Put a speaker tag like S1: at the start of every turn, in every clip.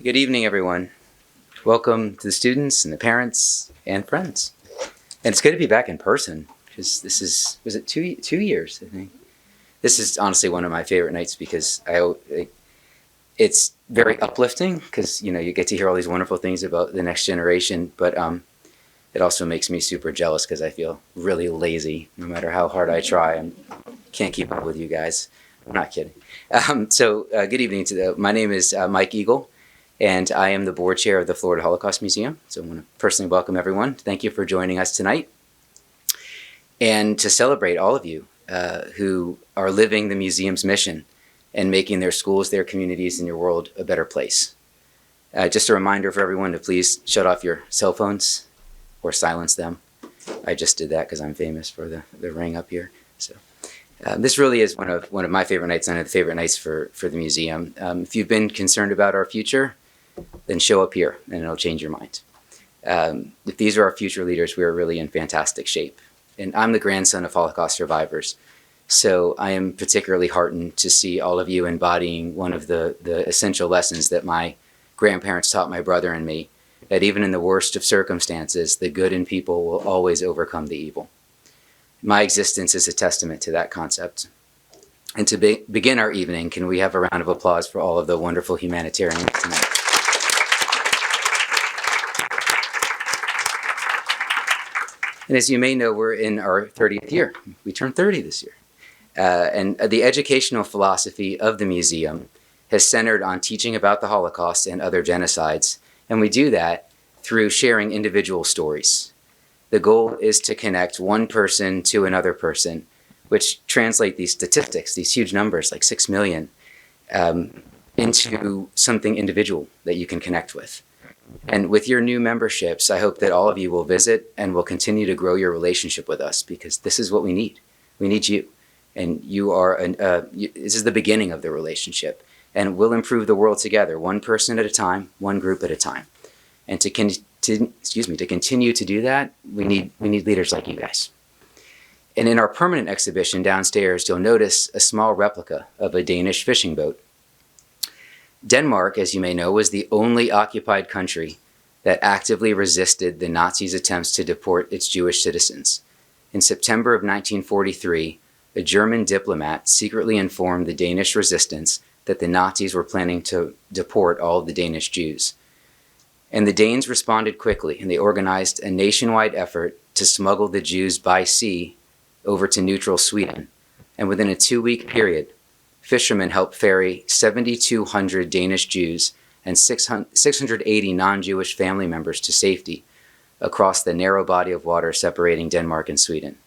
S1: Good evening, everyone. Welcome to the students and the parents and friends. And it's good to be back in person, because this is, was it 2 years, I think? This is honestly one of my favorite nights because it's very uplifting because, you know, you get to hear all these wonderful things about the next generation, but it also makes me super jealous because I feel really lazy. No matter how hard I try, I can't keep up with you guys. I'm not kidding. Good evening my name is Mike Igel, and I am the board chair of the Florida Holocaust Museum. So I want to personally welcome everyone. Thank you for joining us tonight. And to celebrate all of you who are living the museum's mission and making their schools, their communities, and your world a better place. Just a reminder for everyone to please shut off your cell phones or silence them. I just did that because I'm famous for the ring up here. So this really is one of my favorite nights, and one of the favorite nights for the museum. If you've been concerned about our future, then show up here and it'll change your mind. If these are our future leaders, we are really in fantastic shape. And I'm the grandson of Holocaust survivors, so I am particularly heartened to see all of you embodying one of the essential lessons that my grandparents taught my brother and me, that even in the worst of circumstances, the good in people will always overcome the evil. My existence is a testament to that concept. And to begin our evening, can we have a round of applause for all of the wonderful humanitarians tonight? And as you may know, we're in our 30th year. We turned 30 this year. And the educational philosophy of the museum has centered on teaching about the Holocaust and other genocides. And we do that through sharing individual stories. The goal is to connect one person to another person, which translate these statistics, these huge numbers, like 6 million, into something individual that you can connect with. And with your new memberships, I hope that all of you will visit and will continue to grow your relationship with us, because this is what we need. We need you. And you are, this is the beginning of the relationship. And we'll improve the world together, one person at a time, one group at a time. And to continue to do that, we need leaders like you guys. And in our permanent exhibition downstairs, you'll notice a small replica of a Danish fishing boat. Denmark, as you may know, was the only occupied country that actively resisted the Nazis' attempts to deport its Jewish citizens. In September of 1943, a German diplomat secretly informed the Danish resistance that the Nazis were planning to deport all of the Danish Jews. And the Danes responded quickly, and they organized a nationwide effort to smuggle the Jews by sea over to neutral Sweden. And within a 2-week period, fishermen helped ferry 7,200 Danish Jews and 680 non-Jewish family members to safety across the narrow body of water separating Denmark and Sweden.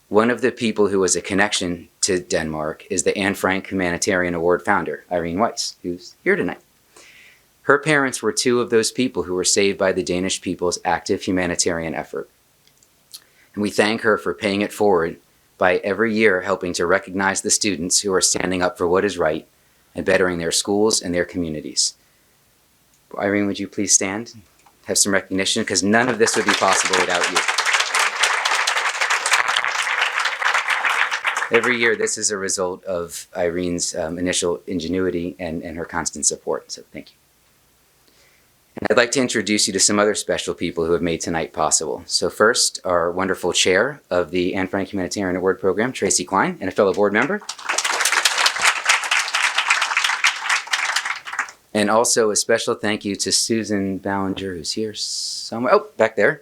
S1: One of the people who was a connection to Denmark is the Anne Frank Humanitarian Award founder, Irene Weiss, who's here tonight. Her parents were 2 of those people who were saved by the Danish people's active humanitarian effort. And we thank her for paying it forward by every year helping to recognize the students who are standing up for what is right and bettering their schools and their communities. Irene, would you please stand? Have some recognition, because none of this would be possible without you. Every year, this is a result of Irene's initial ingenuity and her constant support, so thank you. And I'd like to introduce you to some other special people who have made tonight possible. So first, our wonderful chair of the Anne Frank Humanitarian Award program, Traci Klein, and a fellow board member. And also a special thank you to Susan Ballinger, who's here somewhere. Oh, back there.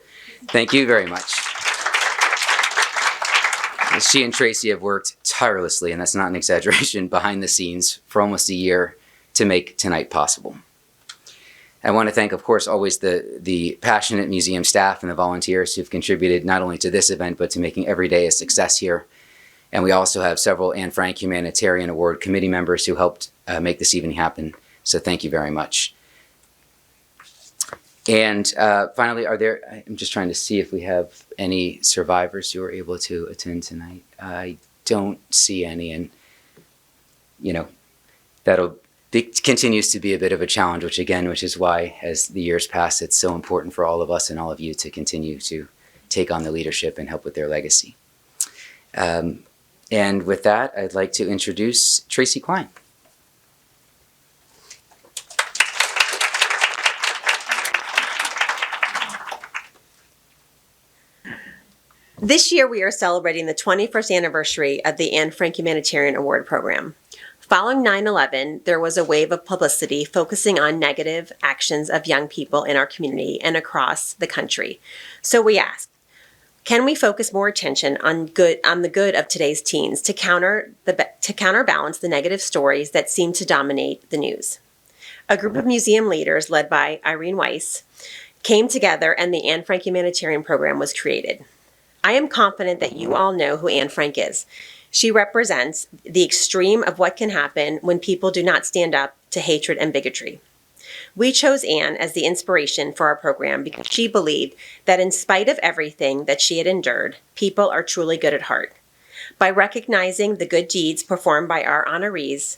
S1: Thank you very much. She and Traci have worked tirelessly, and that's not an exaggeration, behind the scenes for almost a year to make tonight possible. I want to thank, of course, always the passionate museum staff and the volunteers who've contributed not only to this event, but to making every day a success here. And we also have several Anne Frank Humanitarian Award committee members who helped make this evening happen. So thank you very much. And finally, I'm just trying to see if we have any survivors who are able to attend tonight. I don't see any, and you know, it continues to be a bit of a challenge, which is why, as the years pass, it's so important for all of us and all of you to continue to take on the leadership and help with their legacy. And with that, I'd like to introduce Traci Klein.
S2: This year, we are celebrating the 21st anniversary of the Anne Frank Humanitarian Award program. Following 9/11, there was a wave of publicity focusing on negative actions of young people in our community and across the country. So we asked, can we focus more attention on the good of today's teens to counterbalance the negative stories that seem to dominate the news? A group of museum leaders led by Irene Weiss came together and the Anne Frank Humanitarian Program was created. I am confident that you all know who Anne Frank is. She represents the extreme of what can happen when people do not stand up to hatred and bigotry. We chose Anne as the inspiration for our program because she believed that in spite of everything that she had endured, people are truly good at heart. By recognizing the good deeds performed by our honorees,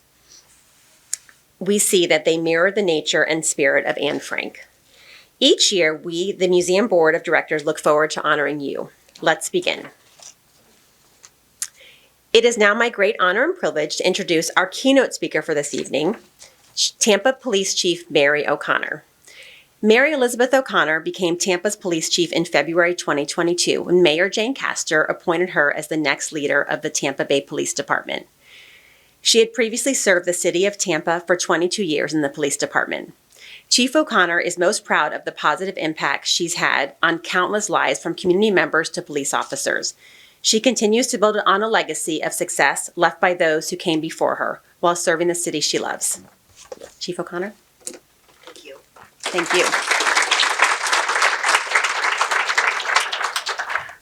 S2: we see that they mirror the nature and spirit of Anne Frank. Each year, we, the Museum Board of Directors, look forward to honoring you. Let's begin. It is now my great honor and privilege to introduce our keynote speaker for this evening, Tampa Police Chief Mary O'Connor. Mary Elizabeth O'Connor became Tampa's police chief in February 2022 when Mayor Jane Castor appointed her as the next leader of the Tampa Bay Police Department. She had previously served the city of Tampa for 22 years in the police department. Chief O'Connor is most proud of the positive impact she's had on countless lives from community members to police officers. She continues to build on a legacy of success left by those who came before her while serving the city she loves. Chief O'Connor?
S3: Thank you.
S2: Thank you.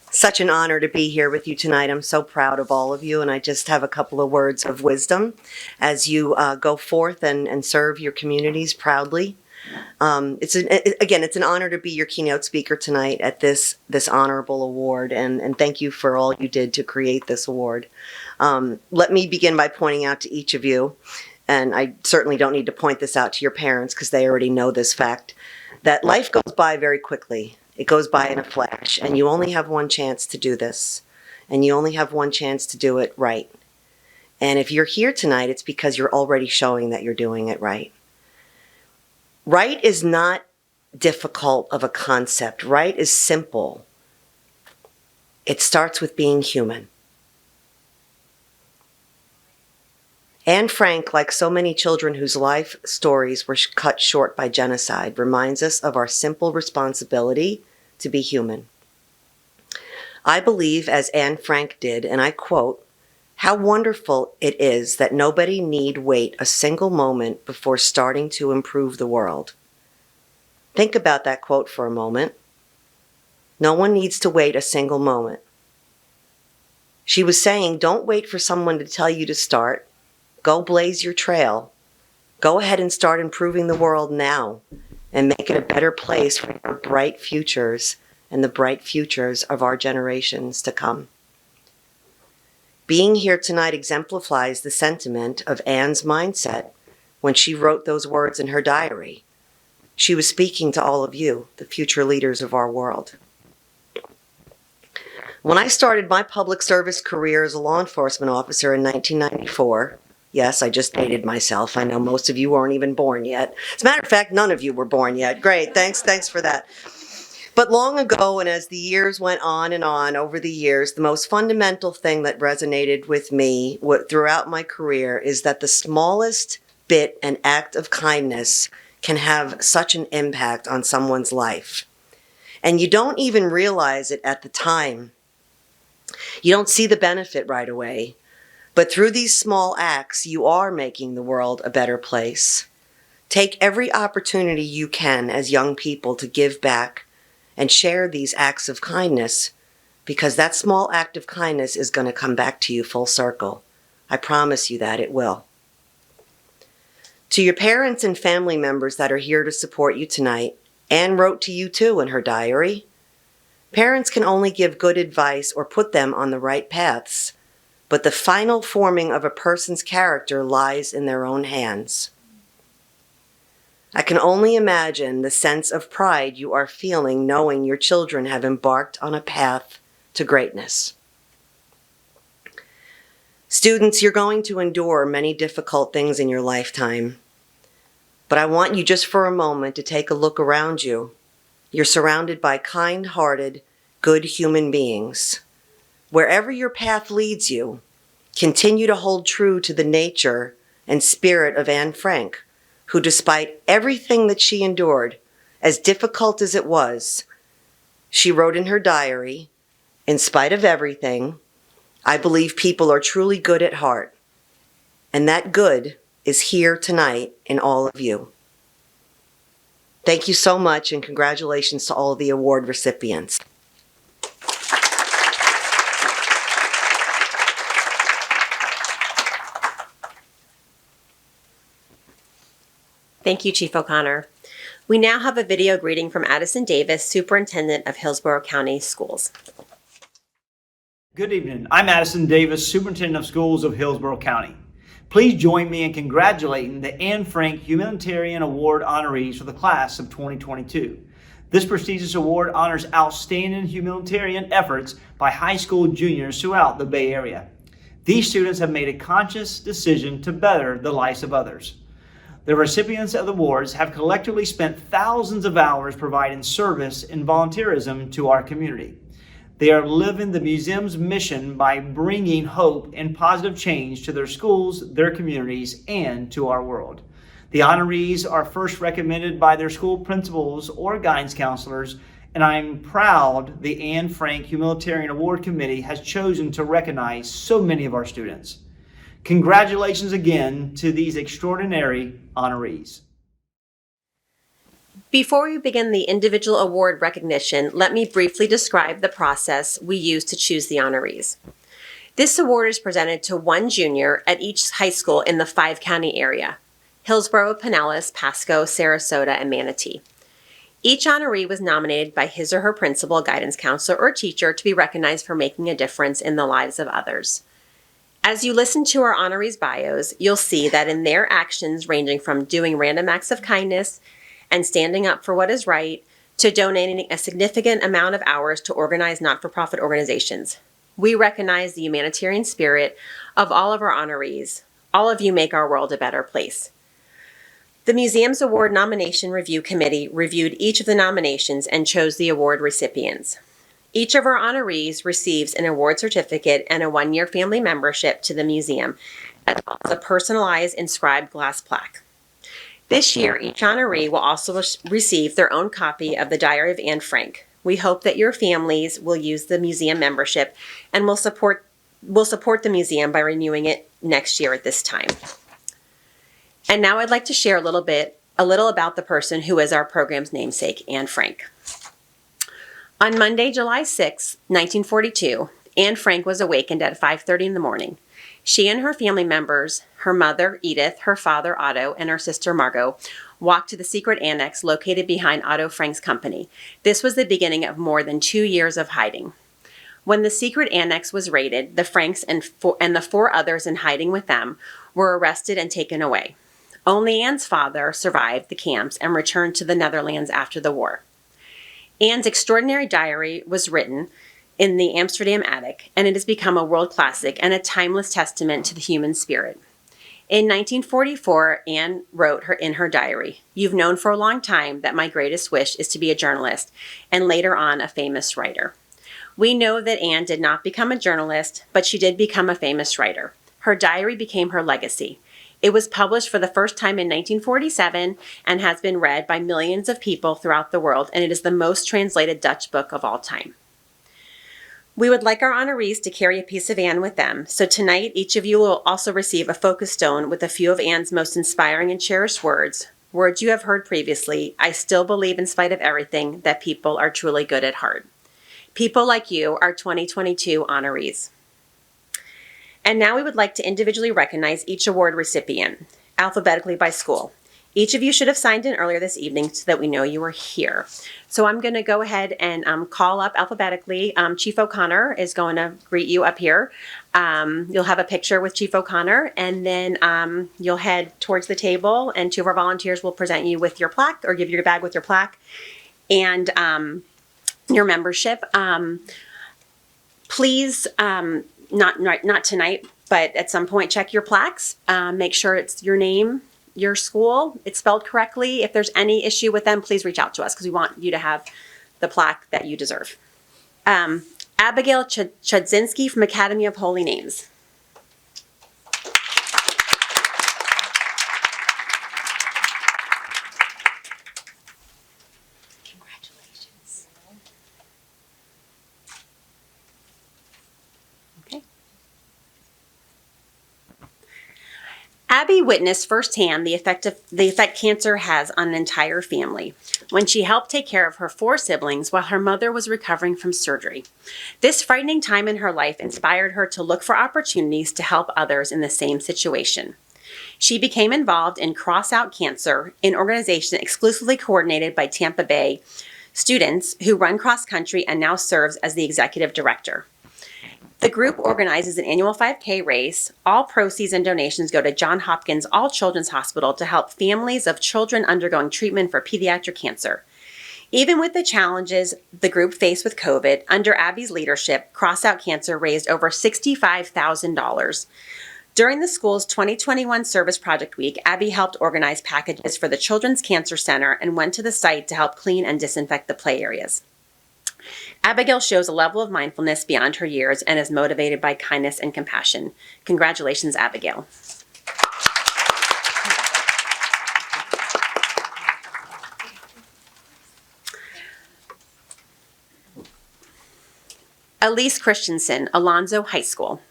S3: Such an honor to be here with you tonight. I'm so proud of all of you, and I just have a couple of words of wisdom as you go forth and serve your communities proudly. It's an honor to be your keynote speaker tonight at this honorable award, and thank you for all you did to create this award. Let me begin by pointing out to each of you, and I certainly don't need to point this out to your parents because they already know this fact, that life goes by very quickly. It goes by in a flash, and you only have one chance to do this, and you only have one chance to do it right. And if you're here tonight, it's because you're already showing that you're doing it right. Right is not difficult of a concept. Right is simple. It starts with being human. Anne Frank, like so many children whose life stories were cut short by genocide, reminds us of our simple responsibility to be human. I believe, as Anne Frank did, and I quote, "How wonderful it is that nobody need wait a single moment before starting to improve the world." Think about that quote for a moment. No one needs to wait a single moment. She was saying, don't wait for someone to tell you to start. Go blaze your trail. Go ahead and start improving the world now and make it a better place for your bright futures and the bright futures of our generations to come. Being here tonight exemplifies the sentiment of Anne's mindset when she wrote those words in her diary. She was speaking to all of you, the future leaders of our world. When I started my public service career as a law enforcement officer in 1994, yes, I just dated myself. I know most of you weren't even born yet. As a matter of fact, none of you were born yet. Great, thanks for that. But long ago, and as the years went on and on over the years, the most fundamental thing that resonated with me throughout my career is that the smallest bit and act of kindness can have such an impact on someone's life. And you don't even realize it at the time. You don't see the benefit right away. But through these small acts, you are making the world a better place. Take every opportunity you can as young people to give back and share these acts of kindness, because that small act of kindness is going to come back to you full circle. I promise you that it will. To your parents and family members that are here to support you tonight, Anne wrote to you too in her diary. Parents can only give good advice or put them on the right paths, but the final forming of a person's character lies in their own hands. I can only imagine the sense of pride you are feeling knowing your children have embarked on a path to greatness. Students, you're going to endure many difficult things in your lifetime, but I want you just for a moment to take a look around you. You're surrounded by kind-hearted, good human beings. Wherever your path leads you, continue to hold true to the nature and spirit of Anne Frank, who, despite everything that she endured, as difficult as it was, she wrote in her diary, "In spite of everything, I believe people are truly good at heart, and that good is here tonight in all of you." Thank you so much, and congratulations to all of the award recipients.
S2: Thank you, Chief O'Connor. We now have a video greeting from Addison Davis, Superintendent of Hillsborough County Schools.
S4: Good evening. I'm Addison Davis, Superintendent of Schools of Hillsborough County. Please join me in congratulating the Anne Frank Humanitarian Award honorees for the class of 2022. This prestigious award honors outstanding humanitarian efforts by high school juniors throughout the Bay Area. These students have made a conscious decision to better the lives of others. The recipients of the awards have collectively spent thousands of hours providing service and volunteerism to our community. They are living the museum's mission by bringing hope and positive change to their schools, their communities, and to our world. The honorees are first recommended by their school principals or guidance counselors, and I'm proud the Anne Frank Humanitarian Award Committee has chosen to recognize so many of our students. Congratulations again to these extraordinary honorees.
S2: Before we begin the individual award recognition, let me briefly describe the process we use to choose the honorees. This award is presented to one junior at each high school in the 5-county area: Hillsborough, Pinellas, Pasco, Sarasota, and Manatee. Each honoree was nominated by his or her principal, guidance counselor, or teacher to be recognized for making a difference in the lives of others. As you listen to our honorees' bios, you'll see that in their actions ranging from doing random acts of kindness and standing up for what is right to donating a significant amount of hours to organize not-for-profit organizations. We recognize the humanitarian spirit of all of our honorees. All of you make our world a better place. The museum's award nomination review committee reviewed each of the nominations and chose the award recipients. Each of our honorees receives an award certificate and a 1-year family membership to the museum, as well as a personalized inscribed glass plaque. This year, each honoree will also receive their own copy of the Diary of Anne Frank. We hope that your families will use the museum membership and will support the museum by renewing it next year at this time. And now I'd like to share a little about the person who is our program's namesake, Anne Frank. On Monday, July 6, 1942, Anne Frank was awakened at 5:30 in the morning. She and her family members, her mother, Edith, her father, Otto, and her sister, Margot, walked to the secret annex located behind Otto Frank's company. This was the beginning of more than 2 years of hiding. When the secret annex was raided, the Franks and the 4 others in hiding with them were arrested and taken away. Only Anne's father survived the camps and returned to the Netherlands after the war. Anne's extraordinary diary was written in the Amsterdam attic, and it has become a world classic and a timeless testament to the human spirit. In 1944, Anne wrote in her diary, "You've known for a long time that my greatest wish is to be a journalist, and later on a famous writer." We know that Anne did not become a journalist, but she did become a famous writer. Her diary became her legacy. It was published for the first time in 1947 and has been read by millions of people throughout the world, and it is the most translated Dutch book of all time. We would like our honorees to carry a piece of Anne with them, so tonight each of you will also receive a focus stone with a few of Anne's most inspiring and cherished words you have heard previously. I still believe, in spite of everything, that people are truly good at heart. People like you are 2022 honorees. And now we would like to individually recognize each award recipient, alphabetically by school. Each of you should have signed in earlier this evening so that we know you were here. So I'm going to go ahead and call up alphabetically. Chief O'Connor is going to greet you up here. You'll have a picture with Chief O'Connor, and then you'll head towards the table, and 2 of our volunteers will present you with your plaque, or give you your bag with your plaque and your membership. Please, not tonight, but at some point, check your plaques. Make sure it's your name, your school, it's spelled correctly. If there's any issue with them, please reach out to us because we want you to have the plaque that you deserve. Abigail Chudzinski from Academy of Holy Names. Congratulations. Okay. Abbey witnessed firsthand the effect cancer has on an entire family when she helped take care of her 4 siblings while her mother was recovering from surgery. This frightening time in her life inspired her to look for opportunities to help others in the same situation. She became involved in Cross Out Cancer, an organization exclusively coordinated by Tampa Bay students who run cross country and now serves as the executive director. The group organizes an annual 5K race. All proceeds and donations go to Johns Hopkins All Children's Hospital to help families of children undergoing treatment for pediatric cancer. Even with the challenges the group faced with COVID, under Abby's leadership, Cross Out Cancer raised over $65,000. During the school's 2021 Service Project Week, Abbey helped organize packages for the Children's Cancer Center and went to the site to help clean and disinfect the play areas. Abigail shows a level of mindfulness beyond her years and is motivated by kindness and compassion. Congratulations, Abigail. Elise Christensen, Alonso High School.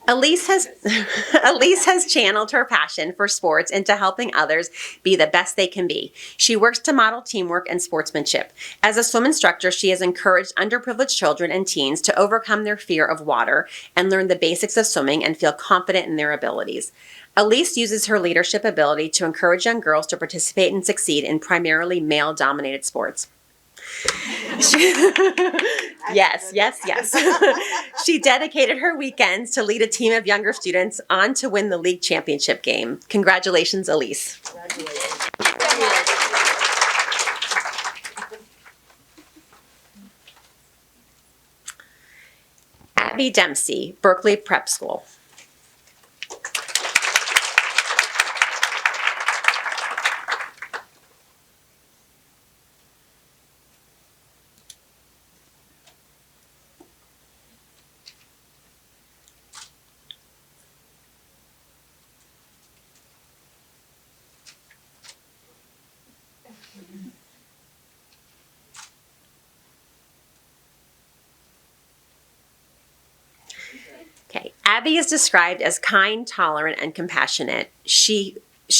S2: Elise has channeled her passion for sports into helping others be the best they can be. She works to model teamwork and sportsmanship. As a swim instructor, she has encouraged underprivileged children and teens to overcome their fear of water and learn the basics of swimming and feel confident in their abilities. Elise uses her leadership ability to encourage young girls to participate and succeed in primarily male-dominated sports. Yes. She dedicated her weekends to lead a team of younger students on to win the league championship game. Congratulations, Elise. Abbey Dempsey, Berkeley Prep School. Okay, Abbey is described as kind, tolerant, and compassionate. She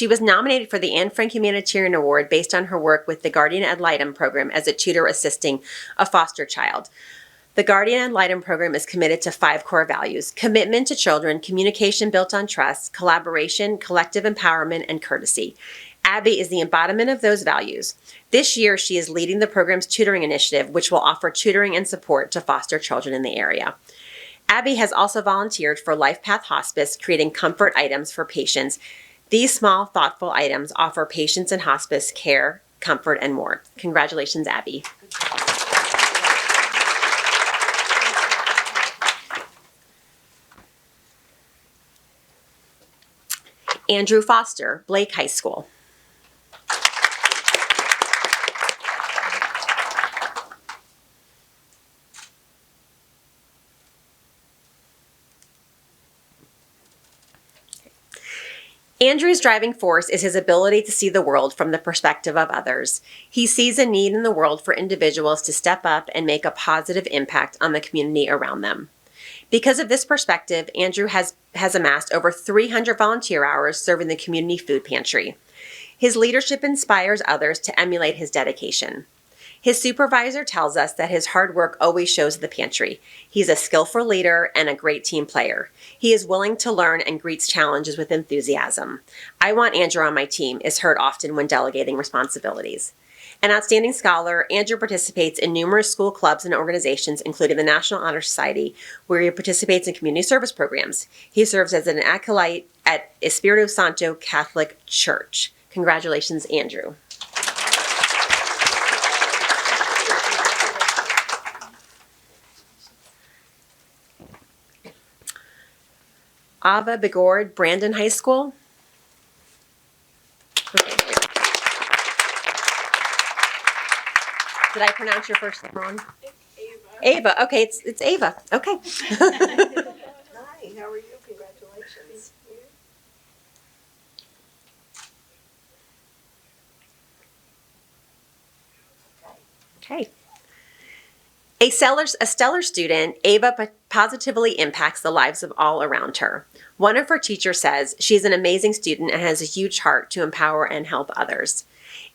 S2: was nominated for the Anne Frank Humanitarian Award based on her work with the Guardian Ad Litem program as a tutor assisting a foster child. The Guardian Ad Litem program is committed to 5 core values: commitment to children, communication built on trust, collaboration, collective empowerment, and courtesy. Abbey is the embodiment of those values. This year, she is leading the program's tutoring initiative, which will offer tutoring and support to foster children in the area. Abbey has also volunteered for Life Path Hospice, creating comfort items for patients. These small, thoughtful items offer patients in hospice care, comfort, and more. Congratulations, Abbey. Andrew Foster, Blake High School. Andrew's driving force is his ability to see the world from the perspective of others. He sees a need in the world for individuals to step up and make a positive impact on the community around them. Because of this perspective, Andrew has amassed over 300 volunteer hours serving the community food pantry. His leadership inspires others to emulate his dedication. His supervisor tells us that his hard work always shows at the pantry. He's a skillful leader and a great team player. He is willing to learn and greets challenges with enthusiasm. "I want Andrew on my team" is heard often when delegating responsibilities. An outstanding scholar, Andrew participates in numerous school clubs and organizations, including the National Honor Society, where he participates in community service programs. He serves as an acolyte at Espiritu Santo Catholic Church. Congratulations, Andrew. Ava Bigord, Brandon High School. Okay. Did I pronounce your first name wrong? Ava. Okay, it's Ava. Okay.
S3: Hi, how are you? Congratulations.
S2: Okay. A stellar student, Ava positively impacts the lives of all around her. One of her teachers says she's an amazing student and has a huge heart to empower and help others.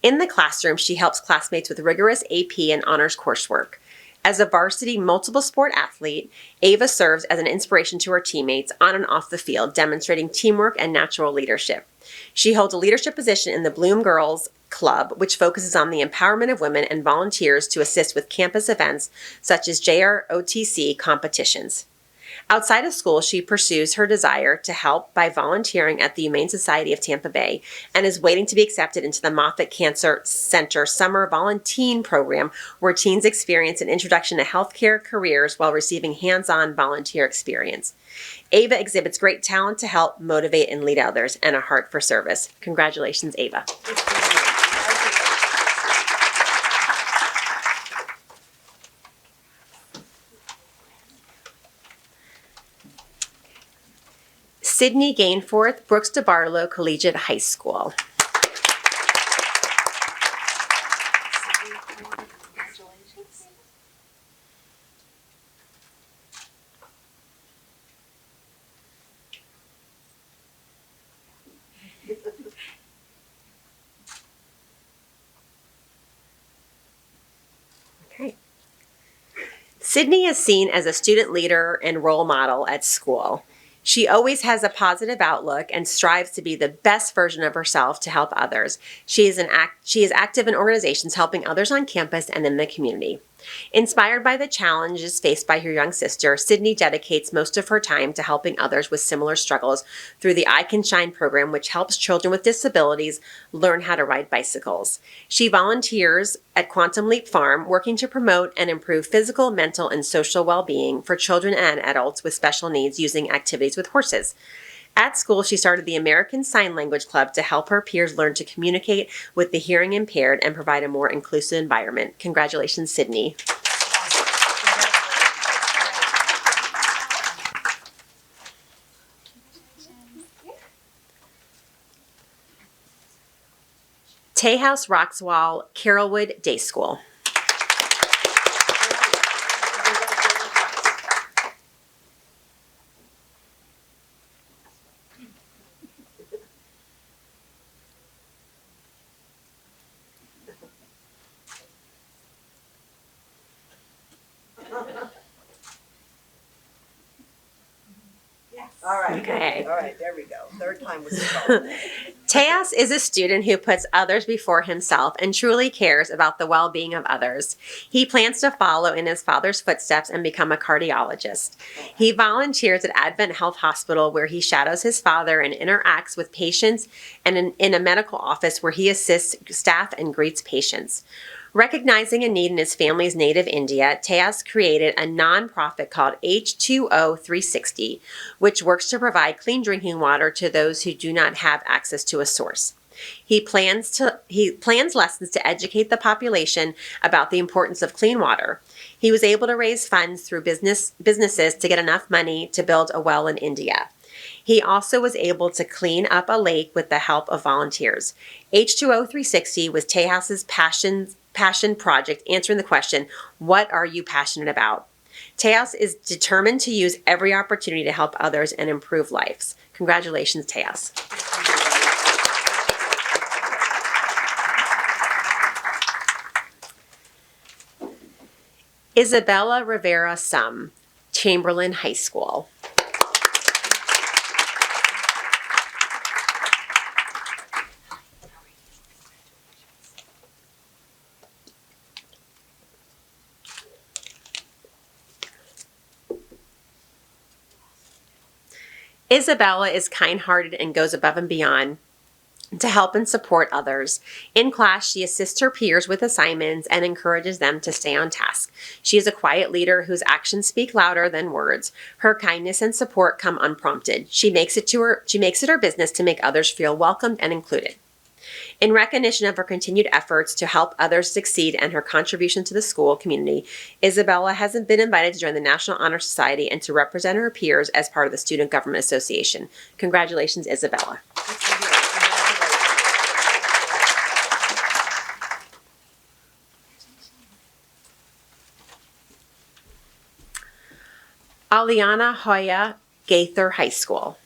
S2: In the classroom, she helps classmates with rigorous AP and honors coursework. As a varsity multiple sport athlete, Ava serves as an inspiration to her teammates on and off the field, demonstrating teamwork and natural leadership. She holds a leadership position in the Bloom Girls Club, which focuses on the empowerment of women and volunteers to assist with campus events such as JROTC competitions. Outside of school, she pursues her desire to help by volunteering at the Humane Society of Tampa Bay and is waiting to be accepted into the Moffitt Cancer Center Summer Volunteen Program, where teens experience an introduction to healthcare careers while receiving hands-on volunteer experience. Ava exhibits great talent to help motivate and lead others and a heart for service. Congratulations, Ava. Sydney Gainforth, Brooks DeBartolo Collegiate High School. Okay. Sydney is seen as a student leader and role model at school. She always has a positive outlook and strives to be the best version of herself to help others. She is active in organizations helping others on campus and in the community. Inspired by the challenges faced by her young sister, Sydney dedicates most of her time to helping others with similar struggles through the I Can Shine program, which helps children with disabilities learn how to ride bicycles. She volunteers at Quantum Leap Farm, working to promote and improve physical, mental, and social well-being for children and adults with special needs using activities with horses. At school, she started the American Sign Language Club to help her peers learn to communicate with the hearing impaired and provide a more inclusive environment. Congratulations, Sydney. Tejas Raxwal, Carrollwood Day School.
S3: All right.
S2: Okay.
S3: All right, there we go. Third time was the charm.
S2: Tejas is a student who puts others before himself and truly cares about the well-being of others. He plans to follow in his father's footsteps and become a cardiologist. He volunteers at Advent Health Hospital, where he shadows his father and interacts with patients, and in a medical office where he assists staff and greets patients. Recognizing a need in his family's native India, Tejas created a nonprofit called H2O 360, which works to provide clean drinking water to those who do not have access to a source. He plans lessons to educate the population about the importance of clean water. He was able to raise funds through businesses to get enough money to build a well in India. He also was able to clean up a lake with the help of volunteers. H2O 360 was Tejas's passion project, answering the question, what are you passionate about? Tejas is determined to use every opportunity to help others and improve lives. Congratulations, Tejas. Isabella Rivera Sum, Chamberlain High School. Isabella is kind-hearted and goes above and beyond to help and support others. In class, she assists her peers with assignments and encourages them to stay on task. She is a quiet leader whose actions speak louder than words. Her kindness and support come unprompted. She makes it her business to make others feel welcomed and included. In recognition of her continued efforts to help others succeed and her contribution to the school community, Isabella has been invited to join the National Honor Society and to represent her peers as part of the Student Government Association. Congratulations, Isabella. Aliana Hoya, Gaither High School.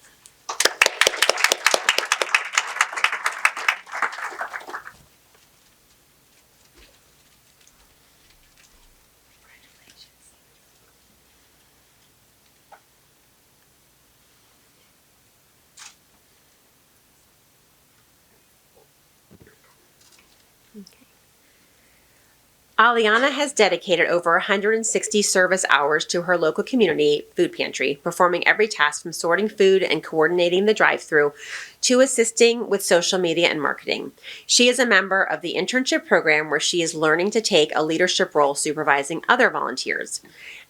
S2: Aliana has dedicated over 160 service hours to her local community food pantry, performing every task from sorting food and coordinating the drive-thru to assisting with social media and marketing. She is a member of the internship program where she is learning to take a leadership role supervising other volunteers.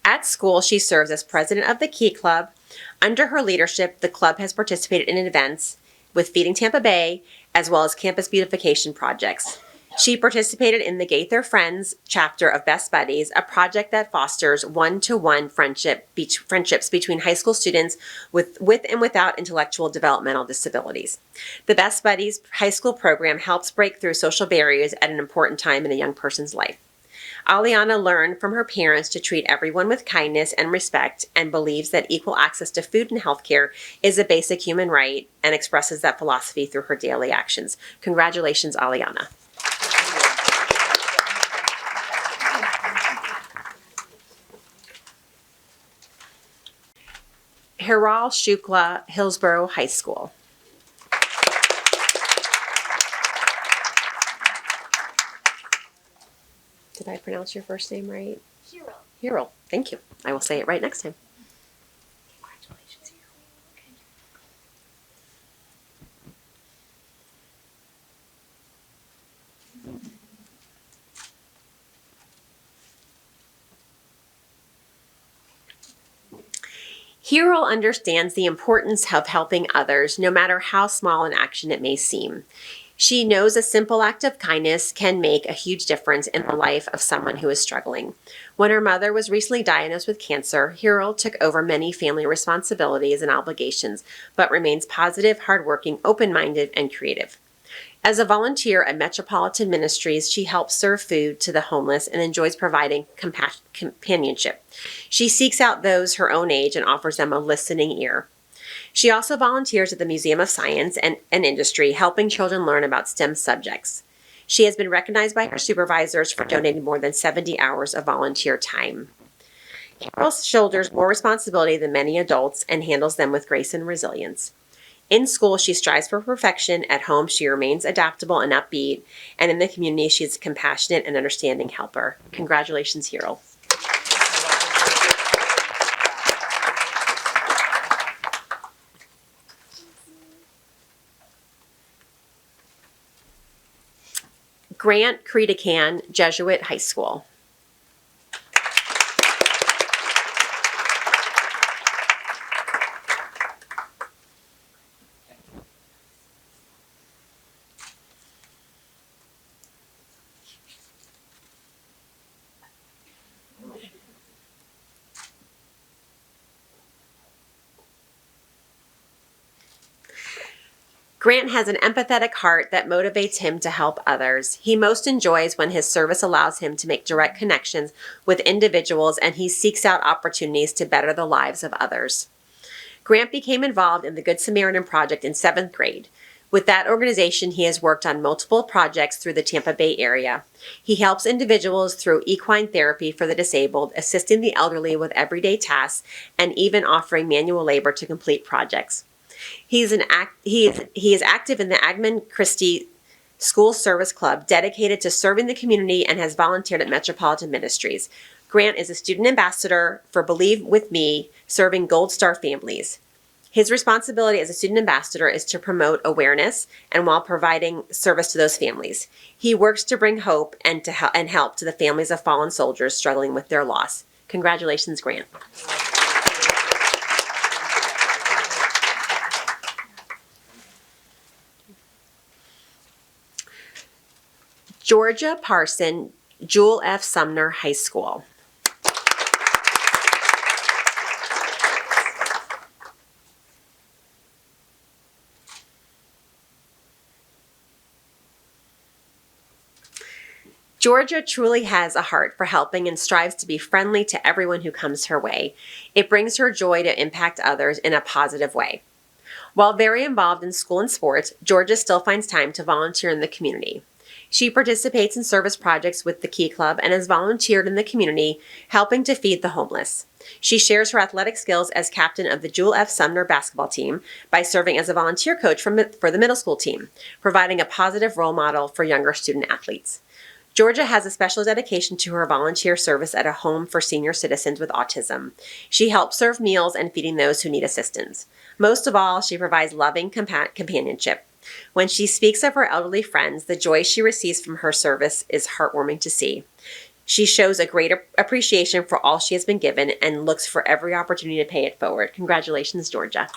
S2: At school, she serves as president of the Key Club. Under her leadership, the club has participated in events with Feeding Tampa Bay, as well as campus beautification projects. She participated in the Gaither Friends chapter of Best Buddies, a project that fosters one-to-one friendships between high school students with and without intellectual developmental disabilities. The Best Buddies high school program helps break through social barriers at an important time in a young person's life. Aliana learned from her parents to treat everyone with kindness and respect and believes that equal access to food and health care is a basic human right and expresses that philosophy through her daily actions. Congratulations, Aliana. Hiral Shukla, Hillsborough High School. Did I pronounce your first name right?
S5: Hero.
S2: Hiral. Thank you. I will say it right next time.
S5: Congratulations,
S2: Hiral understands the importance of helping others, no matter how small an action it may seem. She knows a simple act of kindness can make a huge difference in the life of someone who is struggling. When her mother was recently diagnosed with cancer, Hiral took over many family responsibilities and obligations, but remains positive, hardworking, open-minded, and creative. As a volunteer at Metropolitan Ministries, she helps serve food to the homeless and enjoys providing companionship. She seeks out those her own age and offers them a listening ear. She also volunteers at the Museum of Science and Industry, helping children learn about STEM subjects. She has been recognized by her supervisors for donating more than 70 hours of volunteer time. Hiral shoulders more responsibility than many adults and handles them with grace and resilience. In school, she strives for perfection. At home, she remains adaptable and upbeat. And in the community, she is a compassionate and understanding helper. Congratulations, Hiral. Grant Creedican, Jesuit High School. Grant has an empathetic heart that motivates him to help others. He most enjoys when his service allows him to make direct connections with individuals, and he seeks out opportunities to better the lives of others. Grant became involved in the Good Samaritan Project in 7th grade. With that organization, he has worked on multiple projects through the Tampa Bay area. He helps individuals through equine therapy for the disabled, assisting the elderly with everyday tasks, and even offering manual labor to complete projects. He is active in the Agman Christie School Service Club, dedicated to serving the community, and has volunteered at Metropolitan Ministries. Grant is a student ambassador for Believe With Me, serving Gold Star families. His responsibility as a student ambassador is to promote awareness and while providing service to those families. He works to bring hope and help to the families of fallen soldiers struggling with their loss. Congratulations, Grant. Georgia Parson, Jewel F. Sumner High School. Georgia truly has a heart for helping and strives to be friendly to everyone who comes her way. It brings her joy to impact others in a positive way. While very involved in school and sports, Georgia still finds time to volunteer in the community. She participates in service projects with the Key Club and has volunteered in the community, helping to feed the homeless. She shares her athletic skills as captain of the Jewel F. Sumner basketball team by serving as a volunteer coach for the middle school team, providing a positive role model for younger student athletes. Georgia has a special dedication to her volunteer service at a home for senior citizens with autism. She helps serve meals and feeding those who need assistance. Most of all, she provides loving companionship. When she speaks of her elderly friends, the joy she receives from her service is heartwarming to see. She shows a great appreciation for all she has been given and looks for every opportunity to pay it forward. Congratulations, Georgia.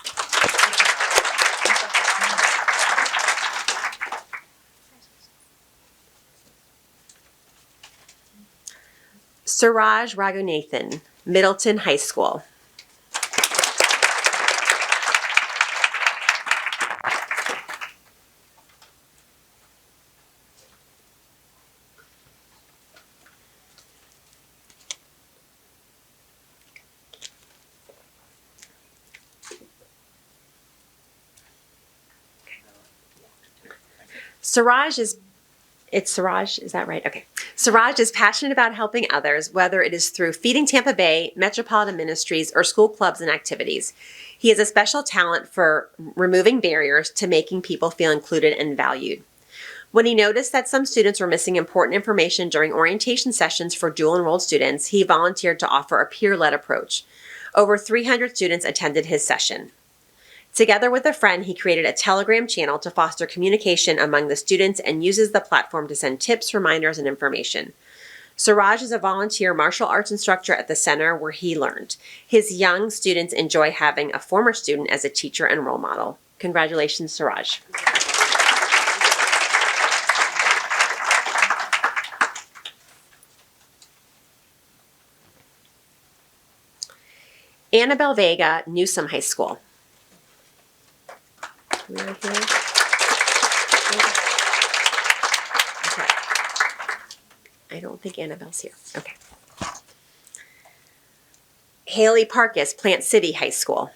S2: Suraj Raghunathan, Middleton High School. Suraj, is that right? Okay. Suraj is passionate about helping others, whether it is through Feeding Tampa Bay, Metropolitan Ministries, or school clubs and activities. He has a special talent for removing barriers to making people feel included and valued. When he noticed that some students were missing important information during orientation sessions for dual-enrolled students, he volunteered to offer a peer-led approach. Over 300 students attended his session. Together with a friend, he created a Telegram channel to foster communication among the students and uses the platform to send tips, reminders, and information. Suraj is a volunteer martial arts instructor at the center where he learned. His young students enjoy having a former student as a teacher and role model. Congratulations, Suraj. Annabelle Vega, Newsom High School. Right here. Okay. I don't think Annabelle's here. Okay. Haley Parkus, Plant City High School.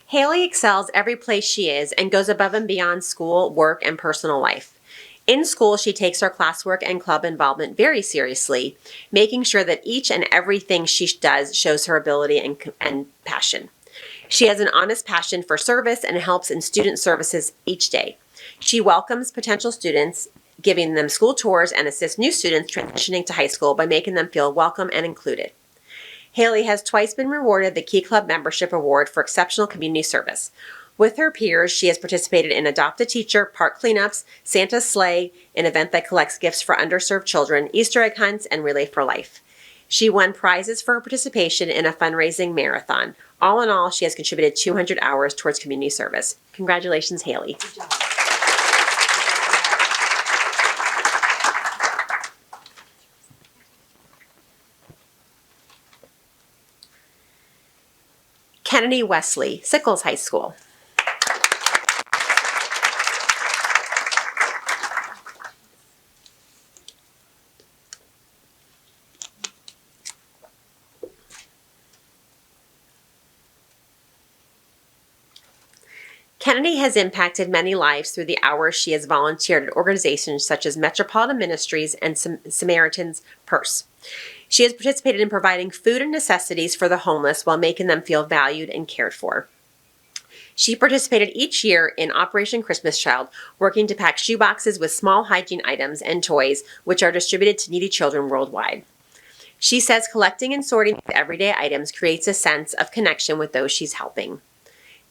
S2: Haley excels every place she is and goes above and beyond school, work, and personal life. In school, she takes her classwork and club involvement very seriously, making sure that each and everything she does shows her ability and passion. She has an honest passion for service and helps in student services each day. She welcomes potential students, giving them school tours, and assists new students transitioning to high school by making them feel welcome and included. Haley has twice been rewarded the Key Club Membership Award for exceptional community service. With her peers, she has participated in Adopt a Teacher, park cleanups, Santa's Sleigh, an event that collects gifts for underserved children, Easter egg hunts, and Relay for Life. She won prizes for her participation in a fundraising marathon. All in all, she has contributed 200 hours towards community service. Congratulations, Haley. Kennedy Wesley, Sickles High School. Kennedy has impacted many lives through the hours she has volunteered at organizations such as Metropolitan Ministries and Samaritan's Purse. She has participated in providing food and necessities for the homeless while making them feel valued and cared for. She participated each year in Operation Christmas Child, working to pack shoeboxes with small hygiene items and toys, which are distributed to needy children worldwide. She says collecting and sorting these everyday items creates a sense of connection with those she's helping.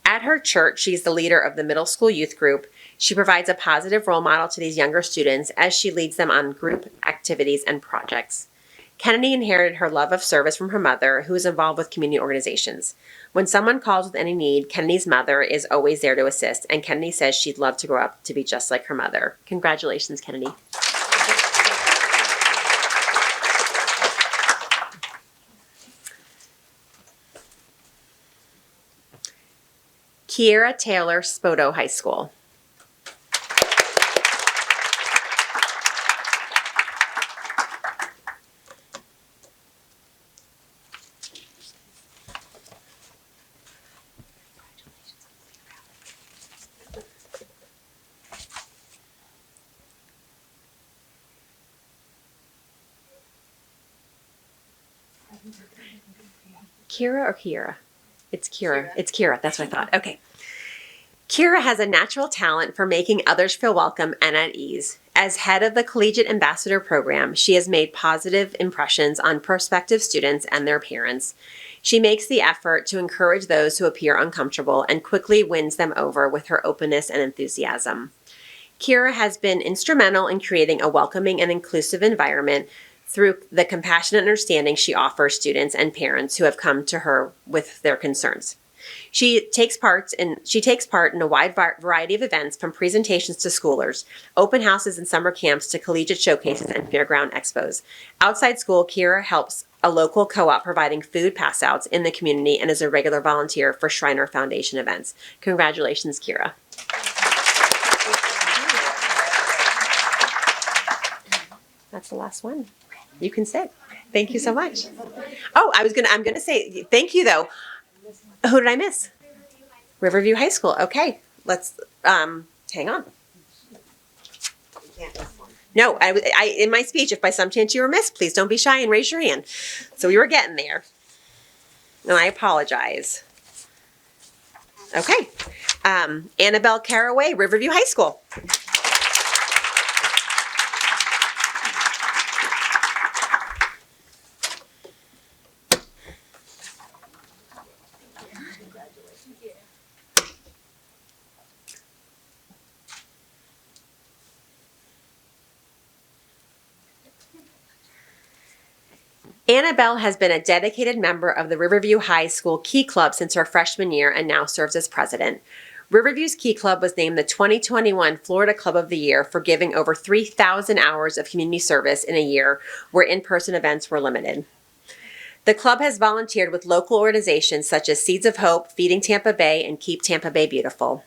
S2: At her church, she's the leader of the middle school youth group. She provides a positive role model to these younger students as she leads them on group activities and projects. Kennedy inherited her love of service from her mother, who is involved with community organizations. When someone calls with any need, Kennedy's mother is always there to assist, and Kennedy says she'd love to grow up to be just like her mother. Congratulations, Kennedy. Kiera Taylor, Spoto High School. Kira or Kiera? It's Kira. It's Kira. That's what I thought. Okay. Kira has a natural talent for making others feel welcome and at ease. As head of the Collegiate Ambassador Program, she has made positive impressions on prospective students and their parents. She makes the effort to encourage those who appear uncomfortable and quickly wins them over with her openness and enthusiasm. Kira has been instrumental in creating a welcoming and inclusive environment through the compassionate understanding she offers students and parents who have come to her with their concerns. She takes part in a wide variety of events, from presentations to schoolers, open houses and summer camps to collegiate showcases and fairground expos. Outside school, Kira helps a local co-op providing food pass-outs in the community and is a regular volunteer for Shriner Foundation events. Congratulations, Kira. That's the last one. You can sit. Thank you so much. Oh, I'm gonna say thank you though. Who did I miss? Riverview High School. Okay, let's hang on. No, I in my speech, if by some chance you were missed, please don't be shy and raise your hand. So we were getting there, and I apologize. Okay, Annabelle Caraway, Riverview High School. Annabelle has been a dedicated member of the Riverview High School Key Club since her freshman year and now serves as president. Riverview's Key Club was named the 2021 Florida Club of the Year for giving over 3,000 hours of community service in a year where in-person events were limited. The club has volunteered with local organizations such as Seeds of Hope, Feeding Tampa Bay, and Keep Tampa Bay Beautiful.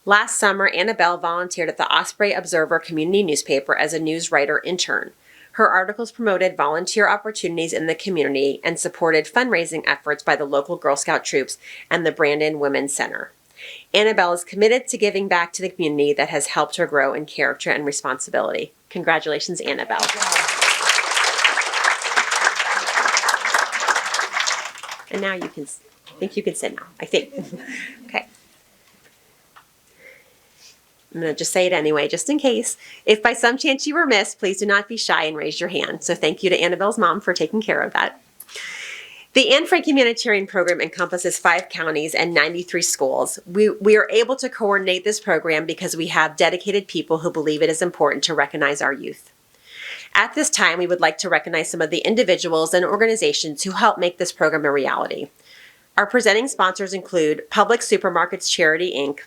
S2: Last summer, Annabelle volunteered at the Osprey Observer community newspaper as a news writer intern. Her articles promoted volunteer opportunities in the community and supported fundraising efforts by the local Girl Scout troops and the Brandon Women's Center. Annabelle is committed to giving back to the community that has helped her grow in character and responsibility. Congratulations, Annabelle. And now you can, I think you can sit now, I think. Okay. I'm going to just say it anyway, just in case. If by some chance you were missed, please do not be shy and raise your hand. So thank you to Annabelle's mom for taking care of that. The Anne Frank Humanitarian Program encompasses 5 counties and 93 schools. We are able to coordinate this program because we have dedicated people who believe it is important to recognize our youth. At this time, we would like to recognize some of the individuals and organizations who help make this program a reality. Our presenting sponsors include Public Supermarkets Charity, Inc.,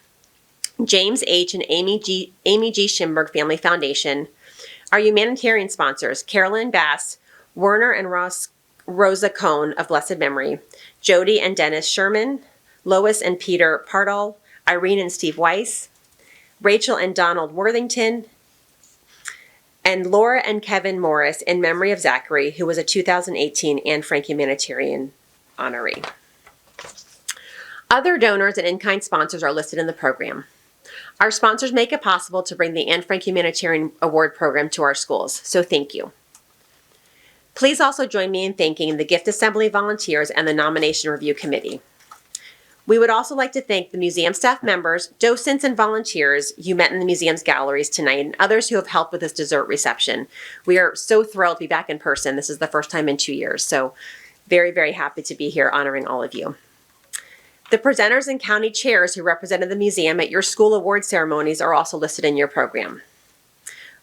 S2: James H. and Amy G. Schimberg Family Foundation. Our humanitarian sponsors, Carolyn Bass, Werner and Rosa Cohn of blessed memory, Jody and Dennis Sherman, Lois and Peter Pardall, Irene and Steve Weiss, Rachel and Donald Worthington, and Laura and Kevin Morris in memory of Zachary, who was a 2018 Anne Frank Humanitarian honoree. Other donors and in-kind sponsors are listed in the program. Our sponsors make it possible to bring the Anne Frank Humanitarian Award program to our schools, so thank you. Please also join me in thanking the Gift Assembly volunteers and the Nomination Review Committee. We would also like to thank the museum staff members, docents, and volunteers you met in the museum's galleries tonight, and others who have helped with this dessert reception. We are so thrilled to be back in person. This is the first time in 2 years, so very, very happy to be here honoring all of you. The presenters and county chairs who represented the museum at your school award ceremonies are also listed in your program.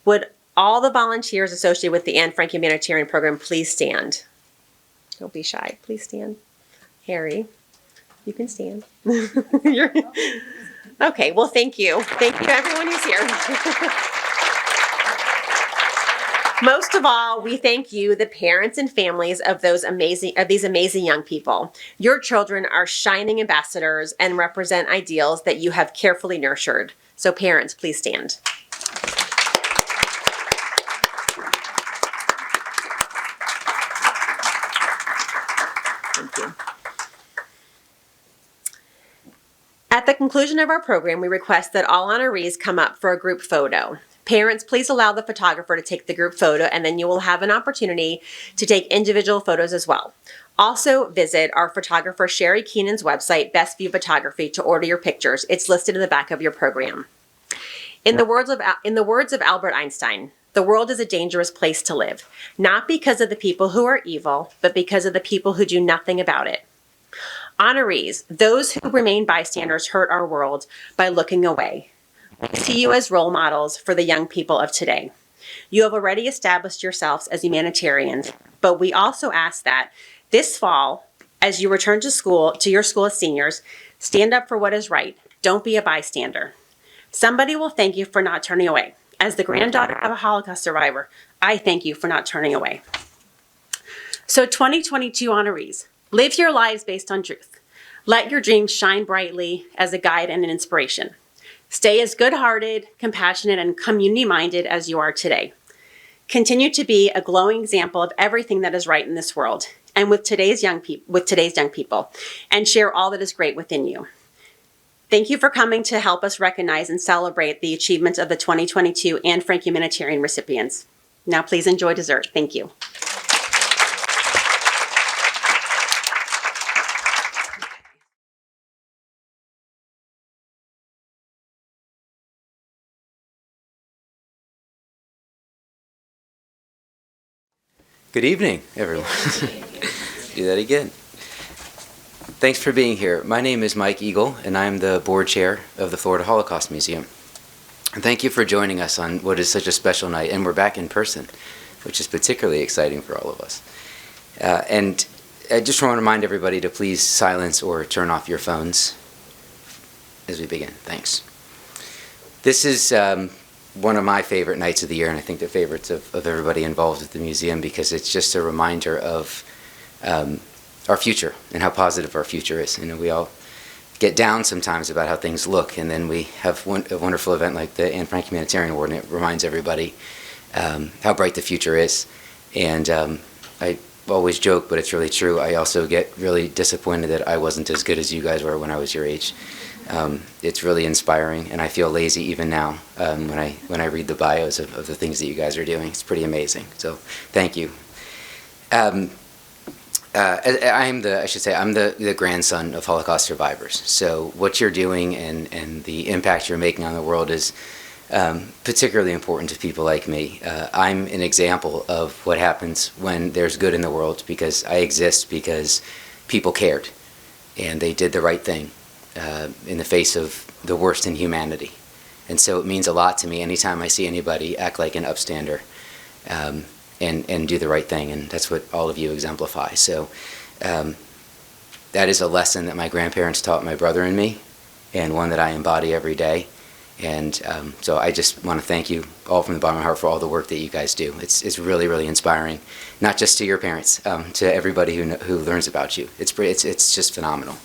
S2: Would all the volunteers associated with the Anne Frank Humanitarian Program please stand? Don't be shy. Please stand. Harry, you can stand. Okay, well, thank you. Thank you to everyone who's here. Most of all, we thank you, the parents and families of these amazing young people. Your children are shining ambassadors and represent ideals that you have carefully nurtured. So parents, please stand. Thank you. At the conclusion of our program, we request that all honorees come up for a group photo. Parents, please allow the photographer to take the group photo, and then you will have an opportunity to take individual photos as well. Also visit our photographer Sherry Keenan's website, Best View Photography, to order your pictures. It's listed in the back of your program. In the words of Albert Einstein, the world is a dangerous place to live, not because of the people who are evil, but because of the people who do nothing about it. Honorees, those who remain bystanders, hurt our world by looking away. We see you as role models for the young people of today. You have already established yourselves as humanitarians, but we also ask that this fall, as you return to your school as seniors, stand up for what is right. Don't be a bystander. Somebody will thank you for not turning away. As the granddaughter of a Holocaust survivor, I thank you for not turning away. So 2022 honorees, live your lives based on truth. Let your dreams shine brightly as a guide and an inspiration. Stay as good-hearted, compassionate, and community-minded as you are today. Continue to be a glowing example of everything that is right in this world and with today's young people, and share all that is great within you. Thank you for coming to help us recognize and celebrate the achievements of the 2022 Anne Frank Humanitarian recipients. Now please enjoy dessert. Thank you.
S1: Good evening, everyone. Do that again. Thanks for being here. My name is Mike Igel, and I'm the board chair of the Florida Holocaust Museum. And thank you for joining us on what is such a special night, and we're back in person, which is particularly exciting for all of us. And I just want to remind everybody to please silence or turn off your phones as we begin. Thanks. This is one of my favorite nights of the year, and I think the favorites of everybody involved with the museum, because it's just a reminder of our future and how positive our future is. You know, we all get down sometimes about how things look, and then we have a wonderful event like the Anne Frank Humanitarian Award, and it reminds everybody how bright the future is. And I always joke, but it's really true, I also get really disappointed that I wasn't as good as you guys were when I was your age. It's really inspiring, and I feel lazy even now when I read the bios of the things that you guys are doing. It's pretty amazing. So thank you. I'm the grandson of Holocaust survivors. So what you're doing and the impact you're making on the world is particularly important to people like me. I'm an example of what happens when there's good in the world, because I exist because people cared and they did the right thing in the face of the worst in humanity. And so it means a lot to me anytime I see anybody act like an upstander and do the right thing, and that's what all of you exemplify. So that is a lesson that my grandparents taught my brother and me, and one that I embody every day. And so I just want to thank you all from the bottom of my heart for all the work that you guys do. It's really, really inspiring, not just to your parents, to everybody who learns about you. It's just phenomenal.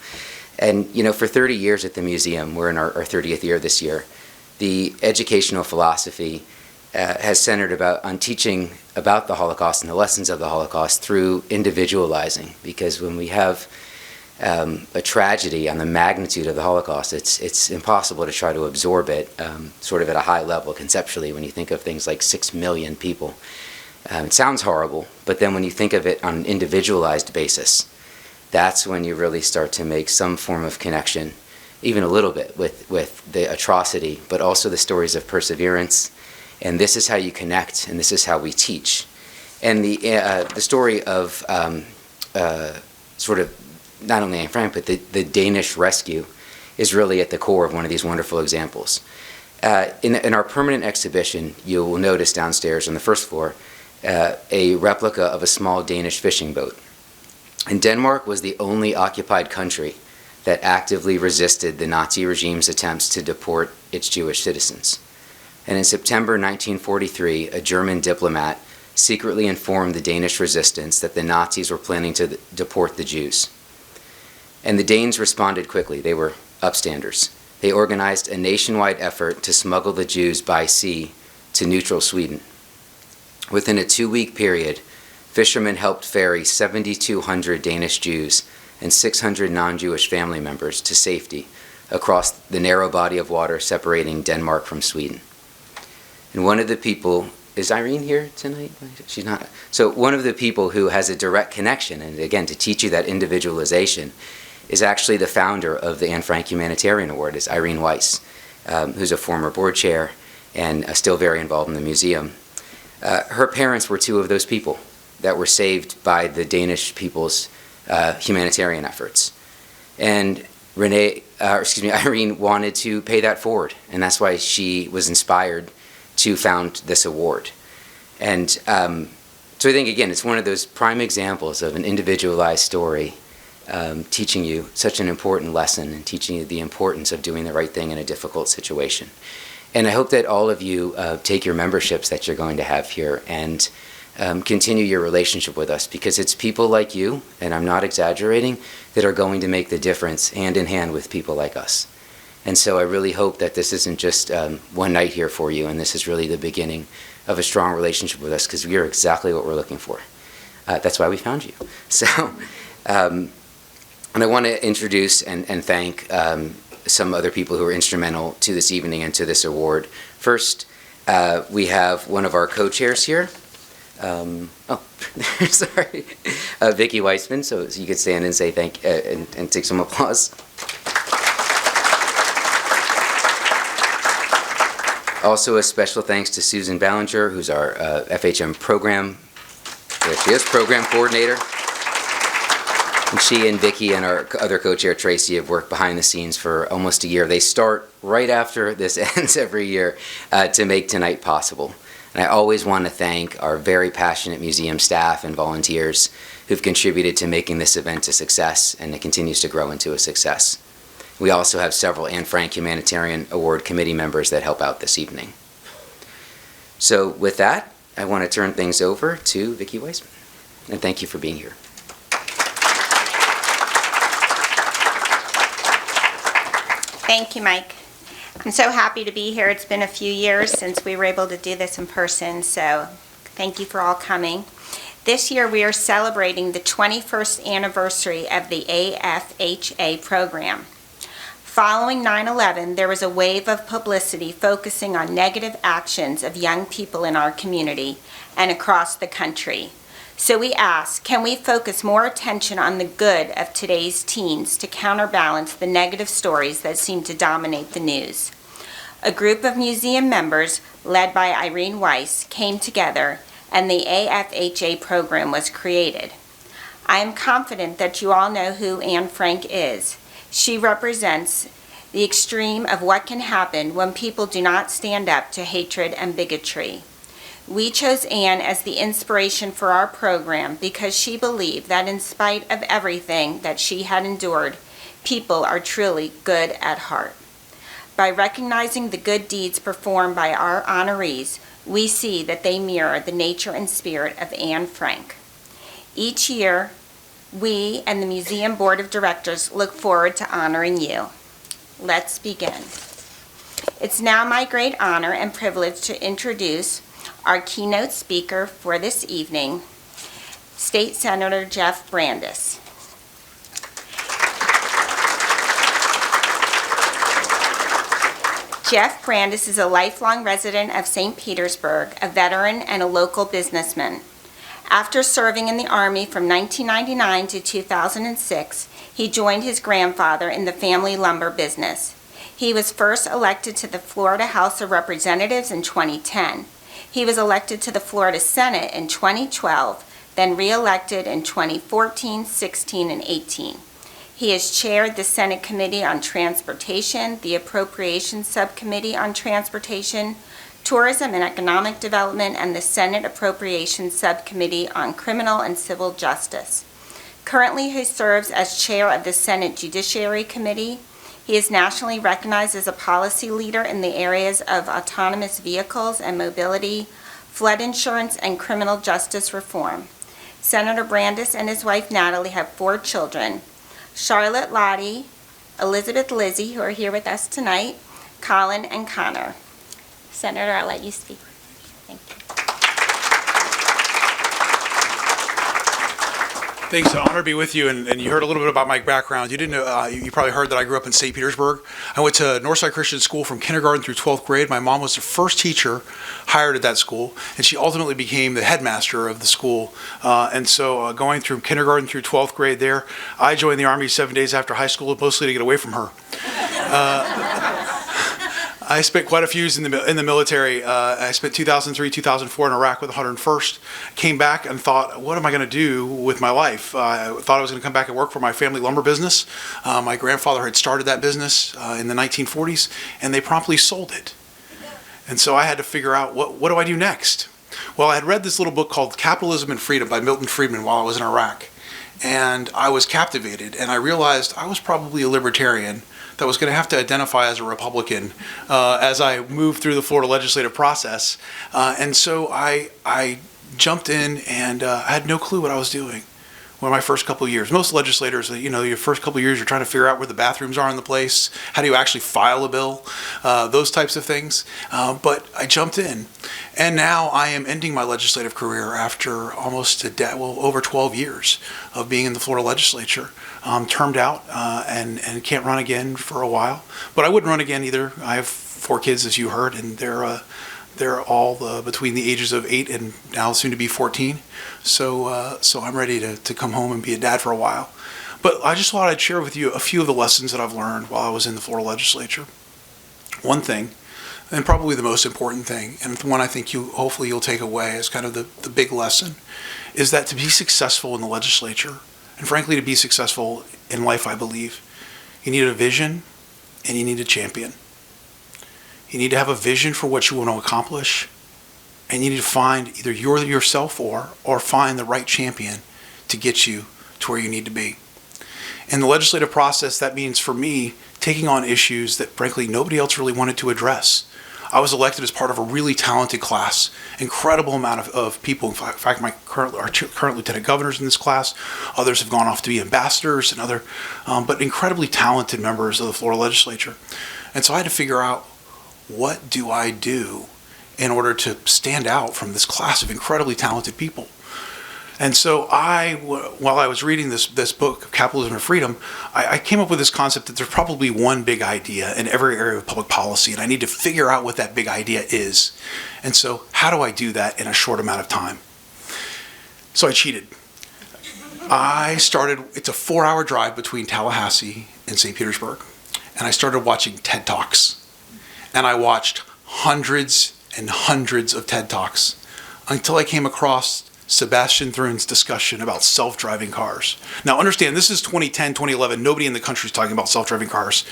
S1: And you know, for 30 years at the museum, we're in our 30th year this year, the educational philosophy has centered on teaching about the Holocaust and the lessons of the Holocaust through individualizing. Because when we have a tragedy on the magnitude of the Holocaust. It's impossible to try to absorb it sort of at a high level conceptually when you think of things like 6 million people. It sounds horrible, but then when you think of it on an individualized basis, that's when you really start to make some form of connection, even a little bit, with the atrocity, but also the stories of perseverance. And this is how you connect, and this is how we teach. And the story of sort of not only Anne Frank, but the Danish rescue is really at the core of one of these wonderful examples. In our permanent exhibition, you will notice downstairs on the first floor a replica of a small Danish fishing boat. And Denmark was the only occupied country that actively resisted the Nazi regime's attempts to deport its Jewish citizens. And in September 1943, a German diplomat secretly informed the Danish resistance that the Nazis were planning to deport the Jews. And the Danes responded quickly. They were upstanders. They organized a nationwide effort to smuggle the Jews by sea to neutral Sweden. Within a 2-week period, fishermen helped ferry 7,200 Danish Jews and 600 non-Jewish family members to safety across the narrow body of water separating Denmark from Sweden. And one of the people, is Irene here tonight? She's not. So one of the people who has a direct connection, and again, to teach you that individualization, is actually the founder of the Anne Frank Humanitarian Award, is Irene Weiss, who's a former board chair and still very involved in the museum. Her parents were two of those people that were saved by the Danish people's humanitarian efforts. And Irene wanted to pay that forward, and that's why she was inspired to found this award. And so I think, again, it's one of those prime examples of an individualized story teaching you such an important lesson and teaching you the importance of doing the right thing in a difficult situation. And I hope that all of you take your memberships that you're going to have here and continue your relationship with us, because it's people like you, and I'm not exaggerating, that are going to make the difference hand in hand with people like us. And so I really hope that this isn't just one night here for you, and this is really the beginning of a strong relationship with us, because you're exactly what we're looking for. That's why we found you. So, and I want to introduce and thank some other people who are instrumental to this evening and to this award. First, we have one of our co-chairs here. Sorry, Vicki Weissman, so you could stand and say thank and take some applause. Also, a special thanks to Susan Ballinger, who's our FHM program. There she is, program coordinator. And she and Vicki and our other co-chair, Traci, have worked behind the scenes for almost a year. They start right after this ends every year to make tonight possible. And I always want to thank our very passionate museum staff and volunteers who've contributed to making this event a success, and it continues to grow into a success. We also have several Anne Frank Humanitarian Award committee members that help out this evening. So with that, I want to turn things over to Vicki Weissman. And thank you for being here.
S5: Thank you, Mike. I'm so happy to be here. It's been a few years since we were able to do this in person, so thank you for all coming. This year we are celebrating the 21st anniversary of the AFHA program. Following 9/11, there was a wave of publicity focusing on negative actions of young people in our community and across the country. So we asked, can we focus more attention on the good of today's teens to counterbalance the negative stories that seem to dominate the news? A group of museum members, led by Irene Weiss, came together and the AFHA program was created. I am confident that you all know who Anne Frank is. She represents the extreme of what can happen when people do not stand up to hatred and bigotry. We chose Anne as the inspiration for our program because she believed that in spite of everything that she had endured, people are truly good at heart. By recognizing the good deeds performed by our honorees, we see that they mirror the nature and spirit of Anne Frank. Each year, we and the Museum Board of Directors look forward to honoring you. Let's begin. It's now my great honor and privilege to introduce our keynote speaker for this evening, State Senator Jeff Brandes. Jeff Brandis is a lifelong resident of St. Petersburg, a veteran and a local businessman. After serving in the Army from 1999 to 2006, he joined his grandfather in the family lumber business. He was first elected to the Florida House of Representatives in 2010. He was elected to the Florida Senate in 2012, then re-elected in 2014, 16, and 18. He has chaired the Senate Committee on Transportation, the Appropriations Subcommittee on Transportation, Tourism and Economic Development, and the Senate Appropriations Subcommittee on Criminal and Civil Justice. Currently, he serves as chair of the Senate Judiciary Committee. He is nationally recognized as a policy leader in the areas of autonomous vehicles and mobility, flood insurance, and criminal justice reform. Senator Brandis and his wife Natalie have 4 children: Charlotte Lottie, Elizabeth Lizzie, who are here with us tonight, Colin, and Connor. Senator, I'll let you speak. Thank you.
S6: Thanks. Honor to be with you. And you heard a little bit about my background. You didn't know, you probably heard that I grew up in St. Petersburg. I went to Northside Christian School from kindergarten through 12th grade. My mom was the first teacher hired at that school, and she ultimately became the headmaster of the school. And so going through kindergarten through 12th grade there, I joined the Army 7 days after high school, mostly to get away from her. I spent quite a few years in the military. I spent 2003, 2004 in Iraq with the 101st. Came back and thought, what am I going to do with my life? I thought I was going to come back and work for my family lumber business. My grandfather had started that business in the 1940s, and they promptly sold it. And so I had to figure out, what do I do next? Well, I had read this little book called Capitalism and Freedom by Milton Friedman while I was in Iraq. And I was captivated, and I realized I was probably a libertarian that was going to have to identify as a Republican as I moved through the Florida legislative process. And so I jumped in, and I had no clue what I was doing for my first couple of years. Most legislators, your first couple of years, you're trying to figure out where the bathrooms are in the place, how do you actually file a bill, those types of things. But I jumped in, and now I am ending my legislative career after almost over 12 years of being in the Florida legislature. I'm termed out and can't run again for a while, but I wouldn't run again either. I have 4 kids, as you heard, and they're all between the ages of 8 and now soon to be 14. So I'm ready to come home and be a dad for a while. But I just thought I'd share with you a few of the lessons that I've learned while I was in the Florida legislature. One thing, and probably the most important thing, and the one I think hopefully you'll take away as kind of the big lesson, is that to be successful in the legislature, and frankly to be successful in life, I believe, you need a vision and you need a champion. You need to have a vision for what you want to accomplish, and you need to find either yourself or find the right champion to get you to where you need to be. In the legislative process, that means for me taking on issues that frankly nobody else really wanted to address. I was elected as part of a really talented class, incredible amount of people. In fact, our current lieutenant governors in this class, others have gone off to be ambassadors and other, but incredibly talented members of the Florida legislature. And so I had to figure out, what do I do in order to stand out from this class of incredibly talented people? And so while I was reading this book, Capitalism and Freedom, I came up with this concept that there's probably one big idea in every area of public policy, and I need to figure out what that big idea is. And so how do I do that in a short amount of time? So I cheated. It's a 4-hour drive between Tallahassee and St. Petersburg, and I started watching TED Talks. And I watched hundreds and hundreds of TED Talks until I came across Sebastian Thrun's discussion about self-driving cars. Now understand, this is 2010, 2011. Nobody in the country is talking about self-driving cars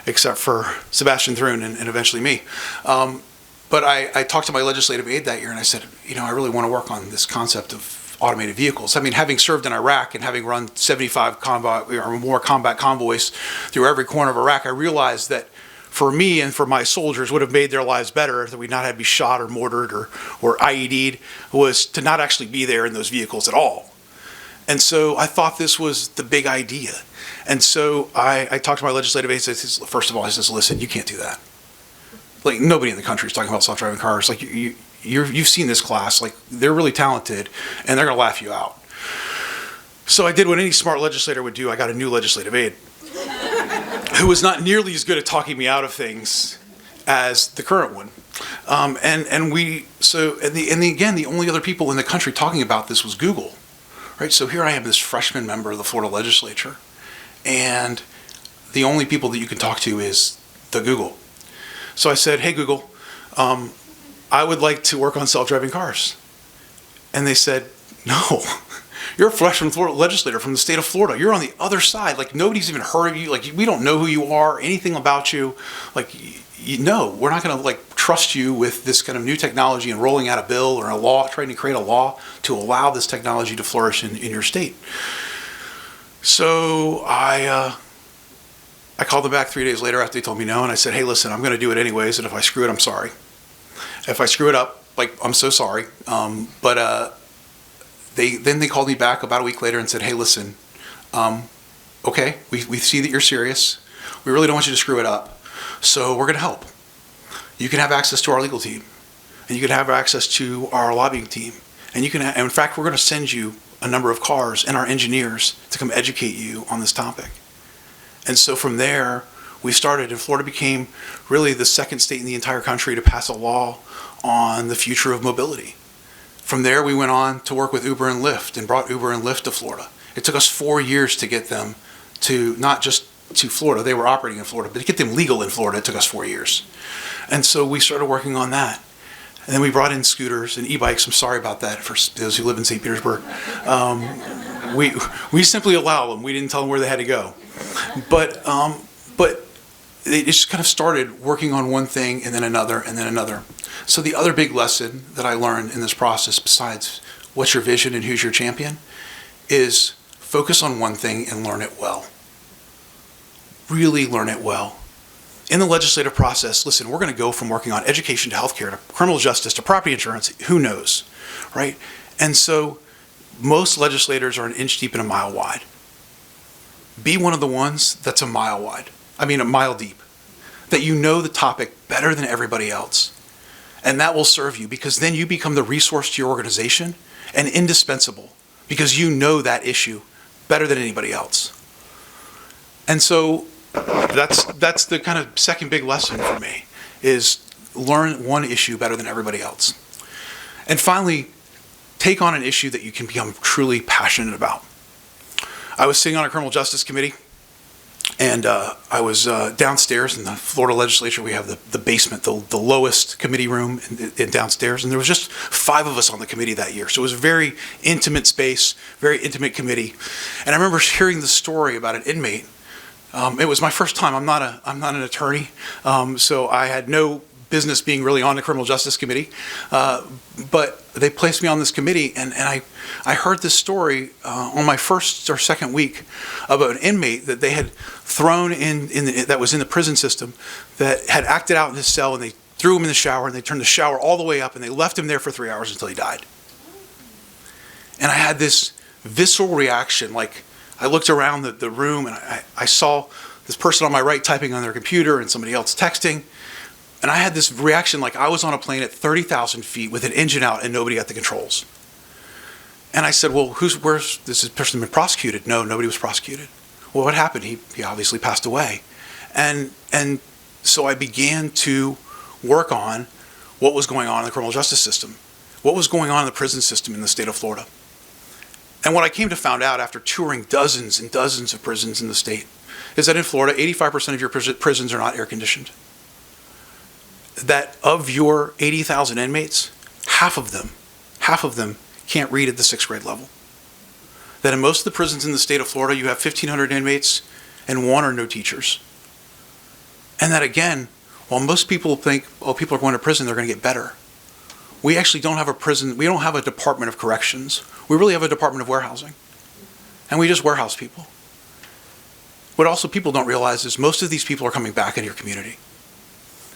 S6: except for Sebastian Thrun and eventually me. But I talked to my legislative aide that year, and I said, I really want to work on this concept of automated vehicles. I mean, having served in Iraq and having run 75 or more combat convoys through every corner of Iraq, I realized that for me and for my soldiers would have made their lives better if we not had to be shot or mortared or IED'd, was to not actually be there in those vehicles at all. And so I thought this was the big idea. And so I talked to my legislative aide. First of all, I says, listen, you can't do that. Like, nobody in the country is talking about self-driving cars. Like, you've seen this class. Like, they're really talented, and they're going to laugh you out. So I did what any smart legislator would do. I got a new legislative aide who was not nearly as good at talking me out of things as the current one. Again, the only other people in the country talking about this was Google, right? So here I am, this freshman member of the Florida legislature, and the only people that you can talk to is the Google. So I said, hey, Google, I would like to work on self-driving cars. And they said, no, you're a freshman Florida legislator from the state of Florida. You're on the other side. Like, nobody's even heard of you. Like, we don't know who you are, anything about you. Like, no, we're not going to like trust you with this kind of new technology and rolling out a bill or a law, trying to create a law to allow this technology to flourish in your state. So I called them back 3 days later after they told me no, and I said, hey, listen, I'm going to do it anyways, and if I screw it, I'm sorry. If I screw it up, like, I'm so sorry. They called me back about a week later and said, hey, listen, okay, we see that you're serious. We really don't want you to screw it up. So we're going to help. You can have access to our legal team, and you can have access to our lobbying team. And in fact, we're going to send you a number of cars and our engineers to come educate you on this topic. And so from there, we started, and Florida became really the second state in the entire country to pass a law on the future of mobility. From there, we went on to work with Uber and Lyft and brought Uber and Lyft to Florida. It took us 4 years to get them to, not just to Florida, they were operating in Florida, but to get them legal in Florida, it took us 4 years. And so we started working on that. And then we brought in scooters and e-bikes. I'm sorry about that for those who live in St. Petersburg. We simply allow them. We didn't tell them where they had to go. But it just kind of started working on one thing and then another and then another. So the other big lesson that I learned in this process, besides what's your vision and who's your champion, is focus on one thing and learn it well. Really learn it well. In the legislative process, listen, we're going to go from working on education to healthcare to criminal justice to property insurance, who knows, right? And so most legislators are an inch deep and a mile wide. Be one of the ones that's a mile deep, that you know the topic better than everybody else. And that will serve you, because then you become the resource to your organization and indispensable, because you know that issue better than anybody else. And so that's the kind of second big lesson for me, is learn one issue better than everybody else. And finally, take on an issue that you can become truly passionate about. I was sitting on a criminal justice committee, and I was downstairs in the Florida legislature. We have the basement, the lowest committee room in downstairs, and there was just 5 of us on the committee that year. So it was a very intimate space, very intimate committee. And I remember hearing the story about an inmate. It was my first time. I'm not an attorney, so I had no business being really on the criminal justice committee. But they placed me on this committee, and I heard this story on my first or second week about an inmate that they had thrown that was in the prison system, that had acted out in his cell, and they threw him in the shower, and they turned the shower all the way up, and they left him there for 3 hours until he died. And I had this visceral reaction, like, I looked around the room, and I saw this person on my right typing on their computer and somebody else texting. And I had this reaction like I was on a plane at 30,000 feet with an engine out and nobody at the controls. And I said, well, where's this person been prosecuted? No, nobody was prosecuted. Well, what happened? He obviously passed away. And so I began to work on what was going on in the criminal justice system, what was going on in the prison system in the state of Florida. And what I came to find out after touring dozens and dozens of prisons in the state is that in Florida, 85% of your prisons are not air conditioned. That of your 80,000 inmates, half of them can't read at the 6th grade level. That in most of the prisons in the state of Florida, you have 1,500 inmates and 1 or no teachers. And that again, while most people think, oh, people are going to prison, they're going to get better. We actually don't have a prison, we don't have a Department of Corrections. We really have a Department of Warehousing. And we just warehouse people. What also people don't realize is most of these people are coming back into your community.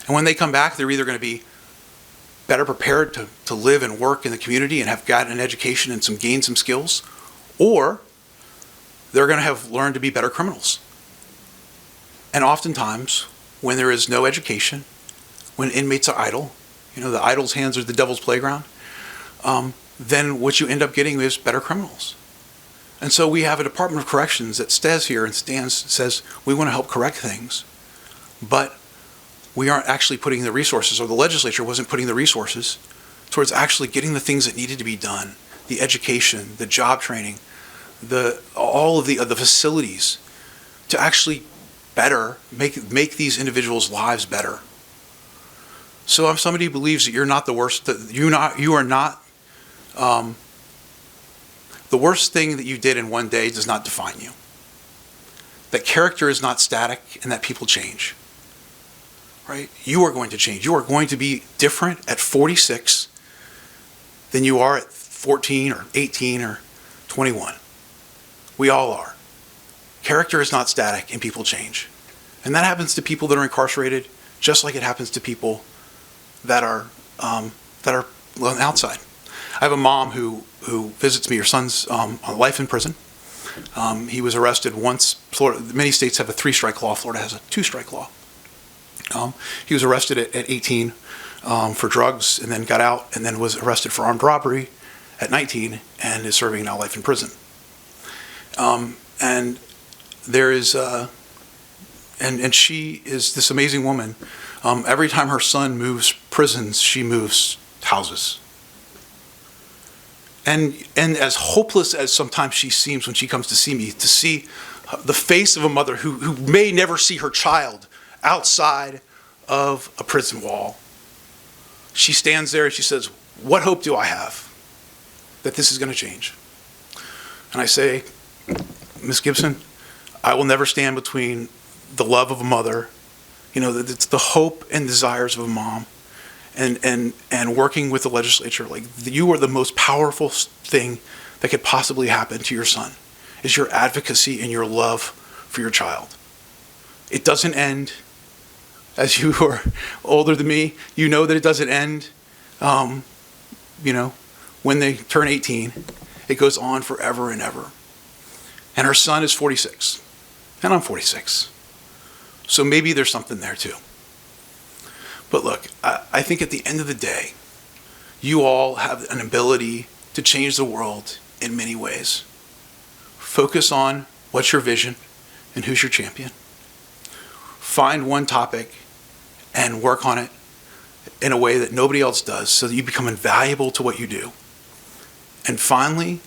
S6: And when they come back, they're either going to be better prepared to live and work in the community and have gotten an education and gained some skills, or they're going to have learned to be better criminals. And oftentimes, when there is no education, when inmates are idle, the idle's hands are the devil's playground, then what you end up getting is better criminals. And so we have a Department of Corrections that says we want to help correct things, but we aren't actually putting the resources, or the legislature wasn't putting the resources towards actually getting the things that needed to be done, the education, the job training, all of the facilities to actually make these individuals' lives better. So if somebody believes that you're not the worst, that you are not the worst thing that you did in one day does not define you. That character is not static and that people change. Right? You are going to change. You are going to be different at 46 than you are at 14 or 18 or 21. We all are. Character is not static and people change. And that happens to people that are incarcerated just like it happens to people that are on the outside. I have a mom who visits me. Her son's on life in prison. He was arrested once. Many states have a 3-strike law. Florida has a 2-strike law. He was arrested at 18 for drugs and then got out and then was arrested for armed robbery at 19 and is serving now life in prison. And there is, and she is this amazing woman. Every time her son moves prisons, she moves houses. And as hopeless as sometimes she seems when she comes to see me, to see the face of a mother who may never see her child outside of a prison wall, she stands there and she says, "What hope do I have that this is going to change?" And I say, "Miss Gibson, I will never stand between the love of a mother, it's the hope and desires of a mom, and working with the legislature. Like, you are the most powerful thing that could possibly happen to your son, is your advocacy and your love for your child. It doesn't end." As you are older than me, you know that it doesn't end, when they turn 18. It goes on forever and ever. And her son is 46, and I'm 46. So maybe there's something there too. But look, I think at the end of the day, you all have an ability to change the world in many ways. Focus on what's your vision and who's your champion. Find one topic and work on it in a way that nobody else does so that you become invaluable to what you do. And finally,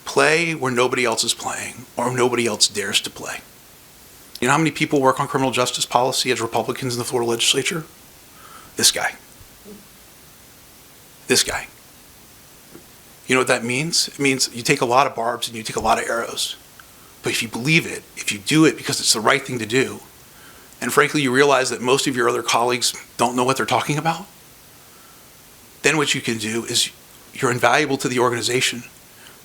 S6: play where nobody else is playing or nobody else dares to play. You know how many people work on criminal justice policy as Republicans in the Florida legislature? This guy. This guy. You know what that means? It means you take a lot of barbs and you take a lot of arrows. But if you believe it, if you do it because it's the right thing to do, and frankly you realize that most of your other colleagues don't know what they're talking about, then what you can do is you're invaluable to the organization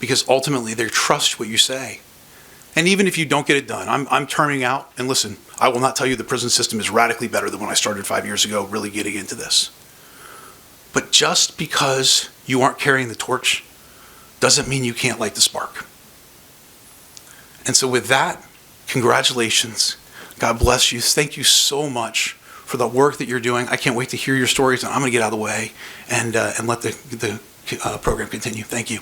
S6: because ultimately they trust what you say. And even if you don't get it done, I'm turning out, and listen, I will not tell you the prison system is radically better than when I started 5 years ago really getting into this. But just because you aren't carrying the torch doesn't mean you can't light the spark. And so with that, congratulations. God bless you. Thank you so much for the work that you're doing. I can't wait to hear your stories, and I'm going to get out of the way and let the program continue. Thank you.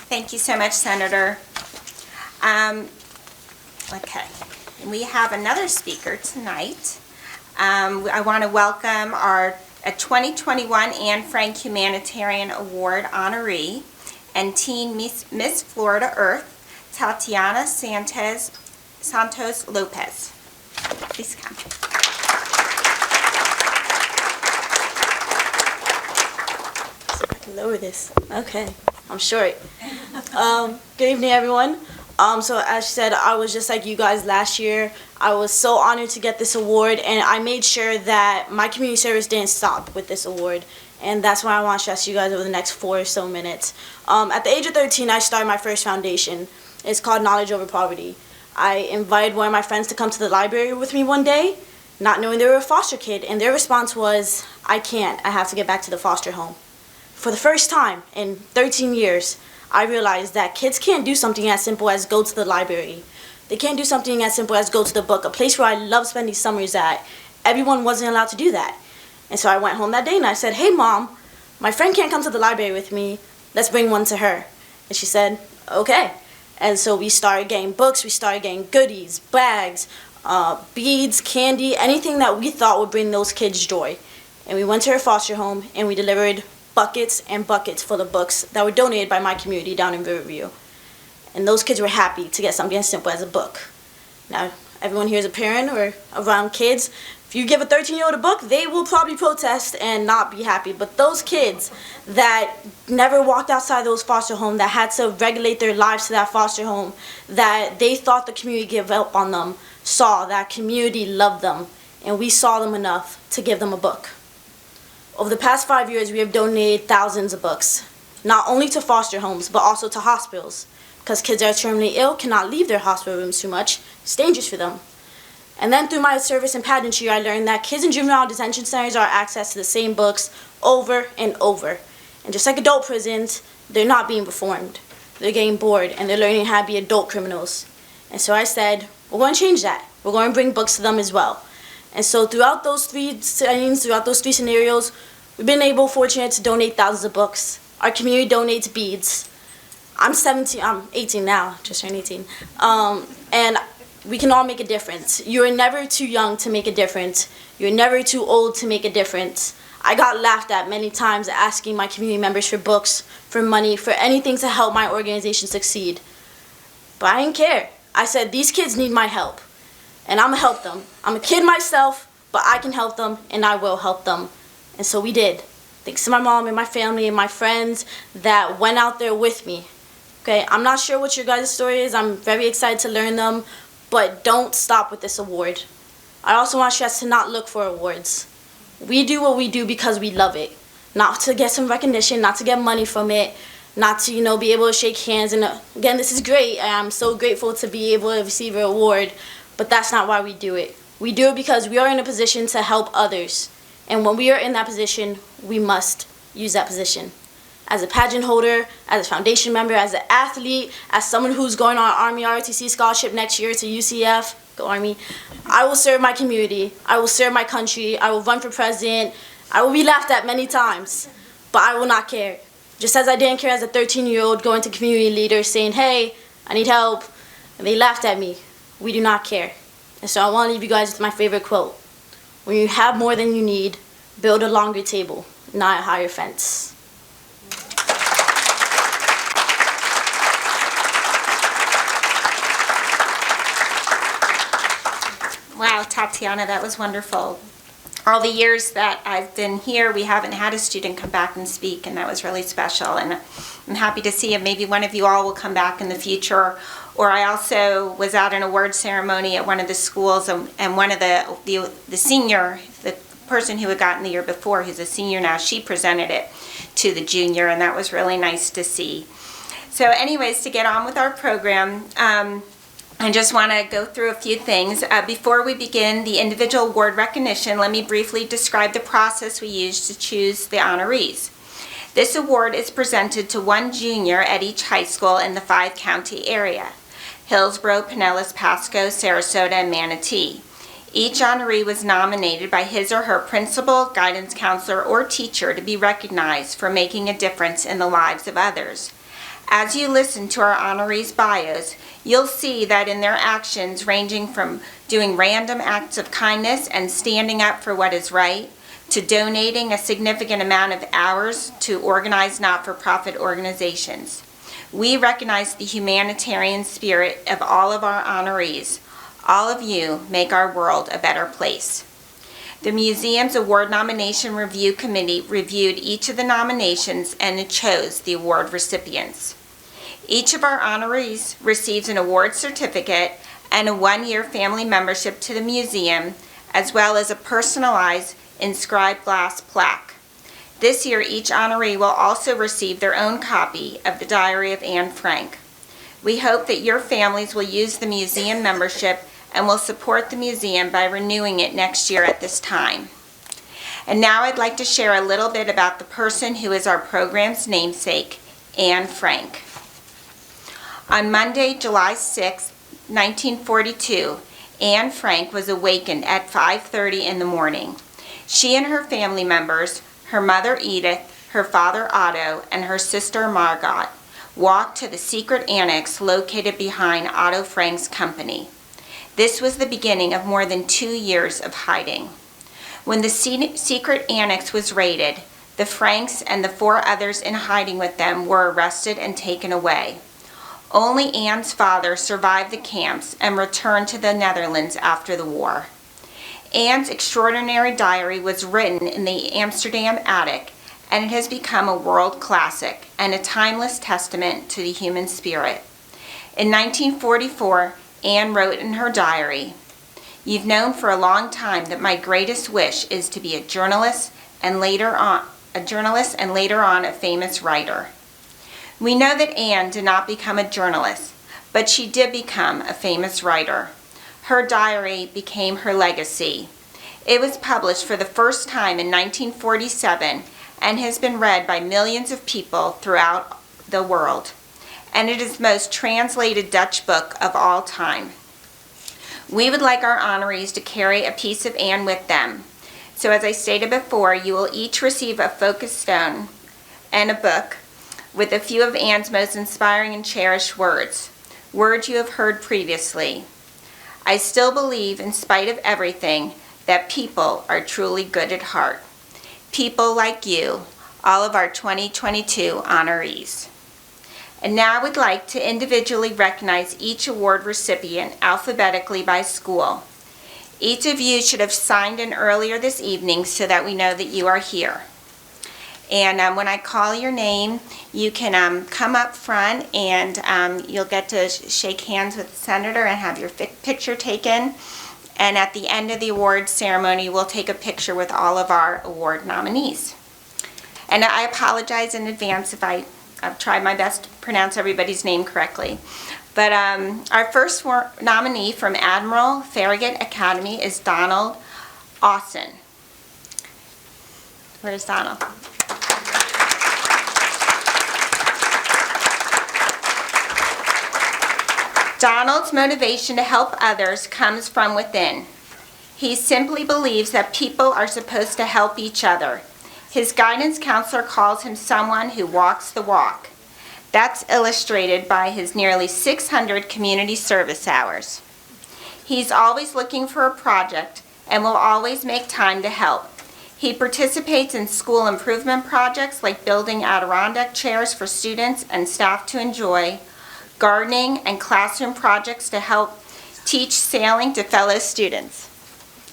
S5: Thank you so much, Senator. Okay, we have another speaker tonight. I want to welcome our 2021 Anne Frank Humanitarian Award honoree and Teen Miss Florida Earth, Tatiana Santos Lopez. Please come.
S7: I can lower this. Okay, I'm short. Good evening, everyone. So as she said, I was just like you guys last year. I was so honored to get this award, and I made sure that my community service didn't stop with this award. And that's why I want to stress you guys over the next 4 or so minutes. At the age of 13, I started my first foundation. It's called Knowledge Over Poverty. I invited one of my friends to come to the library with me one day, not knowing they were a foster kid, and their response was, "I can't, I have to get back to the foster home." For the first time in 13 years, I realized that kids can't do something as simple as go to the library. They can't do something as simple as go to the book, a place where I love spending summers at. Everyone wasn't allowed to do that. And so I went home that day and I said, "Hey Mom, my friend can't come to the library with me. Let's bring one to her." And she said, "Okay." And so we started getting books, we started getting goodies, bags, beads, candy, anything that we thought would bring those kids joy. And we went to her foster home and we delivered buckets and buckets full of books that were donated by my community down in Riverview. And those kids were happy to get something as simple as a book. Now, everyone here is a parent or around kids. If you give a 13-year-old a book, they will probably protest and not be happy. But those kids that never walked outside those foster homes, that had to regulate their lives to that foster home, that they thought the community gave up on them, saw that community loved them, and we saw them enough to give them a book. Over the past 5 years, we have donated thousands of books, not only to foster homes, but also to hospitals, because kids that are terminally ill cannot leave their hospital rooms too much. It's dangerous for them. And then through my service in pageantry, I learned that kids in juvenile detention centers are access to the same books over and over. And just like adult prisons, they're not being reformed. They're getting bored, and they're learning how to be adult criminals. And so I said, we're going to change that. We're going to bring books to them as well. And so throughout those three settings, throughout those three scenarios, we've been fortunate to donate thousands of books. Our community donates beads. I'm 18 now, just turned 18. And we can all make a difference. You're never too young to make a difference. You're never too old to make a difference. I got laughed at many times asking my community members for books, for money, for anything to help my organization succeed. But I didn't care. I said, these kids need my help, and I'm gonna help them. I'm a kid myself, but I can help them, and I will help them. And so we did. Thanks to my mom and my family and my friends that went out there with me. Okay, I'm not sure what your guys' story is. I'm very excited to learn them, but don't stop with this award. I also want to stress to not look for awards. We do what we do because we love it, not to get some recognition, not to get money from it, not to, be able to shake hands. And again, this is great. I'm so grateful to be able to receive an award, but that's not why we do it. We do it because we are in a position to help others. And when we are in that position, we must use that position. As a pageant holder, as a foundation member, as an athlete, as someone who's going on an Army ROTC scholarship next year to UCF, go Army, I will serve my community. I will serve my country. I will run for president. I will be laughed at many times, but I will not care. Just as I didn't care as a 13-year-old going to community leaders saying, hey, I need help, and they laughed at me. We do not care. And so I want to leave you guys with my favorite quote. When you have more than you need, build a longer table, not a higher fence.
S5: Wow, Tatiana, that was wonderful. All the years that I've been here, we haven't had a student come back and speak, and that was really special. And I'm happy to see if maybe one of you all will come back in the future. Or I also was at an award ceremony at one of the schools, and one of the senior, the person who had gotten the year before, who's a senior now, she presented it to the junior, and that was really nice to see. So anyways, to get on with our program, I just want to go through a few things. Before we begin the individual award recognition, let me briefly describe the process we use to choose the honorees. This award is presented to one junior at each high school in the 5-county area: Hillsborough, Pinellas, Pasco, Sarasota, and Manatee. Each honoree was nominated by his or her principal, guidance counselor, or teacher to be recognized for making a difference in the lives of others. As you listen to our honorees' bios, you'll see that in their actions ranging from doing random acts of kindness and standing up for what is right, to donating a significant amount of hours to organized not-for-profit organizations. We recognize the humanitarian spirit of all of our honorees. All of you make our world a better place. The museum's award nomination review committee reviewed each of the nominations and chose the award recipients. Each of our honorees receives an award certificate and a 1-year family membership to the museum, as well as a personalized inscribed glass plaque. This year, each honoree will also receive their own copy of the Diary of Anne Frank. We hope that your families will use the museum membership and will support the museum by renewing it next year at this time. And now I'd like to share a little bit about the person who is our program's namesake, Anne Frank. On Monday, July 6, 1942, Anne Frank was awakened at 5:30 in the morning. She and her family members, her mother Edith, her father Otto, and her sister Margot, walked to the secret annex located behind Otto Frank's company. This was the beginning of more than 2 years of hiding. When the secret annex was raided, the Franks and the 4 others in hiding with them were arrested and taken away. Only Anne's father survived the camps and returned to the Netherlands after the war. Anne's extraordinary diary was written in the Amsterdam attic, and it has become a world classic and a timeless testament to the human spirit. In 1944, Anne wrote in her diary, "You've known for a long time that my greatest wish is to be a journalist and later on a famous writer." We know that Anne did not become a journalist, but she did become a famous writer. Her diary became her legacy. It was published for the first time in 1947 and has been read by millions of people throughout the world. And it is the most translated Dutch book of all time. We would like our honorees to carry a piece of Anne with them. So as I stated before, you will each receive a focus stone and a book with a few of Anne's most inspiring and cherished words you have heard previously. I still believe, in spite of everything, that people are truly good at heart. People like you, all of our 2022 honorees. And now I would like to individually recognize each award recipient alphabetically by school. Each of you should have signed in earlier this evening so that we know that you are here. And when I call your name, you can come up front and you'll get to shake hands with the senator and have your picture taken. And at the end of the award ceremony, we'll take a picture with all of our award nominees. And I apologize in advance if I've tried my best to pronounce everybody's name correctly. But our first nominee from Admiral Farragut Academy is Donald Austin. Where's Donald? Donald's motivation to help others comes from within. He simply believes that people are supposed to help each other. His guidance counselor calls him someone who walks the walk. That's illustrated by his nearly 600 community service hours. He's always looking for a project and will always make time to help. He participates in school improvement projects like building Adirondack chairs for students and staff to enjoy, gardening, and classroom projects to help teach sailing to fellow students.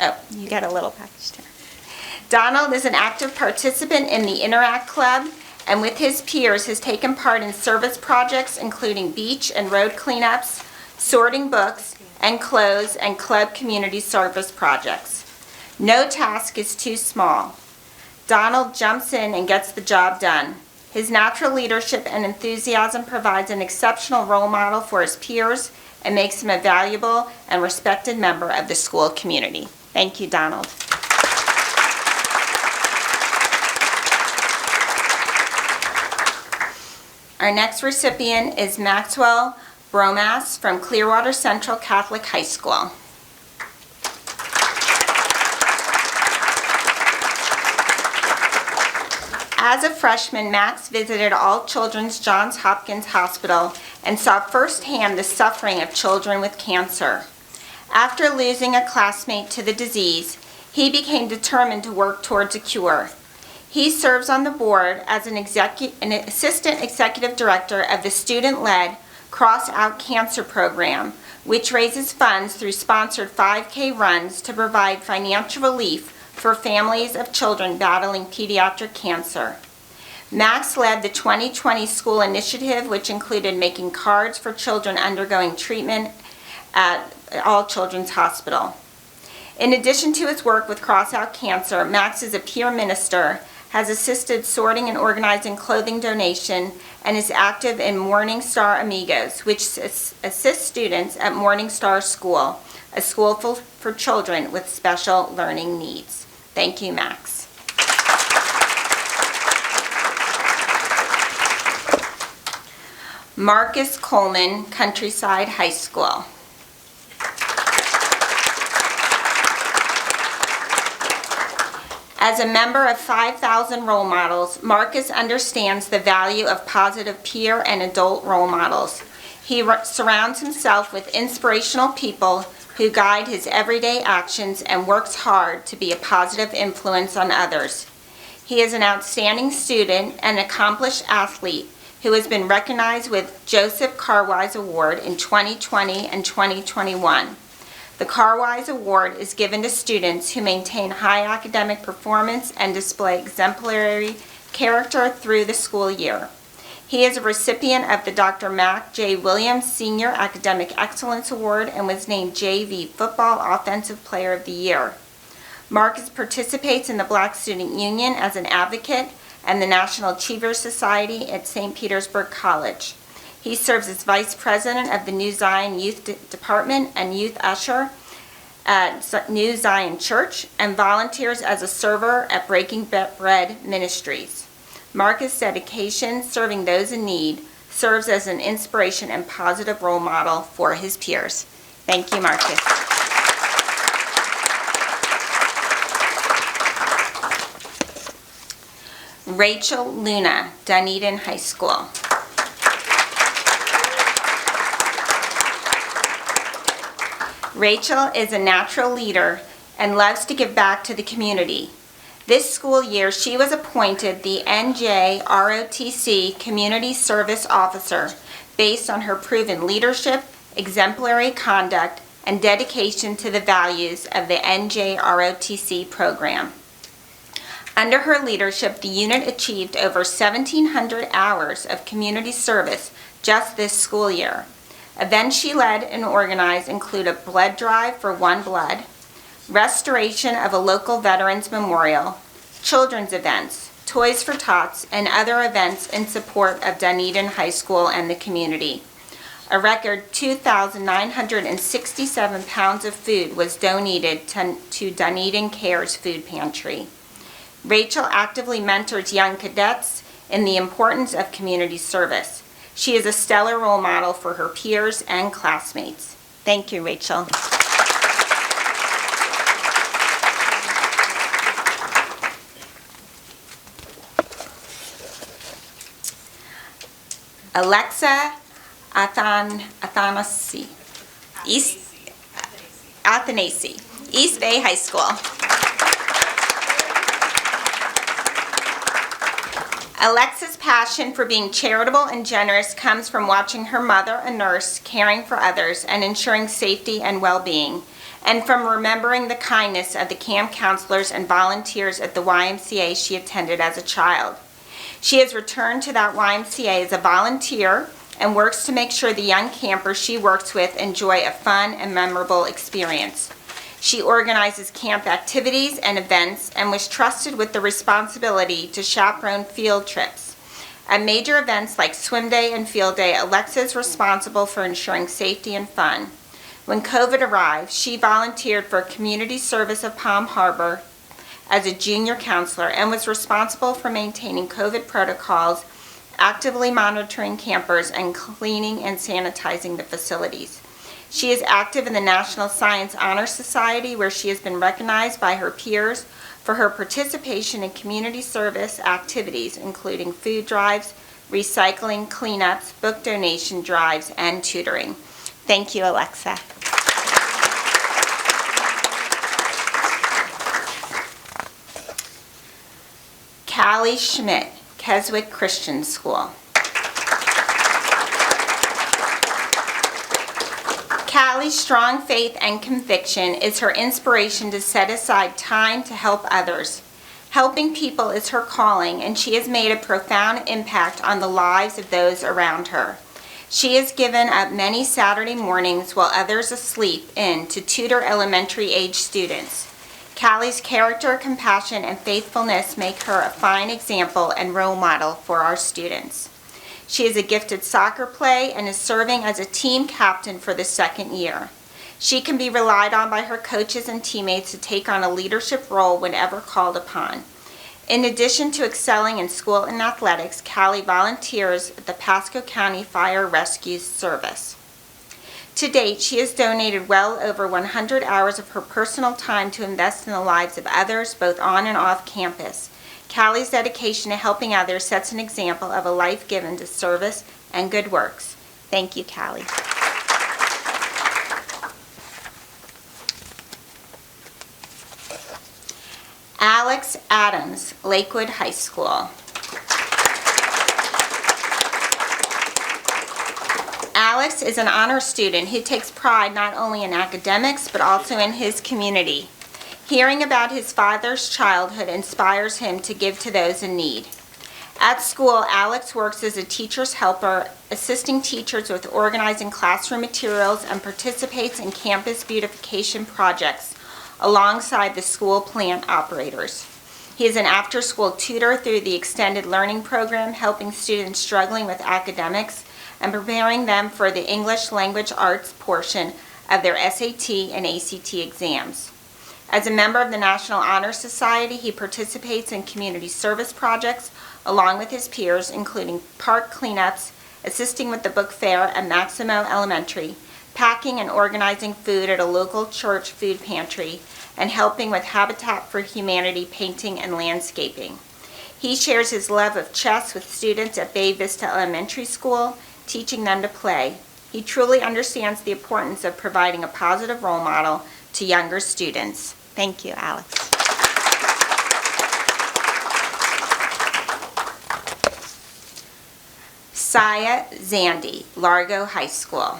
S5: Oh, you get a little package there. Donald is an active participant in the Interact Club, and with his peers has taken part in service projects including beach and road cleanups, sorting books and clothes, and club community service projects. No task is too small. Donald jumps in and gets the job done. His natural leadership and enthusiasm provides an exceptional role model for his peers and makes him a valuable and respected member of the school community. Thank you, Donald. Our next recipient is Maxwell Bromas from Clearwater Central Catholic High School. As a freshman, Max visited All Children's Johns Hopkins Hospital and saw firsthand the suffering of children with cancer. After losing a classmate to the disease, he became determined to work towards a cure. He serves on the board as an assistant executive director of the student-led Cross Out Cancer program, which raises funds through sponsored 5K runs to provide financial relief for families of children battling pediatric cancer. Max led the 2020 school initiative, which included making cards for children undergoing treatment at All Children's Hospital. In addition to his work with Cross Out Cancer, Max is a peer minister, has assisted sorting and organizing clothing donation, and is active in Morning Star Amigos, which assists students at Morning Star School, a school for children with special learning needs. Thank you, Max. Marcus Coleman, Countryside High School. As a member of 5,000 role models, Marcus understands the value of positive peer and adult role models. He surrounds himself with inspirational people who guide his everyday actions and works hard to be a positive influence on others. He is an outstanding student and accomplished athlete who has been recognized with Joseph Carwise Award in 2020 and 2021. The Carwise Award is given to students who maintain high academic performance and display exemplary character through the school year. He is a recipient of the Dr. Mac J. Williams Senior Academic Excellence Award and was named JV Football Offensive Player of the Year. Marcus participates in the Black Student Union as an advocate and the National Achievers Society at St. Petersburg College. He serves as Vice President of the New Zion Youth Department and Youth Usher at New Zion Church and volunteers as a server at Breaking Bread Ministries. Marcus' dedication, serving those in need, serves as an inspiration and positive role model for his peers. Thank you, Marcus. Rachel Luna, Dunedin High School. Rachel is a natural leader and loves to give back to the community. This school year, she was appointed the NJROTC Community Service Officer based on her proven leadership, exemplary conduct, and dedication to the values of the NJROTC program. Under her leadership, the unit achieved over 1,700 hours of community service just this school year. Events she led and organized include a blood drive for One Blood, restoration of a local veterans memorial, children's events, Toys for Tots, and other events in support of Dunedin High School and the community. A record 2,967 pounds of food was donated to Dunedin Cares Food Pantry. Rachel actively mentors young cadets in the importance of community service. She is a stellar role model for her peers and classmates. Thank you, Rachel. Alexa Athanasi, East Bay High School. Alexa's passion for being charitable and generous comes from watching her mother, a nurse, caring for others and ensuring safety and well-being, and from remembering the kindness of the camp counselors and volunteers at the YMCA she attended as a child. She has returned to that YMCA as a volunteer and works to make sure the young campers she works with enjoy a fun and memorable experience. She organizes camp activities and events and was trusted with the responsibility to chaperone field trips. At major events like Swim Day and Field Day, Alexa is responsible for ensuring safety and fun. When COVID arrived, she volunteered for Community Service of Palm Harbor as a junior counselor and was responsible for maintaining COVID protocols, actively monitoring campers, and cleaning and sanitizing the facilities. She is active in the National Science Honor Society, where she has been recognized by her peers for her participation in community service activities, including food drives, recycling, cleanups, book donation drives, and tutoring. Thank you, Alexa. Callie Schmidt, Keswick Christian School. Callie's strong faith and conviction is her inspiration to set aside time to help others. Helping people is her calling, and she has made a profound impact on the lives of those around her. She has given up many Saturday mornings while others asleep to tutor elementary age students. Callie's character, compassion, and faithfulness make her a fine example and role model for our students. She is a gifted soccer player and is serving as a team captain for the second year. She can be relied on by her coaches and teammates to take on a leadership role whenever called upon. In addition to excelling in school and athletics, Callie volunteers at the Pasco County Fire Rescue Service. To date, she has donated well over 100 hours of her personal time to invest in the lives of others, both on and off campus. Callie's dedication to helping others sets an example of a life given to service and good works. Thank you, Callie. Alex Adams, Lakewood High School. Alex is an honor student who takes pride not only in academics but also in his community. Hearing about his father's childhood inspires him to give to those in need. At school, Alex works as a teacher's helper, assisting teachers with organizing classroom materials and participates in campus beautification projects alongside the school plant operators. He is an after-school tutor through the Extended Learning Program, helping students struggling with academics and preparing them for the English Language Arts portion of their SAT and ACT exams. As a member of the National Honor Society, he participates in community service projects along with his peers, including park cleanups, assisting with the book fair at Maximo Elementary, packing and organizing food at a local church food pantry, and helping with Habitat for Humanity painting and landscaping. He shares his love of chess with students at Bay Vista Elementary School, teaching them to play. He truly understands the importance of providing a positive role model to younger students. Thank you, Alex. Saya Zandi, Largo High School.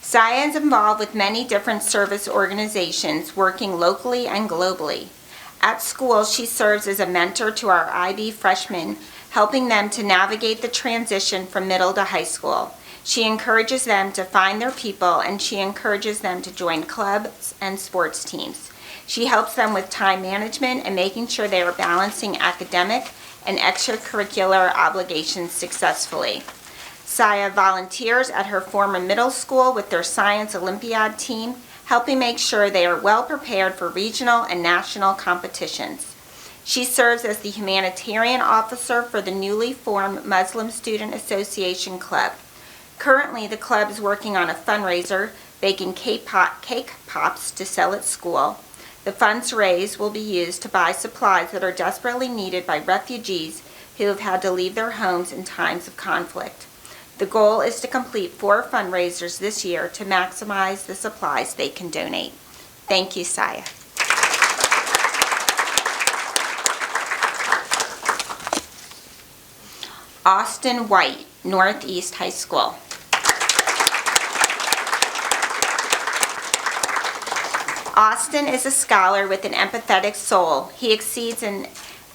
S5: Saya is involved with many different service organizations working locally and globally. At school, she serves as a mentor to our IB freshmen, helping them to navigate the transition from middle to high school. She encourages them to find their people, and she encourages them to join clubs and sports teams. She helps them with time management and making sure they are balancing academic and extracurricular obligations successfully. Saya volunteers at her former middle school with their Science Olympiad team, helping make sure they are well prepared for regional and national competitions. She serves as the humanitarian officer for the newly formed Muslim Student Association Club. Currently, the club is working on a fundraiser, baking cake pops to sell at school. The funds raised will be used to buy supplies that are desperately needed by refugees who have had to leave their homes in times of conflict. The goal is to complete 4 fundraisers this year to maximize the supplies they can donate. Thank you, Saya. Austin White, Northeast High School. Austin is a scholar with an empathetic soul. He exceeds in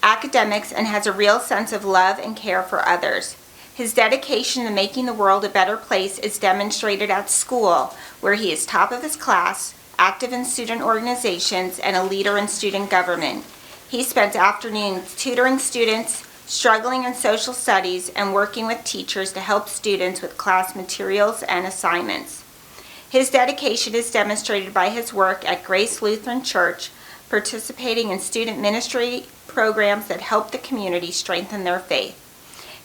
S5: academics and has a real sense of love and care for others. His dedication to making the world a better place is demonstrated at school, where he is top of his class, active in student organizations, and a leader in student government. He spent afternoons tutoring students, struggling in social studies, and working with teachers to help students with class materials and assignments. His dedication is demonstrated by his work at Grace Lutheran Church, participating in student ministry programs that help the community strengthen their faith.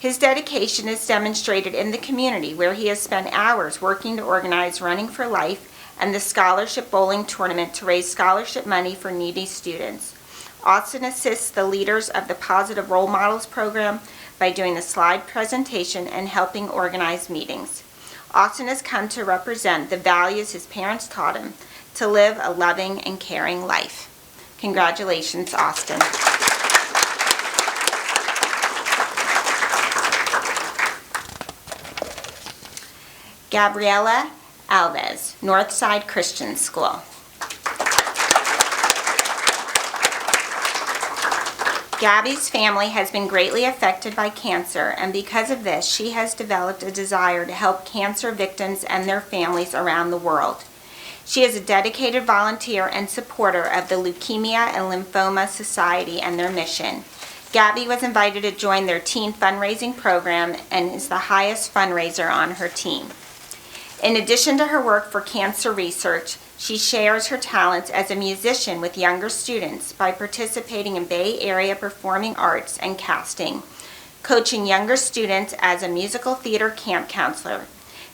S5: His dedication is demonstrated in the community, where he has spent hours working to organize Running for Life and the Scholarship Bowling Tournament to raise scholarship money for needy students. Austin assists the leaders of the Positive Role Models program by doing the slide presentation and helping organize meetings. Austin has come to represent the values his parents taught him to live a loving and caring life. Congratulations, Austin. Gabriela Alves, Northside Christian School. Gabby's family has been greatly affected by cancer, and because of this, she has developed a desire to help cancer victims and their families around the world. She is a dedicated volunteer and supporter of the Leukemia and Lymphoma Society and their mission. Gabby was invited to join their teen fundraising program and is the highest fundraiser on her team. In addition to her work for cancer research, she shares her talents as a musician with younger students by participating in Bay Area performing arts and casting, coaching younger students as a musical theater camp counselor.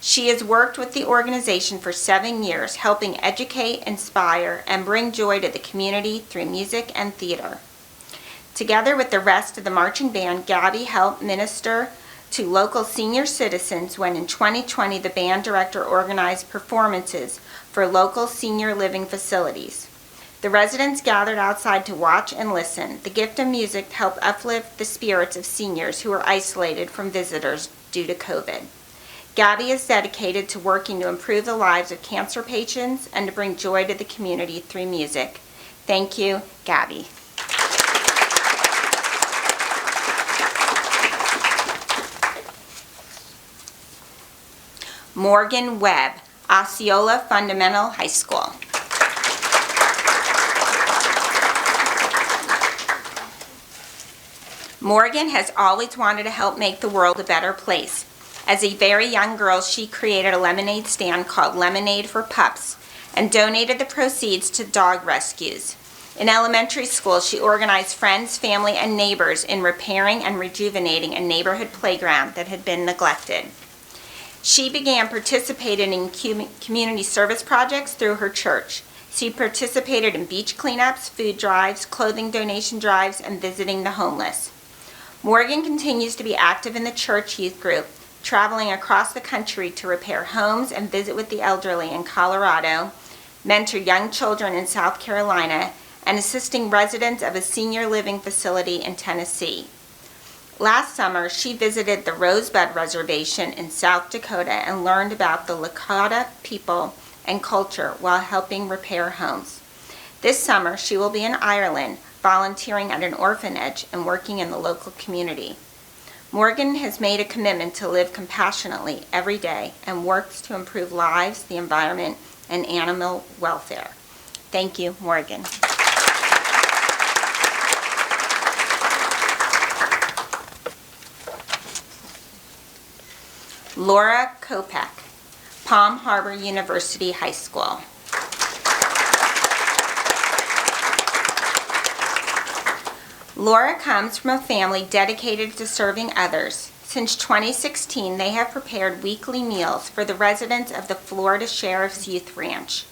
S5: She has worked with the organization for 7 years, helping educate, inspire, and bring joy to the community through music and theater. Together with the rest of the marching band, Gabby helped minister to local senior citizens when in 2020 the band director organized performances for local senior living facilities. The residents gathered outside to watch and listen. The gift of music helped uplift the spirits of seniors who were isolated from visitors due to COVID. Gabby is dedicated to working to improve the lives of cancer patients and to bring joy to the community through music. Thank you, Gabby. Morgan Webb, Osceola Fundamental High School. Morgan has always wanted to help make the world a better place. As a very young girl, she created a lemonade stand called Lemonade for Pups and donated the proceeds to dog rescues. In elementary school, she organized friends, family, and neighbors in repairing and rejuvenating a neighborhood playground that had been neglected. She began participating in community service projects through her church. She participated in beach cleanups, food drives, clothing donation drives, and visiting the homeless. Morgan continues to be active in the church youth group, traveling across the country to repair homes and visit with the elderly in Colorado, mentor young children in South Carolina, and assisting residents of a senior living facility in Tennessee. Last summer, she visited the Rosebud Reservation in South Dakota and learned about the Lakota people and culture while helping repair homes. This summer, she will be in Ireland, volunteering at an orphanage and working in the local community. Morgan has made a commitment to live compassionately every day and works to improve lives, the environment, and animal welfare. Thank you, Morgan. Laura Kopek, Palm Harbor University High School. Laura comes from a family dedicated to serving others. Since 2016, they have prepared weekly meals for the residents of the Florida Sheriff's Youth Ranch.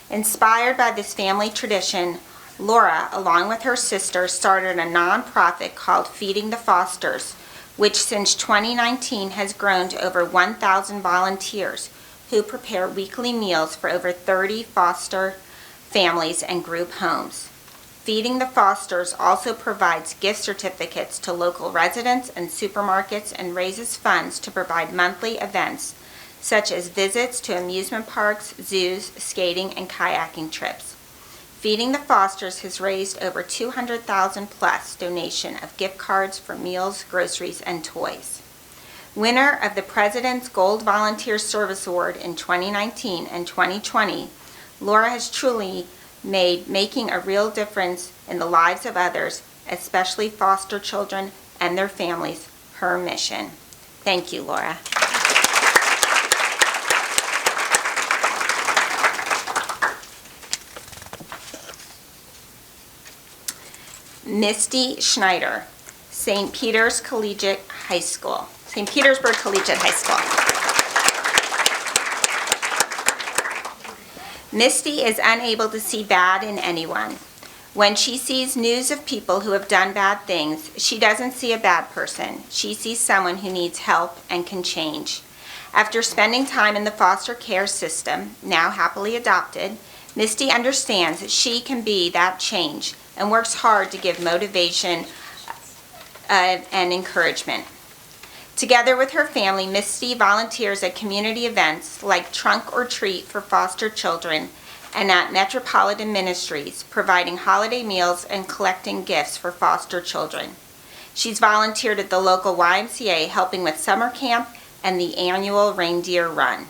S5: Inspired by this family tradition, Laura, along with her sister, started a nonprofit called Feeding the Fosters, which since 2019 has grown to over 1,000 volunteers who prepare weekly meals for over 30 foster families and group homes. Feeding the Fosters also provides gift certificates to local residents and supermarkets and raises funds to provide monthly events such as visits to amusement parks, zoos, skating, and kayaking trips. Feeding the Fosters has raised over $200,000 plus donation of gift cards for meals, groceries, and toys. Winner of the President's Gold Volunteer Service Award in 2019 and 2020, Laura has truly making a real difference in the lives of others, especially foster children and their families, her mission. Thank you, Laura. Misty Schneider, St. Peter's Collegiate High School, St. Petersburg Collegiate High School. Misty is unable to see bad in anyone. When she sees news of people who have done bad things, she doesn't see a bad person. She sees someone who needs help and can change. After spending time in the foster care system, now happily adopted, Misty understands that she can be that change and works hard to give motivation and encouragement. Together with her family, Misty volunteers at community events like Trunk or Treat for foster children and at Metropolitan Ministries, providing holiday meals and collecting gifts for foster children. She's volunteered at the local YMCA, helping with summer camp and the annual reindeer run.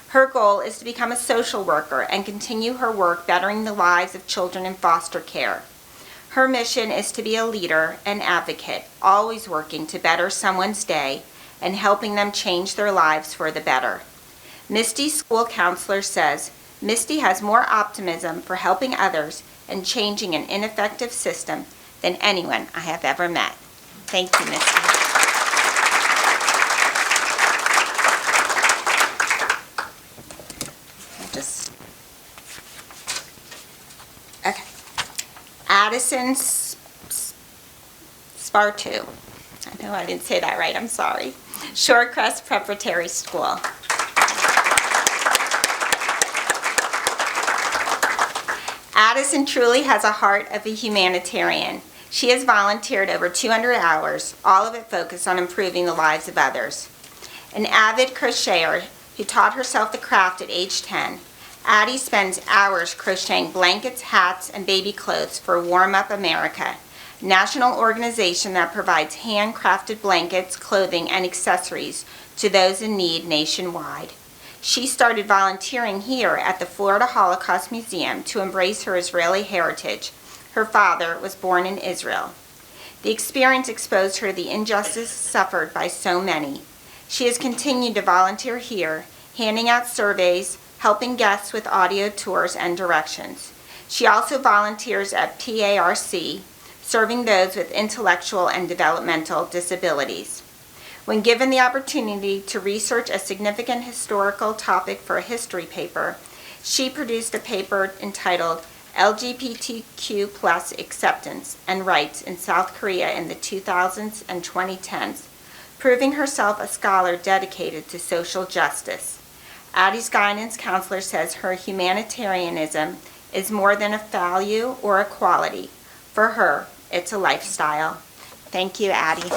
S5: Her goal is to become a social worker and continue her work bettering the lives of children in foster care. Her mission is to be a leader and advocate, always working to better someone's day and helping them change their lives for the better. Misty's school counselor says, Misty has more optimism for helping others and changing an ineffective system than anyone I have ever met. Thank you, Misty. Okay. Addison Spartu. I know I didn't say that right, I'm sorry. Shorecrest Preparatory School. Addison truly has a heart of a humanitarian. She has volunteered over 200 hours, all of it focused on improving the lives of others. An avid crocheter who taught herself the craft at age 10, Addie spends hours crocheting blankets, hats, and baby clothes for Warm Up America, a national organization that provides handcrafted blankets, clothing, and accessories to those in need nationwide. She started volunteering here at the Florida Holocaust Museum to embrace her Israeli heritage. Her father was born in Israel. The experience exposed her to the injustice suffered by so many. She has continued to volunteer here, handing out surveys, helping guests with audio tours and directions. She also volunteers at PARC, serving those with intellectual and developmental disabilities. When given the opportunity to research a significant historical topic for a history paper, she produced a paper entitled LGBTQ+ Acceptance and Rights in South Korea in the 2000s and 2010s, proving herself a scholar dedicated to social justice. Addie's guidance counselor says her humanitarianism is more than a value or a quality. For her, it's a lifestyle. Thank you, Addie.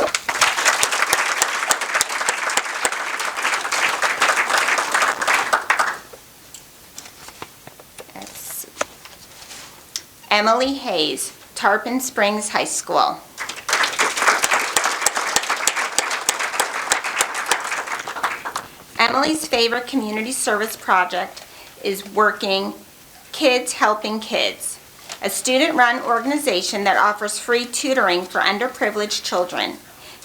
S5: Emily Hayes, Tarpon Springs High School. Emily's favorite community service project is working Kids Helping Kids, a student-run organization that offers free tutoring for underprivileged children.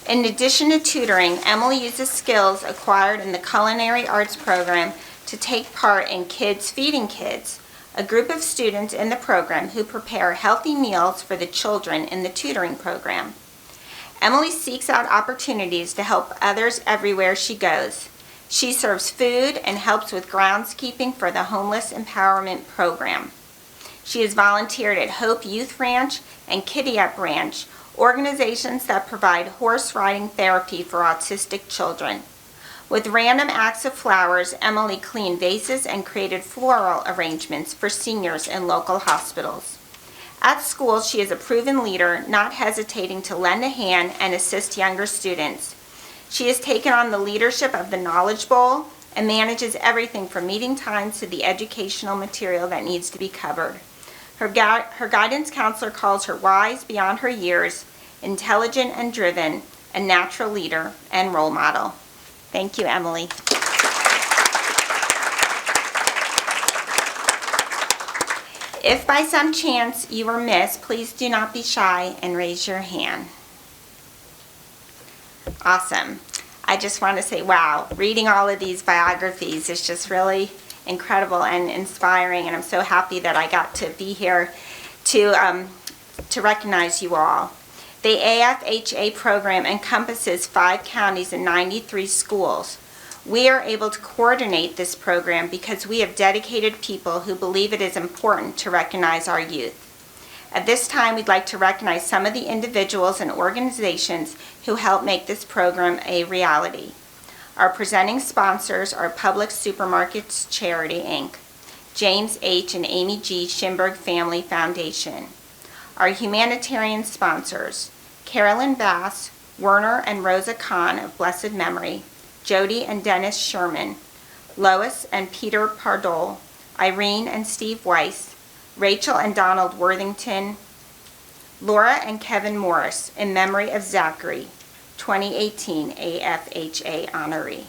S5: In addition to tutoring, Emily uses skills acquired in the culinary arts program to take part in Kids Feeding Kids, a group of students in the program who prepare healthy meals for the children in the tutoring program. Emily seeks out opportunities to help others everywhere she goes. She serves food and helps with groundskeeping for the Homeless Empowerment Program. She has volunteered at Hope Youth Ranch and Kitty Up Ranch, organizations that provide horse riding therapy for autistic children. With random acts of flowers, Emily cleaned vases and created floral arrangements for seniors in local hospitals. At school, she is a proven leader, not hesitating to lend a hand and assist younger students. She has taken on the leadership of the Knowledge Bowl and manages everything from meeting times to the educational material that needs to be covered. Her guidance counselor calls her wise beyond her years, intelligent and driven, a natural leader and role model. Thank you, Emily. If by some chance you were missed, please do not be shy and raise your hand. Awesome. I just want to say, wow, reading all of these biographies is just really incredible and inspiring, and I'm so happy that I got to be here to recognize you all. The AFHA program encompasses 5 counties and 93 schools. We are able to coordinate this program because we have dedicated people who believe it is important to recognize our youth. At this time, we'd like to recognize some of the individuals and organizations who help make this program a reality. Our presenting sponsors are Publix Supermarkets Charity, Inc., James H. and Amy G. Schimberg Family Foundation. Our humanitarian sponsors, Carolyn Bass, Werner and Rosa Kahn of blessed memory, Jody and Dennis Sherman, Lois and Peter Pardole, Irene and Steve Weiss, Rachel and Donald Worthington, Laura and Kevin Morris, in memory of Zachary, 2018 AFHA honoree.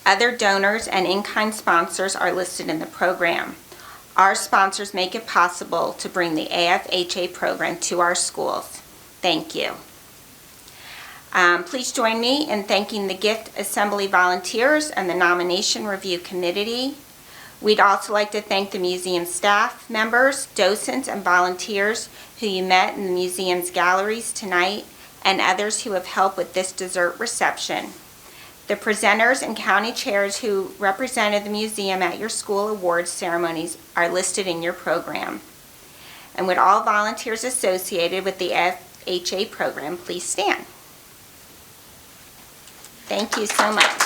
S5: Other donors and in-kind sponsors are listed in the program. Our sponsors make it possible to bring the AFHA program to our schools. Thank you. Please join me in thanking the Gift Assembly volunteers and the Nomination Review Committee. We'd also like to thank the museum staff members, docents, and volunteers who you met in the museum's galleries tonight, and others who have helped with this dessert reception. The presenters and county chairs who represented the museum at your school awards ceremonies are listed in your program. And would all volunteers associated with the AFHA program please stand? Thank you so much.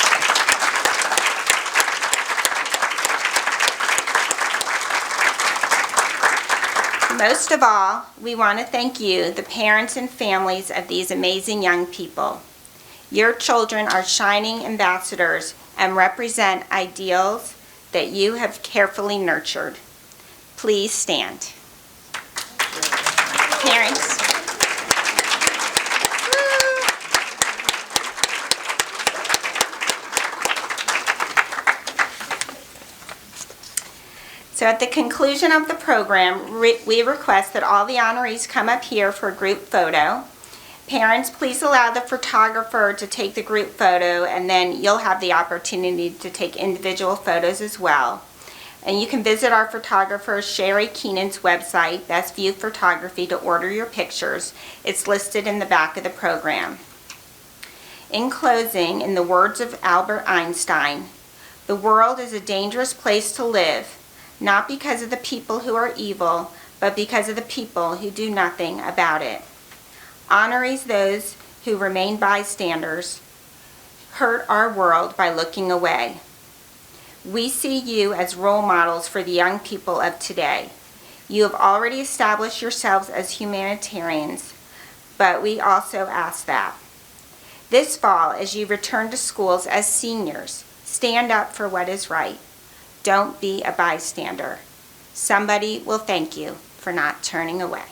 S5: most of all, we want to thank you, the parents and families of these amazing young people. Your children are shining ambassadors and represent ideals that you have carefully nurtured. Please stand. Parents. So at the conclusion of the program, we request that all the honorees come up here for a group photo. Parents, please allow the photographer to take the group photo, and then you'll have the opportunity to take individual photos as well. And you can visit our photographer Sherry Keenan's website, Best View Photography, to order your pictures. It's listed in the back of the program. In closing, in the words of Albert Einstein, the world is a dangerous place to live, not because of the people who are evil, but because of the people who do nothing about it. Honorees, those who remain bystanders, hurt our world by looking away. We see you as role models for the young people of today. You have already established yourselves as humanitarians, but we also ask that. This fall, as you return to schools as seniors, stand up for what is right. Don't be a bystander. Somebody will thank you for not turning away.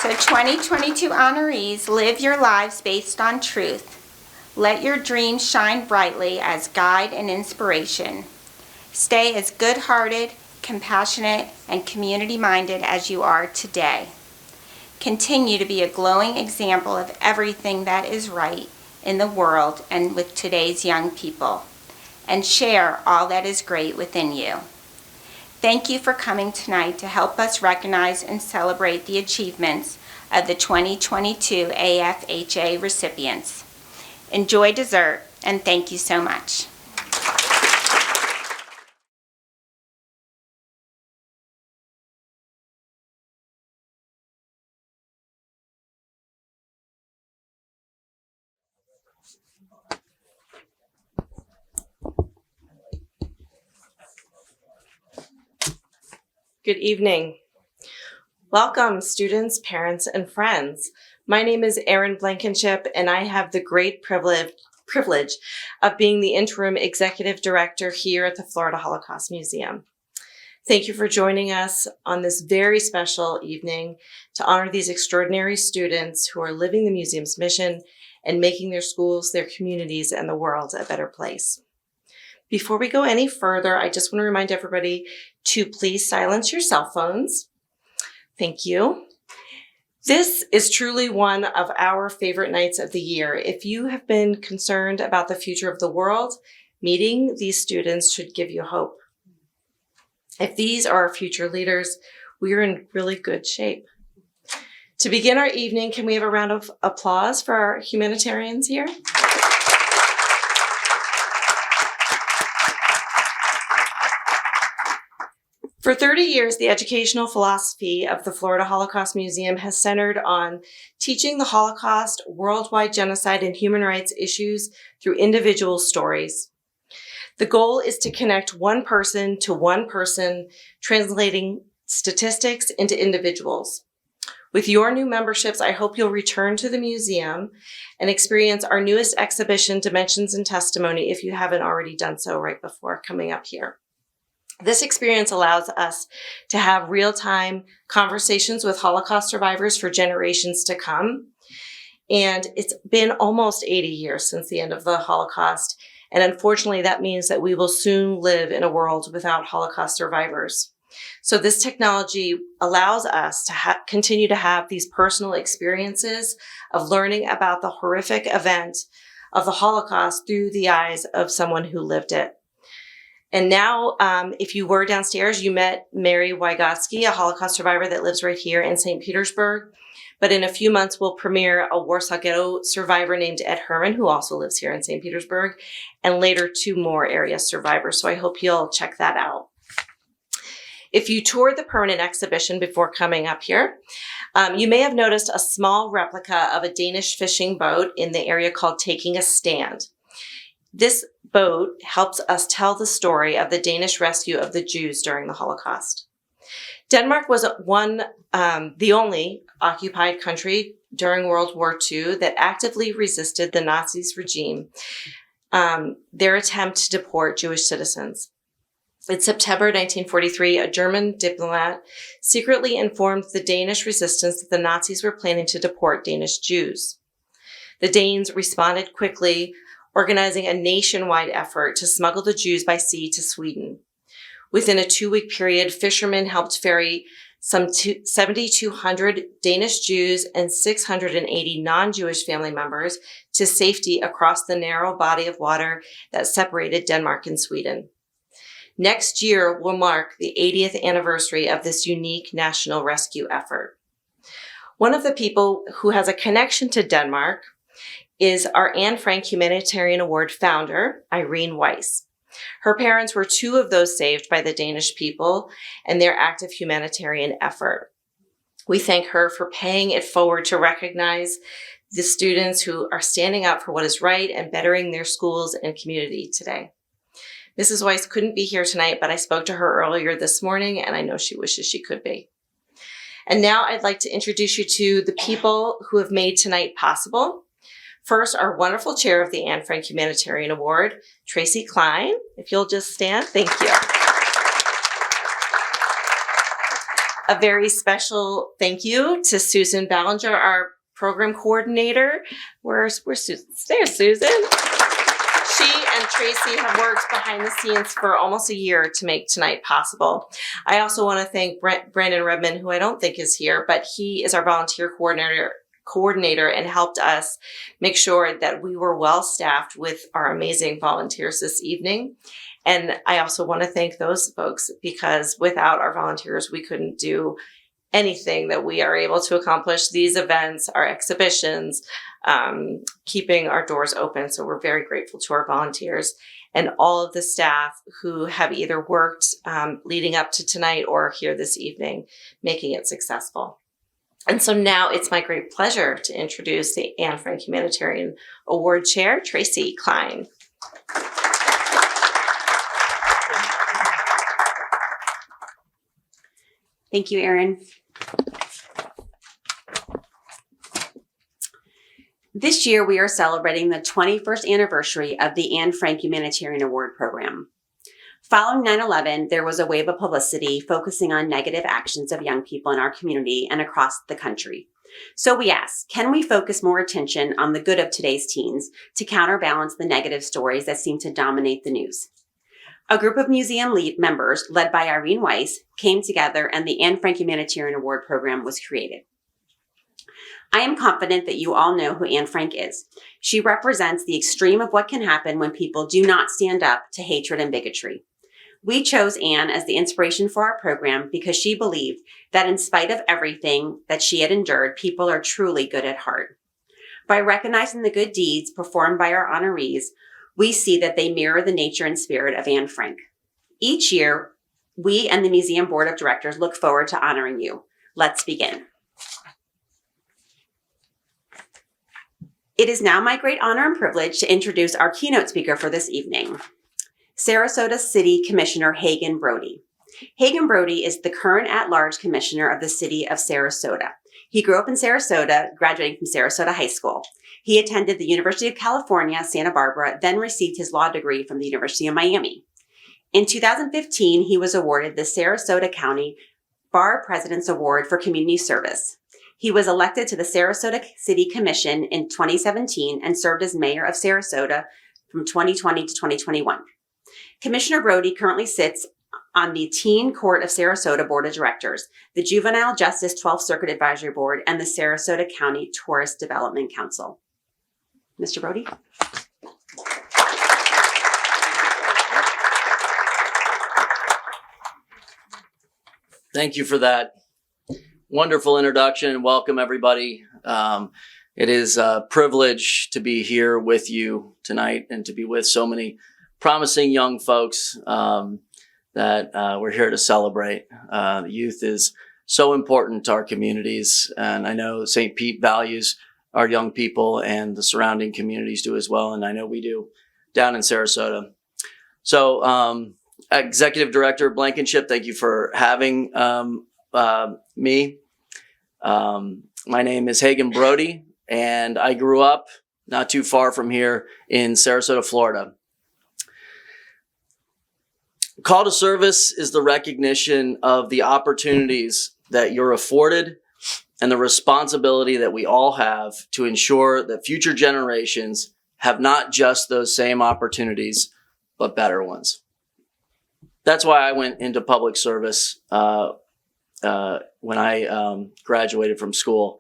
S5: So 2022 honorees, live your lives based on truth. Let your dreams shine brightly as guide and inspiration. Stay as good-hearted, compassionate, and community-minded as you are today. Continue to be a glowing example of everything that is right in the world and with today's young people, and share all that is great within you. Thank you for coming tonight to help us recognize and celebrate the achievements of the 2022 AFHA recipients. Enjoy dessert, and thank you so much.
S8: Good evening. Welcome, students, parents, and friends. My name is Erin Blankenship, and I have the great privilege of being the interim executive director here at the Florida Holocaust Museum. Thank you for joining us on this very special evening to honor these extraordinary students who are living the museum's mission and making their schools, their communities, and the world a better place. Before we go any further, I just want to remind everybody to please silence your cell phones. Thank you. This is truly one of our favorite nights of the year. If you have been concerned about the future of the world, meeting these students should give you hope. If these are our future leaders, we are in really good shape. To begin our evening, can we have a round of applause for our humanitarians here? For 30 years, the educational philosophy of the Florida Holocaust Museum has centered on teaching the Holocaust, worldwide genocide, and human rights issues through individual stories. The goal is to connect one person to one person, translating statistics into individuals. With your new memberships, I hope you'll return to the museum and experience our newest exhibition, Dimensions and Testimony, if you haven't already done so right before coming up here. This experience allows us to have real-time conversations with Holocaust survivors for generations to come. And it's been almost 80 years since the end of the Holocaust. And unfortunately, that means that we will soon live in a world without Holocaust survivors. So this technology allows us to continue to have these personal experiences of learning about the horrific event of the Holocaust through the eyes of someone who lived it. And now, if you were downstairs, you met Mary Wygotsky, a Holocaust survivor that lives right here in St. Petersburg. But in a few months, we'll premiere a Warsaw Ghetto survivor named Ed Herman, who also lives here in St. Petersburg, and later 2 more area survivors. So I hope you'll check that out. If you toured the permanent exhibition before coming up here, you may have noticed a small replica of a Danish fishing boat in the area called Taking a Stand. This boat helps us tell the story of the Danish rescue of the Jews during the Holocaust. Denmark was the only occupied country during World War II that actively resisted the Nazis' regime, their attempt to deport Jewish citizens. In September 1943, a German diplomat secretly informed the Danish resistance that the Nazis were planning to deport Danish Jews. The Danes responded quickly, organizing a nationwide effort to smuggle the Jews by sea to Sweden. Within a 2-week period, fishermen helped ferry some 7,200 Danish Jews and 680 non-Jewish family members to safety across the narrow body of water that separated Denmark and Sweden. Next year will mark the 80th anniversary of this unique national rescue effort. One of the people who has a connection to Denmark is our Anne Frank Humanitarian Award founder, Irene Weiss. Her parents were 2 of those saved by the Danish people and their active humanitarian effort. We thank her for paying it forward to recognize the students who are standing up for what is right and bettering their schools and community today. Mrs. Weiss couldn't be here tonight, but I spoke to her earlier this morning, and I know she wishes she could be. And now I'd like to introduce you to the people who have made tonight possible. First, our wonderful chair of the Anne Frank Humanitarian Award, Traci Klein. If you'll just stand, thank you. A very special thank you to Susan Ballinger, our program coordinator. Where's Susan? There's Susan. She and Traci have worked behind the scenes for almost a year to make tonight possible. I also want to thank Brandon Redman, who I don't think is here, but he is our volunteer coordinator and helped us make sure that we were well staffed with our amazing volunteers this evening. And I also want to thank those folks because without our volunteers, we couldn't do anything that we are able to accomplish. These events, our exhibitions, keeping our doors open. So we're very grateful to our volunteers and all of the staff who have either worked leading up to tonight or here this evening, making it successful. And so now it's my great pleasure to introduce the Anne Frank Humanitarian Award Chair, Traci Klein.
S9: Thank you, Erin. This year, we are celebrating the 21st anniversary of the Anne Frank Humanitarian Award program. Following 9/11, there was a wave of publicity focusing on negative actions of young people in our community and across the country. So we asked, can we focus more attention on the good of today's teens to counterbalance the negative stories that seem to dominate the news? A group of museum members, led by Irene Weiss, came together and the Anne Frank Humanitarian Award program was created. I am confident that you all know who Anne Frank is. She represents the extreme of what can happen when people do not stand up to hatred and bigotry. We chose Anne as the inspiration for our program because she believed that in spite of everything that she had endured, people are truly good at heart. By recognizing the good deeds performed by our honorees, we see that they mirror the nature and spirit of Anne Frank. Each year, we and the Museum Board of Directors look forward to honoring you. Let's begin. It is now my great honor and privilege to introduce our keynote speaker for this evening, Sarasota City Commissioner Hagen Brody. Hagen Brody is the current at-large commissioner of the city of Sarasota. He grew up in Sarasota, graduating from Sarasota High School. He attended the University of California, Santa Barbara, then received his law degree from the University of Miami. In 2015, he was awarded the Sarasota County Bar President's Award for Community Service. He was elected to the Sarasota City Commission in 2017 and served as mayor of Sarasota from 2020 to 2021. Commissioner Brody currently sits on the Teen Court of Sarasota Board of Directors, the Juvenile Justice 12th Circuit Advisory Board, and the Sarasota County Tourist Development Council. Mr. Brody?
S10: Thank you for that wonderful introduction and welcome everybody. It is a privilege to be here with you tonight and to be with so many promising young folks that we're here to celebrate. The youth is so important to our communities, and I know St. Pete values our young people and the surrounding communities do as well, and I know we do down in Sarasota. So, Executive Director Blankenship, thank you for having me. My name is Hagen Brody, and I grew up not too far from here in Sarasota, Florida. Call to service is the recognition of the opportunities that you're afforded and the responsibility that we all have to ensure that future generations have not just those same opportunities, but better ones. That's why I went into public service when I graduated from school.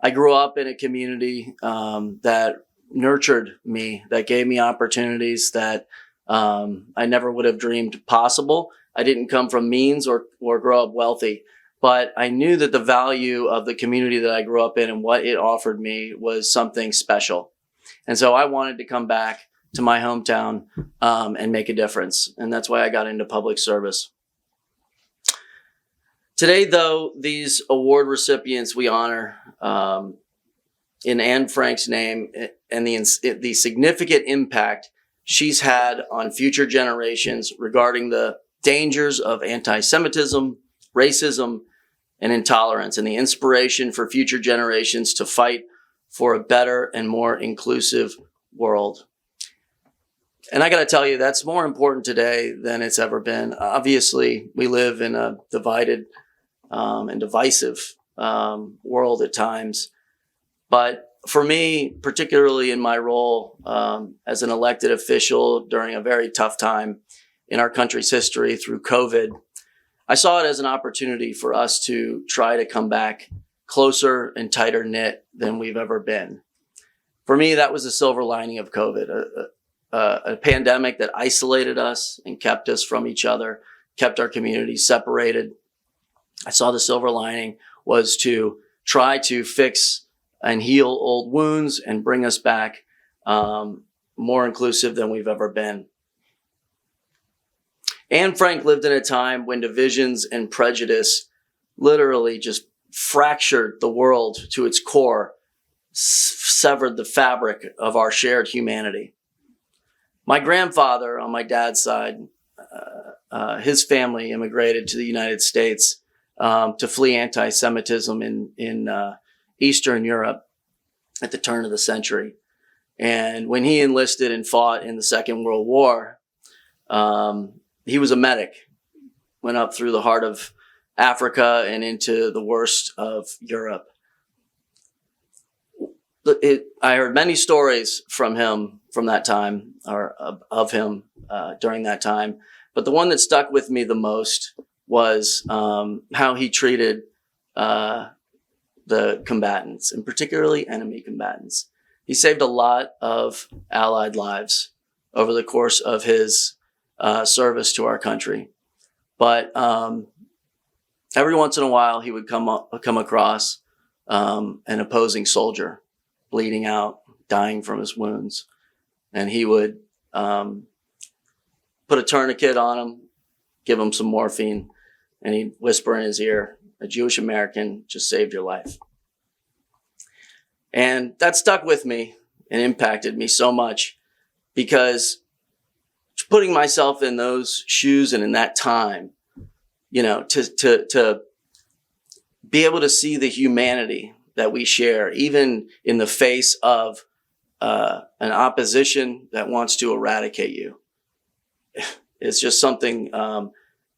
S10: I grew up in a community that nurtured me, that gave me opportunities that I never would have dreamed possible. I didn't come from means or grow up wealthy, but I knew that the value of the community that I grew up in and what it offered me was something special. And so I wanted to come back to my hometown and make a difference. And that's why I got into public service. Today, though, these award recipients we honor in Anne Frank's name and the significant impact she's had on future generations regarding the dangers of anti-Semitism, racism, and intolerance, and the inspiration for future generations to fight for a better and more inclusive world. And I got to tell you, that's more important today than it's ever been. Obviously, we live in a divided and divisive world at times. But for me, particularly in my role as an elected official during a very tough time in our country's history through COVID, I saw it as an opportunity for us to try to come back closer and tighter knit than we've ever been. For me, that was the silver lining of COVID, a pandemic that isolated us and kept us from each other, kept our communities separated. I saw the silver lining was to try to fix and heal old wounds and bring us back more inclusive than we've ever been. Anne Frank lived in a time when divisions and prejudice literally just fractured the world to its core, severed the fabric of our shared humanity. My grandfather on my dad's side, his family immigrated to the United States to flee anti-Semitism in Eastern Europe at the turn of the century. And when he enlisted and fought in the Second World War, he was a medic, went up through the heart of Africa and into the worst of Europe. I heard many stories from him from that time, or of him during that time. But the one that stuck with me the most was how he treated the combatants, and particularly enemy combatants. He saved a lot of Allied lives over the course of his service to our country. But every once in a while, he would come across an opposing soldier, bleeding out, dying from his wounds. And he would put a tourniquet on him, give him some morphine, and he'd whisper in his ear, "A Jewish American just saved your life." And that stuck with me and impacted me so much, because putting myself in those shoes and in that time, to be able to see the humanity that we share, even in the face of an opposition that wants to eradicate you. It's just something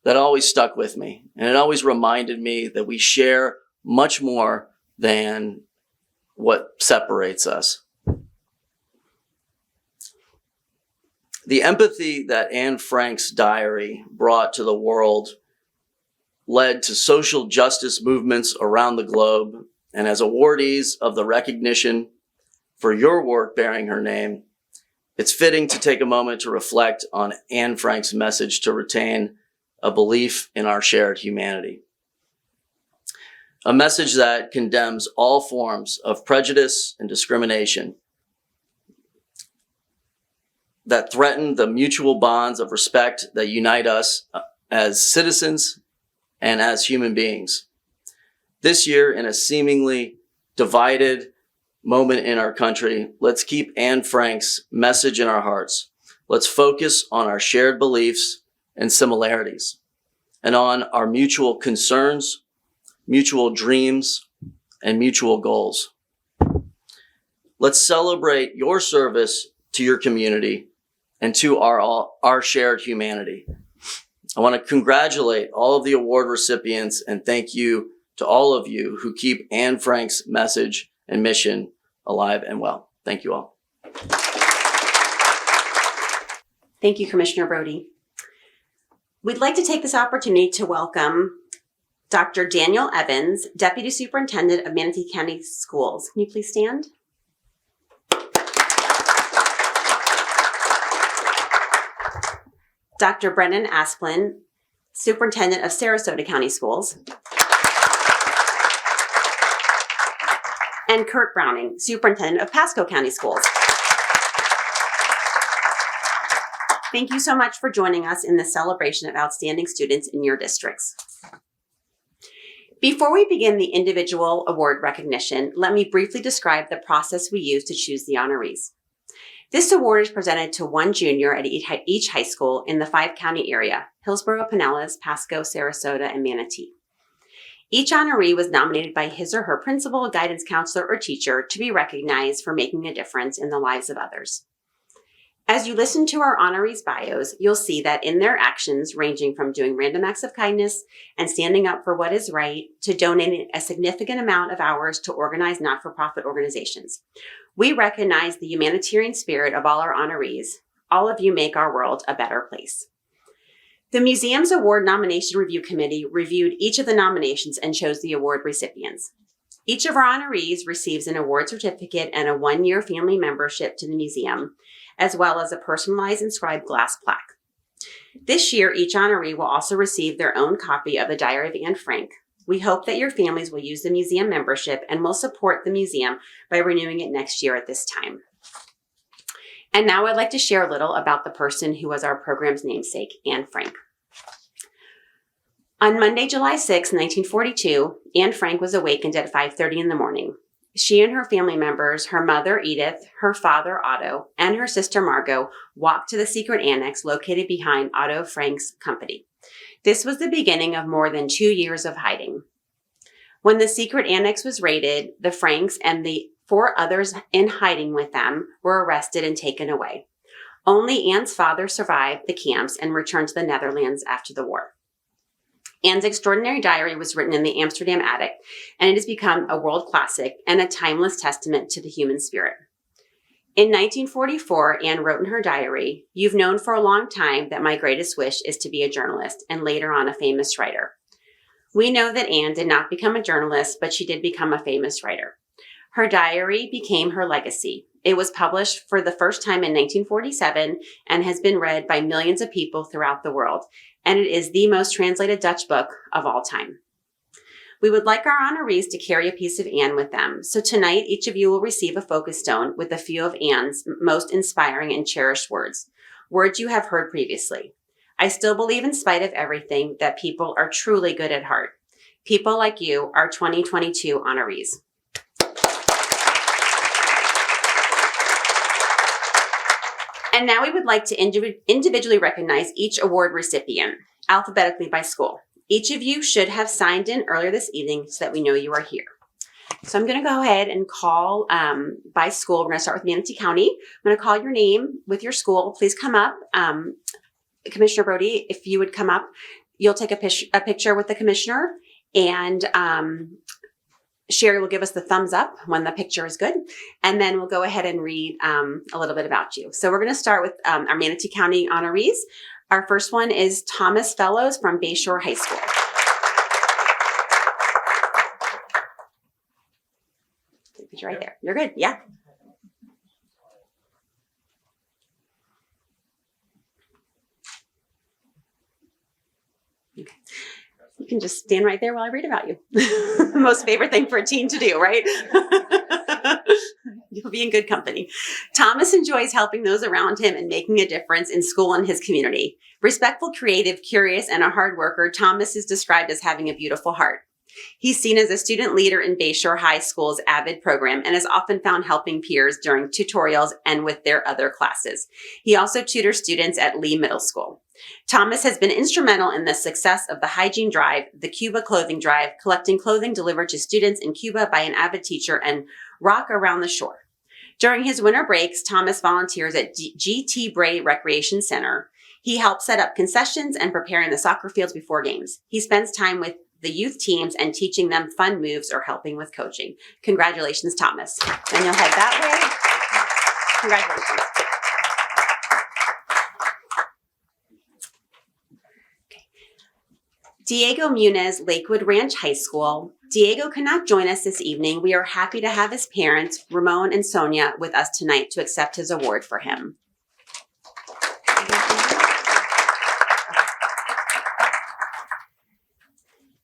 S10: that always stuck with me. And it always reminded me that we share much more than what separates us. The empathy that Anne Frank's diary brought to the world led to social justice movements around the globe. And as awardees of the recognition for your work bearing her name, it's fitting to take a moment to reflect on Anne Frank's message to retain a belief in our shared humanity. A message that condemns all forms of prejudice and discrimination, that threaten the mutual bonds of respect that unite us as citizens and as human beings. This year, in a seemingly divided moment in our country, let's keep Anne Frank's message in our hearts. Let's focus on our shared beliefs and similarities, and on our mutual concerns, mutual dreams, and mutual goals. Let's celebrate your service to your community and to our shared humanity. I want to congratulate all of the award recipients and thank you to all of you who keep Anne Frank's message and mission alive and well. Thank you all.
S9: Thank you, Commissioner Brody. We'd like to take this opportunity to welcome Dr. Daniel Evans, Deputy Superintendent of Manatee County Schools. Can you please stand? Dr. Brennan Asplin, Superintendent of Sarasota County Schools. And Kurt Browning, Superintendent of Pasco County Schools. Thank you so much for joining us in this celebration of outstanding students in your districts. Before we begin the individual award recognition, let me briefly describe the process we use to choose the honorees. This award is presented to one junior at each high school in the 5-county area: Hillsborough, Pinellas, Pasco, Sarasota, and Manatee. Each honoree was nominated by his or her principal, guidance counselor, or teacher to be recognized for making a difference in the lives of others. As you listen to our honorees' bios, you'll see that in their actions, ranging from doing random acts of kindness and standing up for what is right to donating a significant amount of hours to organize not-for-profit organizations, we recognize the humanitarian spirit of all our honorees. All of you make our world a better place. The museum's award nomination review committee reviewed each of the nominations and chose the award recipients. Each of our honorees receives an award certificate and a 1-year family membership to the museum, as well as a personalized inscribed glass plaque. This year, each honoree will also receive their own copy of the Diary of Anne Frank. We hope that your families will use the museum membership and will support the museum by renewing it next year at this time. And now I'd like to share a little about the person who was our program's namesake, Anne Frank. On Monday, July 6, 1942, Anne Frank was awakened at 5:30 in the morning. She and her family members, her mother, Edith, her father, Otto, and her sister, Margot, walked to the secret annex located behind Otto Frank's company. This was the beginning of more than 2 years of hiding. When the secret annex was raided, the Franks and the 4 others in hiding with them were arrested and taken away. Only Anne's father survived the camps and returned to the Netherlands after the war. Anne's extraordinary diary was written in the Amsterdam attic, and it has become a world classic and a timeless testament to the human spirit. In 1944, Anne wrote in her diary, "You've known for a long time that my greatest wish is to be a journalist and later on a famous writer." We know that Anne did not become a journalist, but she did become a famous writer. Her diary became her legacy. It was published for the first time in 1947 and has been read by millions of people throughout the world, and it is the most translated Dutch book of all time. We would like our honorees to carry a piece of Anne with them. So tonight, each of you will receive a focus stone with a few of Anne's most inspiring and cherished words you have heard previously. I still believe, in spite of everything, that people are truly good at heart. People like you are 2022 honorees. And now we would like to individually recognize each award recipient, alphabetically by school. Each of you should have signed in earlier this evening so that we know you are here. So I'm going to go ahead and call by school. We're going to start with Manatee County. I'm going to call your name with your school. Please come up. Commissioner Brody, if you would come up, you'll take a picture with the commissioner, and Sherry will give us the thumbs up when the picture is good, and then we'll go ahead and read a little bit about you. So we're going to start with our Manatee County honorees. Our first one is Thomas Fellows from Bayshore High School. Picture right there. You're good. Yeah. Okay. You can just stand right there while I read about you. Most favorite thing for a teen to do, right? You'll be in good company. Thomas enjoys helping those around him and making a difference in school and his community. Respectful, creative, curious, and a hard worker, Thomas is described as having a beautiful heart. He's seen as a student leader in Bayshore High School's AVID program and is often found helping peers during tutorials and with their other classes. He also tutors students at Lee Middle School. Thomas has been instrumental in the success of the Hygiene Drive, the Cuba Clothing Drive, collecting clothing delivered to students in Cuba by an AVID teacher, and Rock Around the Shore. During his winter breaks, Thomas volunteers at G.T. Bray Recreation Center. He helps set up concessions and preparing the soccer fields before games. He spends time with the youth teams and teaching them fun moves or helping with coaching. Congratulations, Thomas. And you'll head that way. Congratulations. Diego Muniz, Lakewood Ranch High School. Diego cannot join us this evening. We are happy to have his parents, Ramon and Sonia, with us tonight to accept his award for him.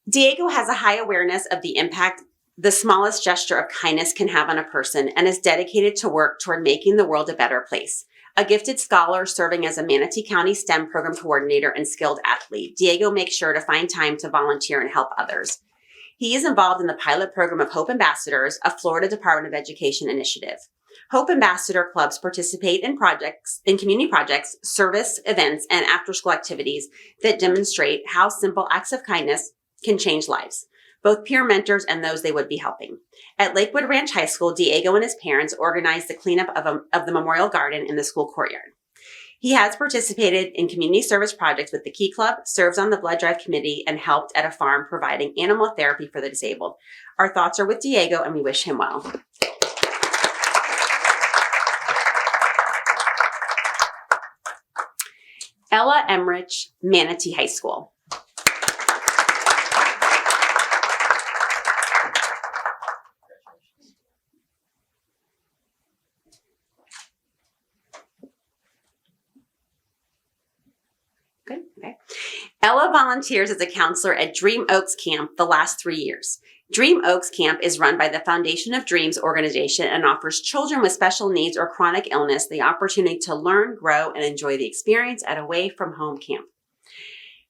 S9: Diego has a high awareness of the impact the smallest gesture of kindness can have on a person and is dedicated to work toward making the world a better place. A gifted scholar serving as a Manatee County STEM program coordinator and skilled athlete, Diego makes sure to find time to volunteer and help others. He is involved in the pilot program of Hope Ambassadors, a Florida Department of Education initiative. Hope Ambassador clubs participate in community projects, service events, and after-school activities that demonstrate how simple acts of kindness can change lives, both peer mentors and those they would be helping. At Lakewood Ranch High School, Diego and his parents organized the cleanup of the Memorial Garden in the school courtyard. He has participated in community service projects with the Key Club, serves on the Blood Drive Committee, and helped at a farm providing animal therapy for the disabled. Our thoughts are with Diego, and we wish him well. Ella Emmerich, Manatee High School. Good. Okay. Ella volunteers as a counselor at Dream Oaks Camp the last 3 years. Dream Oaks Camp is run by the Foundation of Dreams organization and offers children with special needs or chronic illness the opportunity to learn, grow, and enjoy the experience at away from home camp.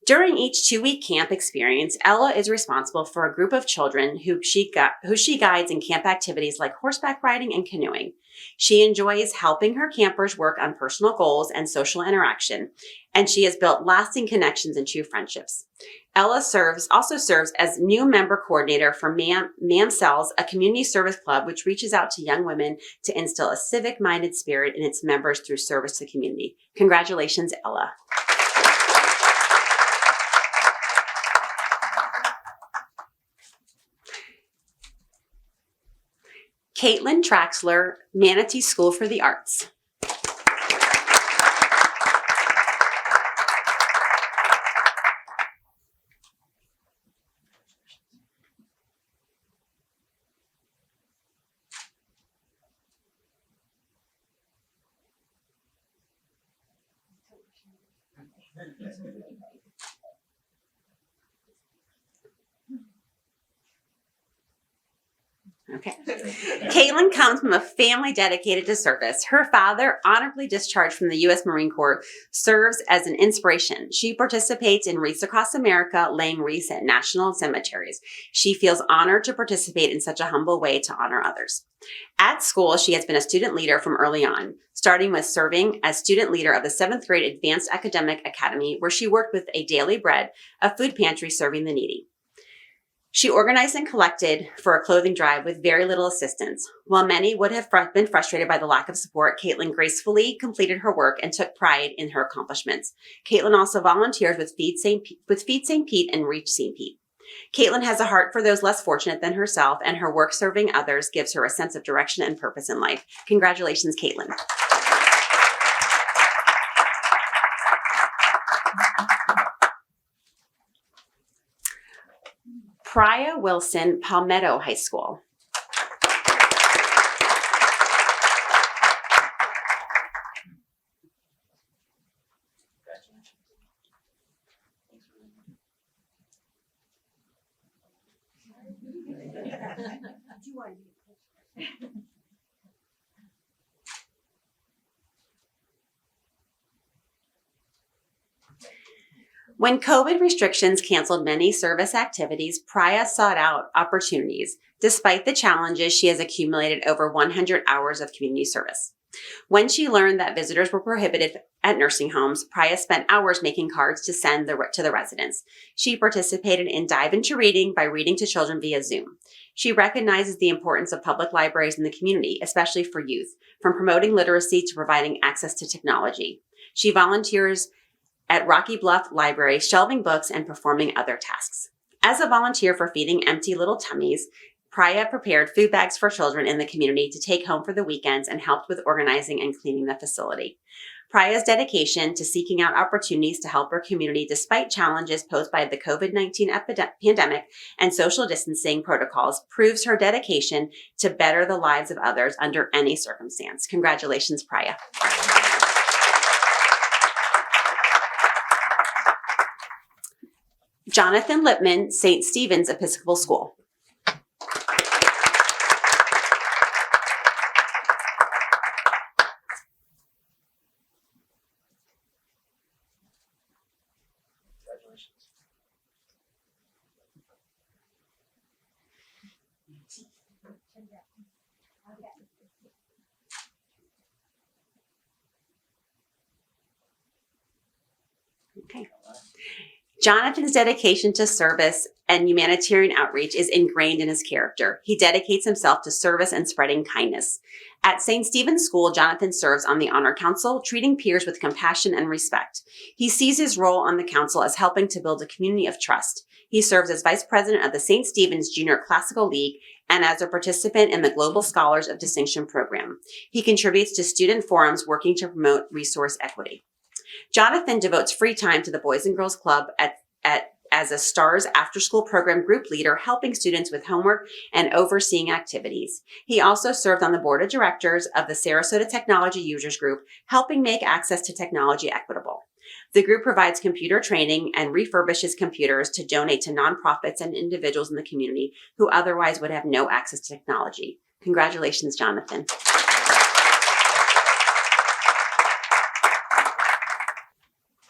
S9: During each 2-week camp experience, Ella is responsible for a group of children who she guides in camp activities like horseback riding and canoeing. She enjoys helping her campers work on personal goals and social interaction, and she has built lasting connections and true friendships. Ella also serves as new member coordinator for MAMCELS, a community service club which reaches out to young women to instill a civic-minded spirit in its members through service to the community. Congratulations, Ella. Caitlin Traxler, Manatee School for the Arts. Okay. Caitlin comes from a family dedicated to service. Her father, honorably discharged from the U.S. Marine Corps, serves as an inspiration. She participates in wreaths across America, laying wreaths at national cemeteries. She feels honored to participate in such a humble way to honor others. At school, she has been a student leader from early on, starting with serving as student leader of the 7th grade Advanced Academic Academy, where she worked with A Daily Bread, a food pantry serving the needy. She organized and collected for a clothing drive with very little assistance. While many would have been frustrated by the lack of support, Caitlin gracefully completed her work and took pride in her accomplishments. Caitlin also volunteers with Feed St. Pete and Reach St. Pete. Caitlin has a heart for those less fortunate than herself, and her work serving others gives her a sense of direction and purpose in life. Congratulations, Caitlin. Priya Wilson, Palmetto High School. When COVID restrictions canceled many service activities, Priya sought out opportunities. Despite the challenges, she has accumulated over 100 hours of community service. When she learned that visitors were prohibited at nursing homes, Priya spent hours making cards to send to the residents. She participated in Dive Into Reading by reading to children via Zoom. She recognizes the importance of public libraries in the community, especially for youth, from promoting literacy to providing access to technology. She volunteers at Rocky Bluff Library, shelving books and performing other tasks. As a volunteer for Feeding Empty Little Tummies, Priya prepared food bags for children in the community to take home for the weekends and helped with organizing and cleaning the facility. Priya's dedication to seeking out opportunities to help her community despite challenges posed by the COVID-19 pandemic and social distancing protocols proves her dedication to better the lives of others under any circumstance. Congratulations, Priya. Jonathan Lipman, St. Stephen's Episcopal School. Okay. Jonathan's dedication to service and humanitarian outreach is ingrained in his character. He dedicates himself to service and spreading kindness. At St. Stephen's School, Jonathan serves on the Honor Council, treating peers with compassion and respect. He sees his role on the council as helping to build a community of trust. He serves as vice president of the St. Stephen's Junior Classical League and as a participant in the Global Scholars of Distinction program. He contributes to student forums working to promote resource equity. Jonathan devotes free time to the Boys and Girls Club as a STARS after-school program group leader, helping students with homework and overseeing activities. He also served on the board of directors of the Sarasota Technology Users Group, helping make access to technology equitable. The group provides computer training and refurbishes computers to donate to nonprofits and individuals in the community who otherwise would have no access to technology. Congratulations, Jonathan.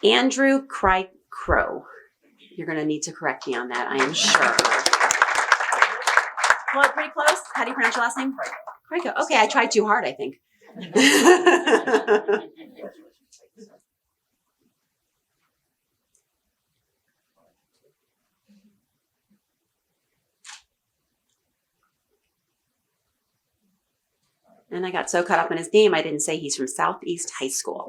S9: Andrew Crow. You're going to need to correct me on that, I am sure. Well, pretty close. How do you pronounce your last name? Crico. Okay, I tried too hard, I think. And I got so caught up in his name, I didn't say he's from Southeast High School.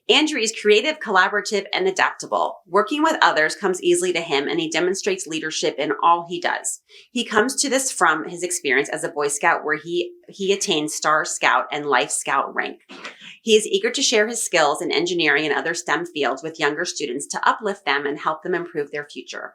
S9: Andrew is creative, collaborative, and adaptable. Working with others comes easily to him, and he demonstrates leadership in all he does. He comes to this from his experience as a Boy Scout, where he attained Star Scout and Life Scout rank. He is eager to share his skills in engineering and other STEM fields with younger students to uplift them and help them improve their future.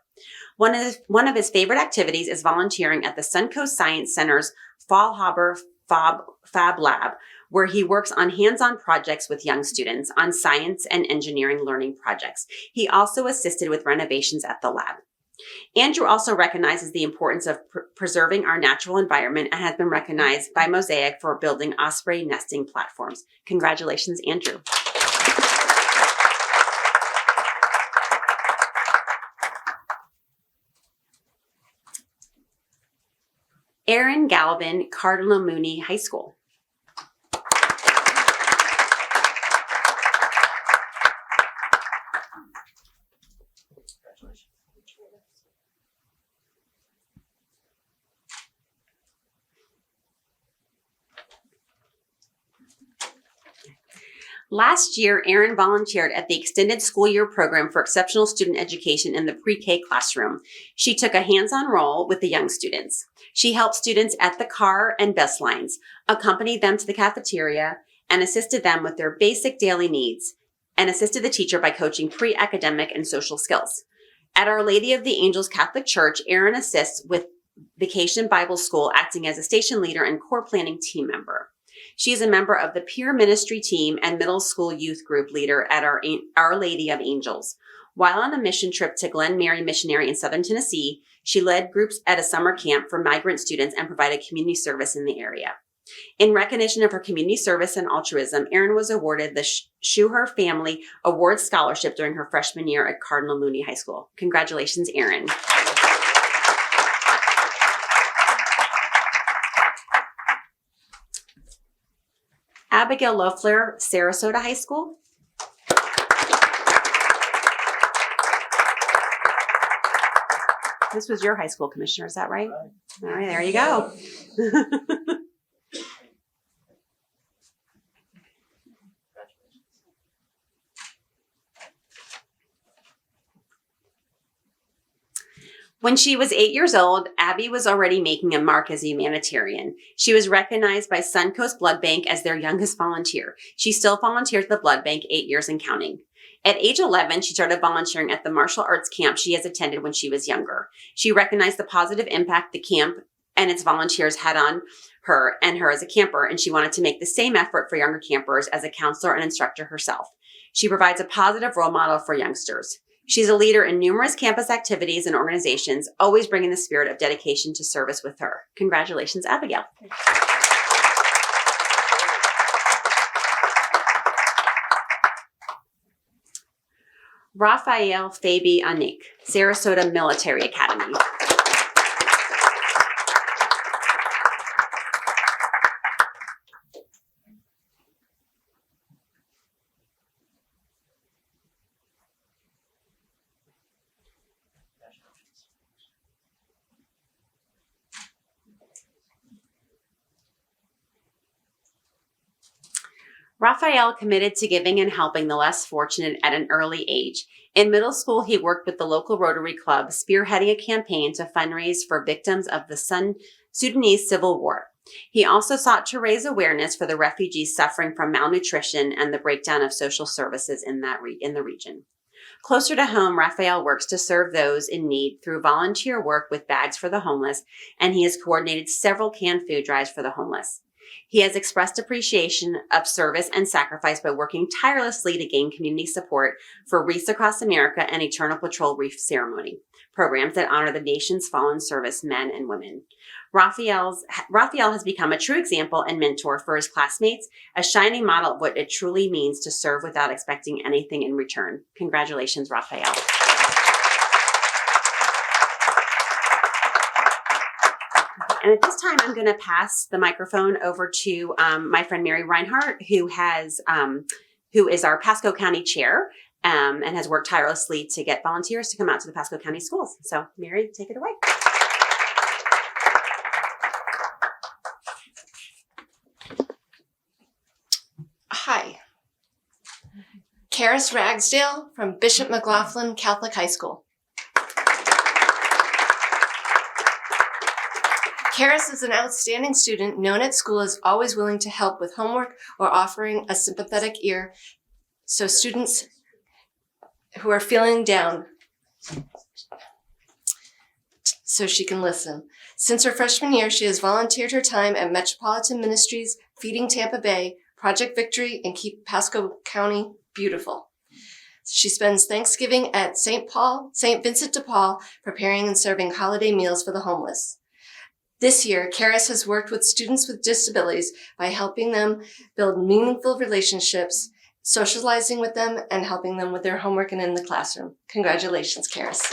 S9: One of his favorite activities is volunteering at the Suncoast Science Center's Fallhaber Fab Lab, where he works on hands-on projects with young students on science and engineering learning projects. He also assisted with renovations at the lab. Andrew also recognizes the importance of preserving our natural environment and has been recognized by Mosaic for building osprey nesting platforms. Congratulations, Andrew. Aaron Galvin, Cardinal Mooney High School. Last year, Erin volunteered at the Extended School Year Program for Exceptional Student Education in the pre-K classroom. She took a hands-on role with the young students. She helped students at the car and bus lines, accompanied them to the cafeteria, and assisted them with their basic daily needs, and assisted the teacher by coaching pre-academic and social skills. At Our Lady of the Angels Catholic Church, Erin assists with Vacation Bible School, acting as a station leader and core planning team member. She is a member of the peer ministry team and middle school youth group leader at Our Lady of Angels. While on a mission trip to Glen Mary Missionary in Southern Tennessee, she led groups at a summer camp for migrant students and provided community service in the area. In recognition of her community service and altruism, Erin was awarded the Schuher Family Award Scholarship during her freshman year at Cardinal Mooney High School. Congratulations, Erin. Abigail Loeffler, Sarasota High School. This was your high school, Commissioner, is that right? All right, there you go. When she was 8 years old, Abbey was already making a mark as a humanitarian. She was recognized by Suncoast Blood Bank as their youngest volunteer. She still volunteers at the blood bank 8 years and counting. At age 11, she started volunteering at the martial arts camp she has attended when she was younger. She recognized the positive impact the camp and its volunteers had on her and her as a camper, and she wanted to make the same effort for younger campers as a counselor and instructor herself. She provides a positive role model for youngsters. She's a leader in numerous campus activities and organizations, always bringing the spirit of dedication to service with her. Congratulations, Abigail. Raphael Fabi Anik, Sarasota Military Academy. Raphael committed to giving and helping the less fortunate at an early age. In middle school, he worked with the local Rotary Club, spearheading a campaign to fundraise for victims of the Sudanese Civil War. He also sought to raise awareness for the refugees suffering from malnutrition and the breakdown of social services in the region. Closer to home, Raphael works to serve those in need through volunteer work with Bags for the Homeless, and he has coordinated several canned food drives for the homeless. He has expressed appreciation of service and sacrifice by working tirelessly to gain community support for Wreaths Across America and Eternal Patrol Reef Ceremony, programs that honor the nation's fallen service men and women. Raphael has become a true example and mentor for his classmates, a shining model of what it truly means to serve without expecting anything in return. Congratulations, Raphael. And at this time, I'm going to pass the microphone over to my friend Mary Reinhardt, who is our Pasco County Chair and has worked tirelessly to get volunteers to come out to the Pasco County schools. So, Mary, take it away.
S11: Hi. Karis Ragsdale from Bishop McLaughlin Catholic High School. Karis is an outstanding student known at school as always willing to help with homework or offering a sympathetic ear so students who are feeling down so she can listen. Since her freshman year, she has volunteered her time at Metropolitan Ministries, Feeding Tampa Bay, Project Victory, and Keep Pasco County Beautiful. She spends Thanksgiving at St. Vincent de Paul, preparing and serving holiday meals for the homeless. This year, Karis has worked with students with disabilities by helping them build meaningful relationships, socializing with them, and helping them with their homework and in the classroom. Congratulations, Karis.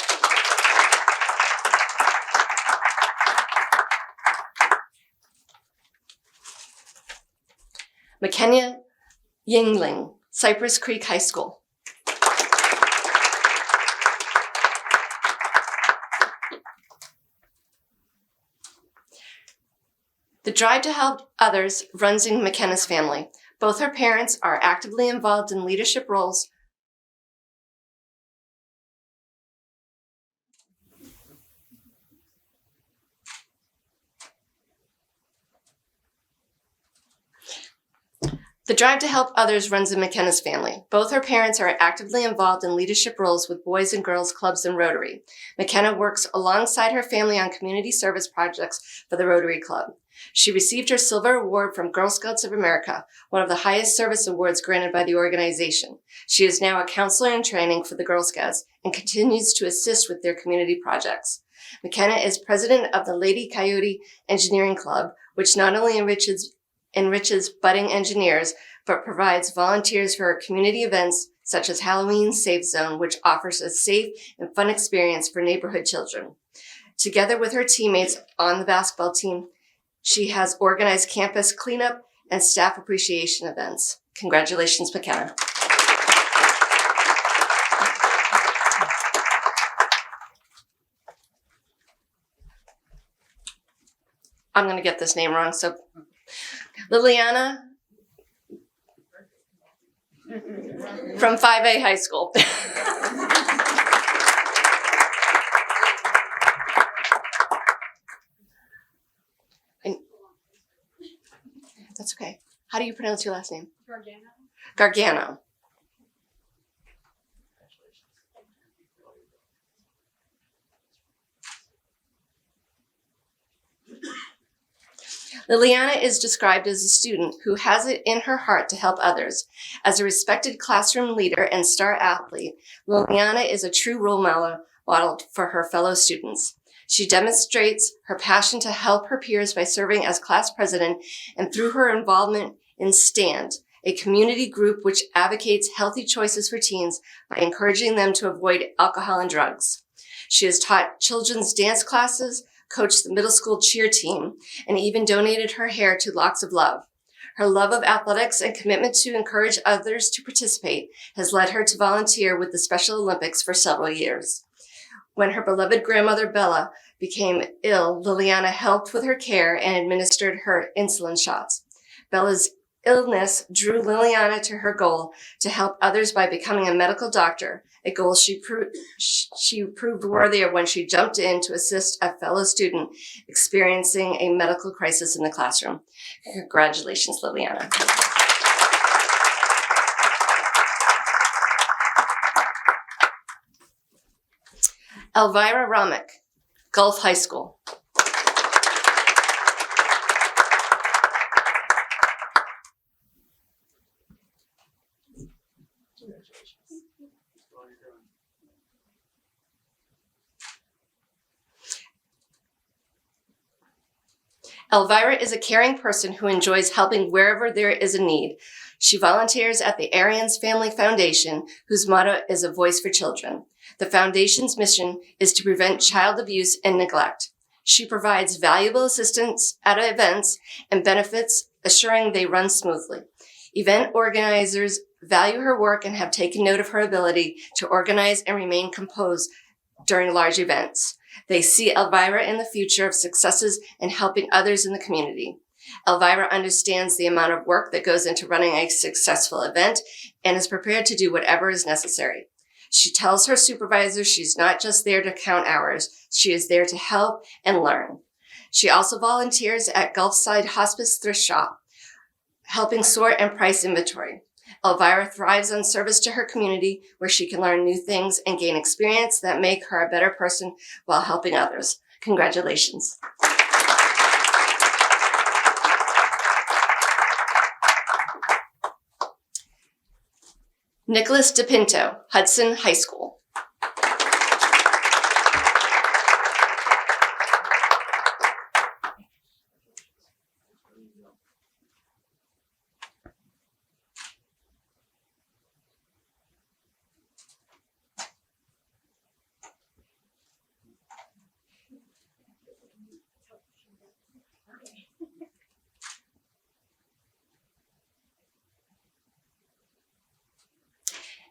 S11: McKenna Yingling, Cypress Creek High School. The Drive to Help Others runs in McKenna's family. Both her parents are actively involved in leadership roles. The Drive to Help Others runs in McKenna's family. Both her parents are actively involved in leadership roles with Boys and Girls Clubs and Rotary. McKenna works alongside her family on community service projects for the Rotary Club. She received her Silver Award from Girl Scouts of America, one of the highest service awards granted by the organization. She is now a counselor in training for the Girl Scouts and continues to assist with their community projects. McKenna is president of the Lady Coyote Engineering Club, which not only enriches enriches budding engineers, but provides volunteers for community events such as Halloween Safe Zone, which offers a safe and fun experience for neighborhood children. Together with her teammates on the basketball team, she has organized campus cleanup and staff appreciation events. Congratulations, McKenna. I'm going to get this name wrong. So Liliana from 5A High School. And that's okay. How do you pronounce your last name? Gargano. Liliana is described as a student who has it in her heart to help others. As a respected classroom leader and star athlete, Liliana is a true role model for her fellow students. She demonstrates her passion to help her peers by serving as class president and through her involvement in STAND, a community group which advocates healthy choices for teens by encouraging them to avoid alcohol and drugs. She has taught children's dance classes, coached the middle school cheer team, and even donated her hair to Locks of Love. Her love of athletics and commitment to encourage others to participate has led her to volunteer with the Special Olympics for several years. When her beloved grandmother Bella became ill, Liliana helped with her care and administered her insulin shots. Bella's illness drew Liliana to her goal to help others by becoming a medical doctor, a goal she proved worthy of when she jumped in to assist a fellow student experiencing a medical crisis in the classroom. Congratulations, Liliana. Elvira Ramick, Gulf High School. Elvira is a caring person who enjoys helping wherever there is a need. She volunteers at the Arians Family Foundation, whose motto is a voice for children. The foundation's mission is to prevent child abuse and neglect. She provides valuable assistance at events and benefits, assuring they run smoothly. Event organizers value her work and have taken note of her ability to organize and remain composed during large events. They see Elvira in the future of successes and helping others in the community. Elvira understands the amount of work that goes into running a successful event and is prepared to do whatever is necessary. She tells her supervisor she's not just there to count hours, she is there to help and learn. She also volunteers at Gulfside Hospice Thrift Shop, helping sort and price inventory. Elvira thrives on service to her community, where she can learn new things and gain experience that make her a better person while helping others. Congratulations. Nicholas DePinto, Hudson High School.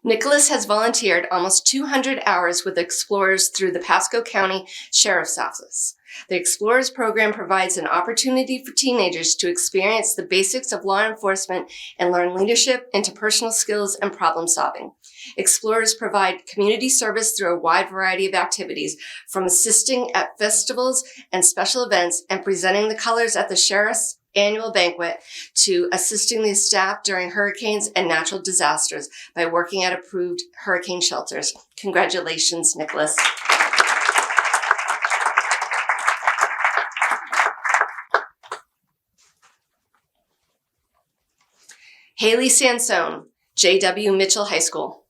S11: Nicholas has volunteered almost 200 hours with Explorers through the Pasco County Sheriff's Office. The Explorers program provides an opportunity for teenagers to experience the basics of law enforcement and learn leadership, interpersonal skills, and problem solving. Explorers provide community service through a wide variety of activities, from assisting at festivals and special events and presenting the colors at the Sheriff's annual banquet to assisting the staff during hurricanes and natural disasters by working at approved hurricane shelters. Congratulations, Nicholas. Haley Sansone, J.W. Mitchell High School.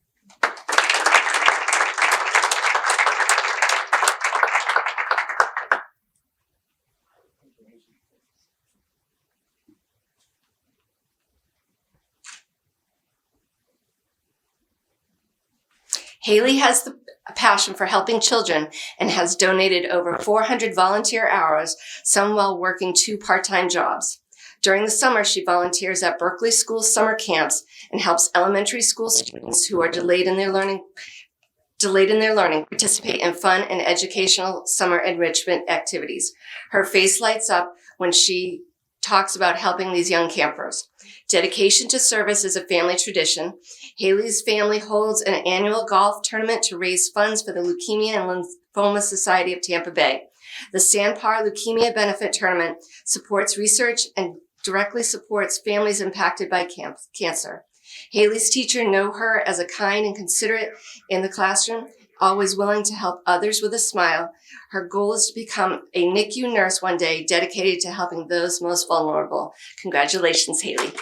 S11: Haley has the passion for helping children and has donated over 400 volunteer hours, some while working 2 part-time jobs. During the summer, she volunteers at Berkeley school summer camps and helps elementary school students who are delayed in their learning participate in fun and educational summer enrichment activities. Her face lights up when she talks about helping these young campers. Dedication to service is a family tradition. Haley's family holds an annual golf tournament to raise funds for the Leukemia and Lymphoma Society of Tampa Bay. The Sanpar Leukemia Benefit Tournament supports research and directly supports families impacted by cancer. Haley's teachers know her as a kind and considerate in the classroom, always willing to help others with a smile. Her goal is to become a NICU nurse one day, dedicated to helping those most vulnerable. Congratulations, Haley.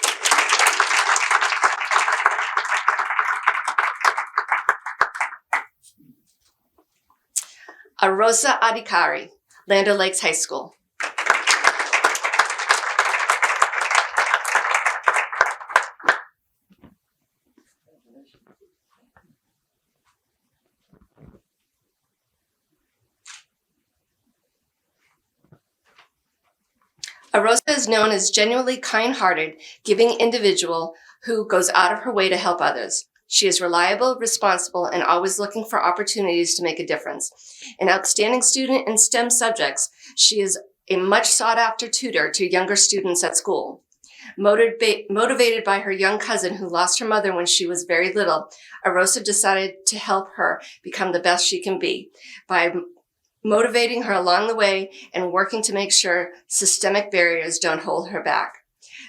S11: Arosa Adikari, Land O'Lakes High School. Arosa is known as genuinely kind-hearted, giving individual who goes out of her way to help others. She is reliable, responsible, and always looking for opportunities to make a difference. An outstanding student in STEM subjects, she is a much sought-after tutor to younger students at school. Motivated by her young cousin who lost her mother when she was very little, Arosa decided to help her become the best she can be by motivating her along the way and working to make sure systemic barriers don't hold her back.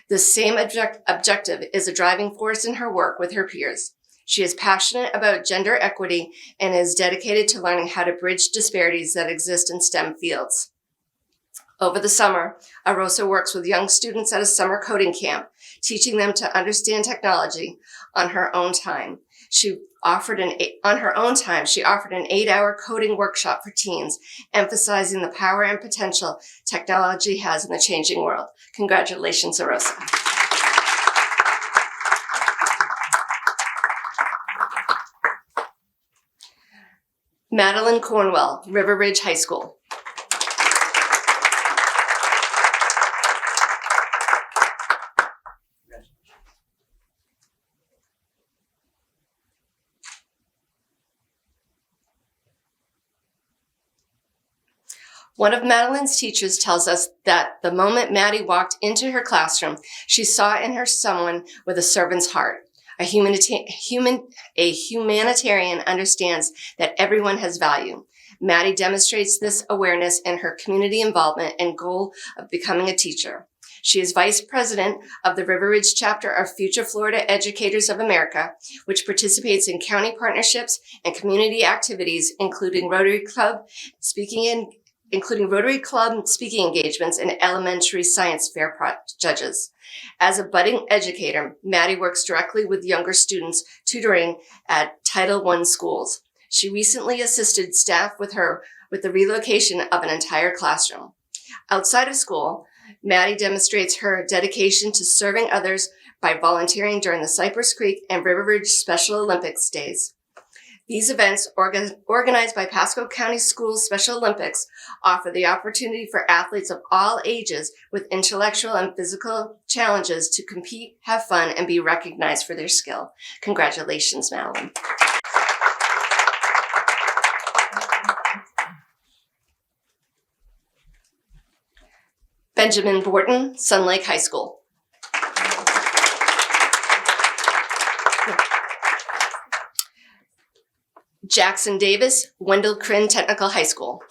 S11: The same objective is a driving force in her work with her peers. She is passionate about gender equity and is dedicated to learning how to bridge disparities that exist in STEM fields. Over the summer, Arosa works with young students at a summer coding camp, teaching them to understand technology on her own time. She offered an 8-hour coding workshop for teens, emphasizing the power and potential technology has in the changing world. Congratulations, Arosa. Madeline Cornwell, River Ridge High School. One of Madeline's teachers tells us that the moment Maddie walked into her classroom, she saw in her someone with a servant's heart. A humanitarian understands that everyone has value. Maddie demonstrates this awareness in her community involvement and goal of becoming a teacher. She is vice president of the River Ridge chapter of Future Florida Educators of America, which participates in county partnerships and community activities, including Rotary Club speaking engagements and elementary science fair judges. As a budding educator, Maddie works directly with younger students tutoring at Title I schools. She recently assisted staff with the relocation of an entire classroom. Outside of school, Maddie demonstrates her dedication to serving others by volunteering during the Cypress Creek and River Ridge Special Olympics days. These events, organized by Pasco County Schools Special Olympics, offer the opportunity for athletes of all ages with intellectual and physical challenges to compete, have fun, and be recognized for their skill. Congratulations, Madeline. Benjamin Borton, Sun Lake High School. Jackson Davis, Wendell Crinn Technical High School.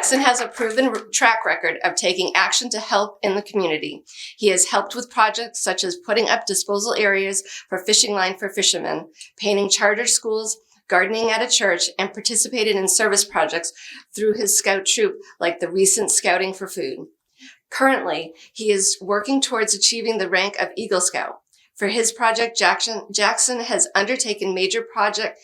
S11: Jackson has a proven track record of taking action to help in the community. He has helped with projects such as putting up disposal areas for fishing line for fishermen, painting charter schools, gardening at a church, and participated in service projects through his scout troop, like the recent Scouting for Food. Currently, he is working towards achieving the rank of Eagle Scout. For his project, Jackson has undertaken a major project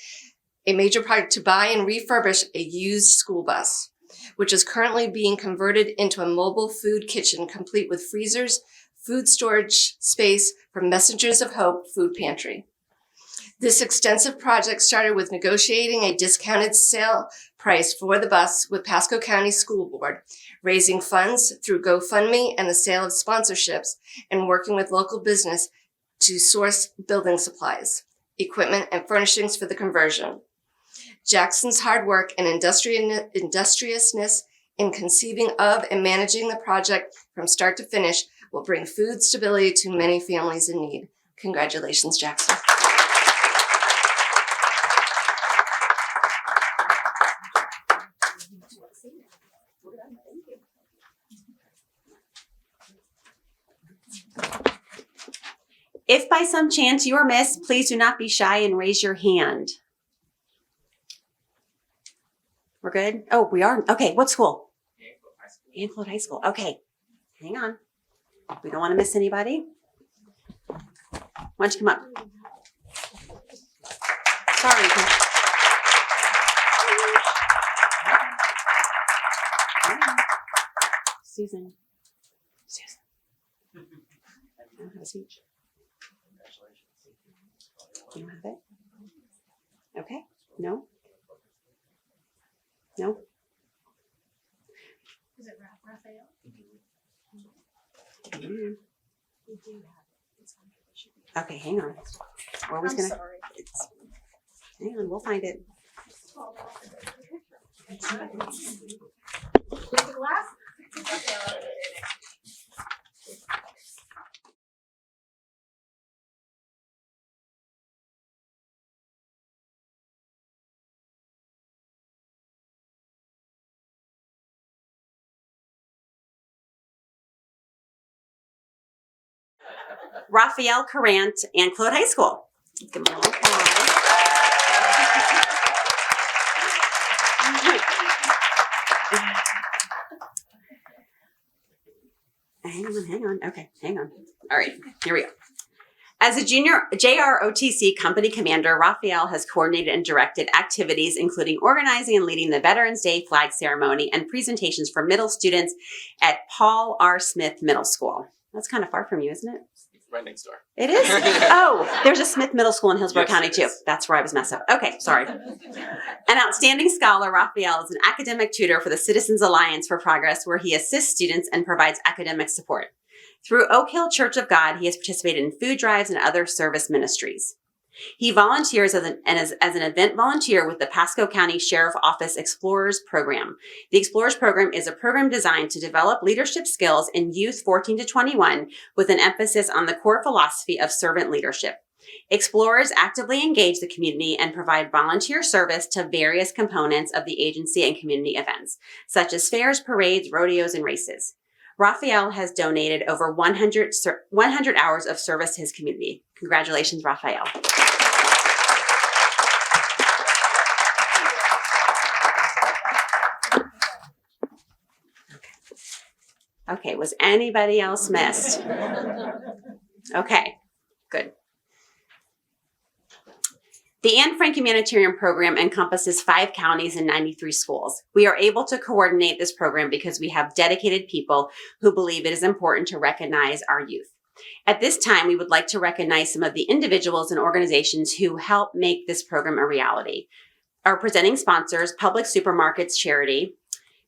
S11: to buy and refurbish a used school bus, which is currently being converted into a mobile food kitchen complete with freezers, food storage space for Messengers of Hope food pantry. This extensive project started with negotiating a discounted sale price for the bus with Pasco County School Board, raising funds through GoFundMe and the sale of sponsorships, and working with local business to source building supplies, equipment, and furnishings for the conversion. Jackson's hard work and industriousness in conceiving of and managing the project from start to finish will bring food stability to many families in need. Congratulations, Jackson.
S9: If by some chance you are missed, please do not be shy and raise your hand. We're good? Oh, we are? Okay, what school? Gainforth High School. Okay, hang on. We don't want to miss anybody. Why don't you come up? Sorry. Susan. I don't have a speech. You don't have it? Okay. No? No?
S12: Is it Raphael?
S9: Mm-hmm. Okay, hang on. We're always gonna.
S12: Sorry.
S9: Hang on, we'll find it.
S12: With the glass?
S9: Raphael Carant and Claude High School. Give them a little applause. Hang on. Okay, hang on. All right, here we go. As a junior JROTC company commander, Raphael has coordinated and directed activities including organizing and leading the Veterans Day flag ceremony and presentations for middle students at Paul R. Smith Middle School. That's kind of far from you, isn't it?
S13: Right next door.
S9: It is? Oh, there's a Smith Middle School in Hillsborough
S13: Yes,
S9: County
S13: it
S9: too.
S13: is.
S9: That's where I was messed up. Okay, sorry. An outstanding scholar, Raphael is an academic tutor for the Citizens Alliance for Progress, where he assists students and provides academic support. Through Oak Hill Church of God, he has participated in food drives and other service ministries. He volunteers as an event volunteer with the Pasco County Sheriff Office Explorers Program. The Explorers Program is a program designed to develop leadership skills in youth 14 to 21 with an emphasis on the core philosophy of servant leadership. Explorers actively engage the community and provide volunteer service to various components of the agency and community events, such as fairs, parades, rodeos, and races. Raphael has donated over 100 hours of service to his community. Congratulations, Raphael. Okay, was anybody else missed? Okay, good. The Anne Frank Humanitarian Program encompasses 5 counties and 93 schools. We are able to coordinate this program because we have dedicated people who believe it is important to recognize our youth. At this time, we would like to recognize some of the individuals and organizations who help make this program a reality. Our presenting sponsors, Public Supermarkets Charity,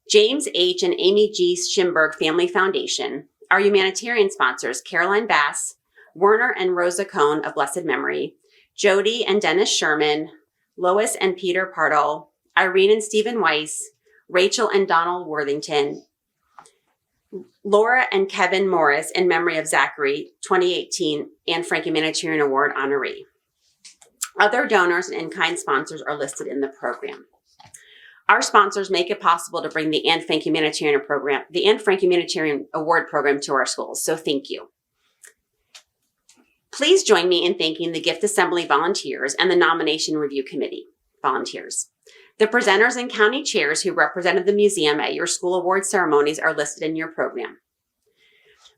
S9: James H. and Amy G. Schimberg Family Foundation. Our humanitarian sponsors, Caroline Bass, Werner and Rosa Cohn of blessed memory, Jody and Dennis Sherman, Lois and Peter Partle, Irene and Stephen Weiss, Rachel and Donald Worthington, Laura and Kevin Morris in memory of Zachary, 2018 Anne Frank Humanitarian Award honoree. Other donors and in-kind sponsors are listed in the program. Our sponsors make it possible to bring the Anne Frank Humanitarian Award program to our schools, so thank you. Please join me in thanking the Gift Assembly volunteers and the Nomination Review Committee volunteers. The presenters and county chairs who represented the museum at your school award ceremonies are listed in your program.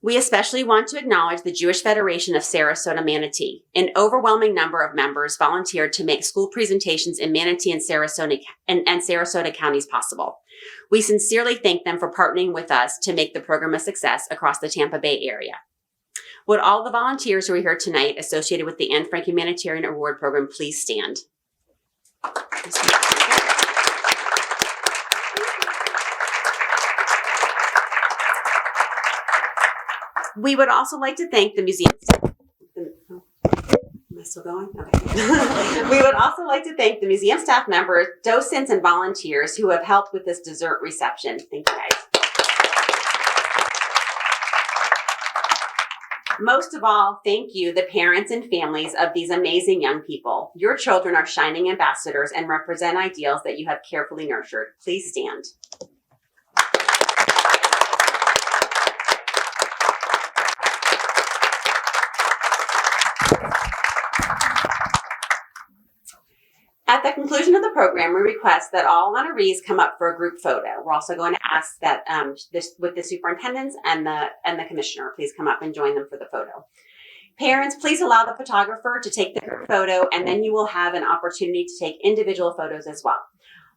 S9: We especially want to acknowledge the Jewish Federation of Sarasota Manatee. An overwhelming number of members volunteered to make school presentations in Manatee and Sarasota counties possible. We sincerely thank them for partnering with us to make the program a success across the Tampa Bay area. Would all the volunteers who are here tonight associated with the Anne Frank Humanitarian Award program please stand? We would also like to thank the museum staff. Am I still going? Okay. We would also like to thank the museum staff members, docents, and volunteers who have helped with this dessert reception. Thank you, guys. Most of all, thank you, the parents and families of these amazing young people. Your children are shining ambassadors and represent ideals that you have carefully nurtured. Please stand. At the conclusion of the program, we request that all honorees come up for a group photo. We're also going to ask that with the superintendents and the commissioner, please come up and join them for the photo. Parents, please allow the photographer to take the group photo, and then you will have an opportunity to take individual photos as well.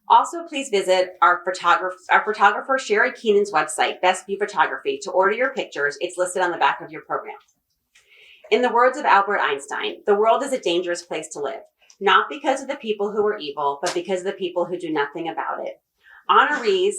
S9: Also, please visit our photographer Sherry Keenan's website, Best View Photography, to order your pictures. It's listed on the back of your program. In the words of Albert Einstein, the world is a dangerous place to live. Not because of the people who are evil, but because of the people who do nothing about it. Honorees,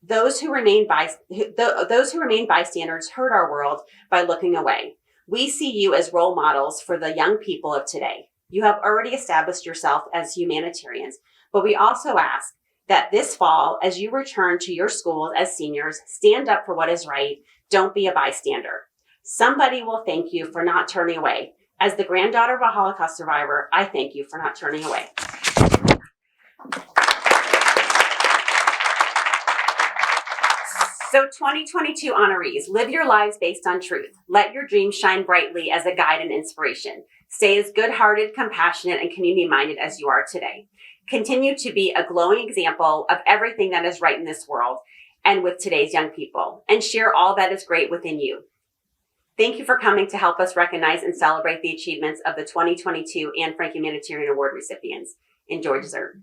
S9: those who remain bystanders hurt our world by looking away. We see you as role models for the young people of today. You have already established yourself as humanitarians, but we also ask that this fall, as you return to your schools as seniors, stand up for what is right. Don't be a bystander. Somebody will thank you for not turning away. As the granddaughter of a Holocaust survivor, I thank you for not turning away. So 2022 honorees, live your lives based on truth. Let your dreams shine brightly as a guide and inspiration. Stay as good-hearted, compassionate, and community-minded as you are today. Continue to be a glowing example of everything that is right in this world and with today's young people, and share all that is great within you. Thank you for coming to help us recognize and celebrate the achievements of the 2022 Anne Frank Humanitarian Award recipients. Enjoy dessert.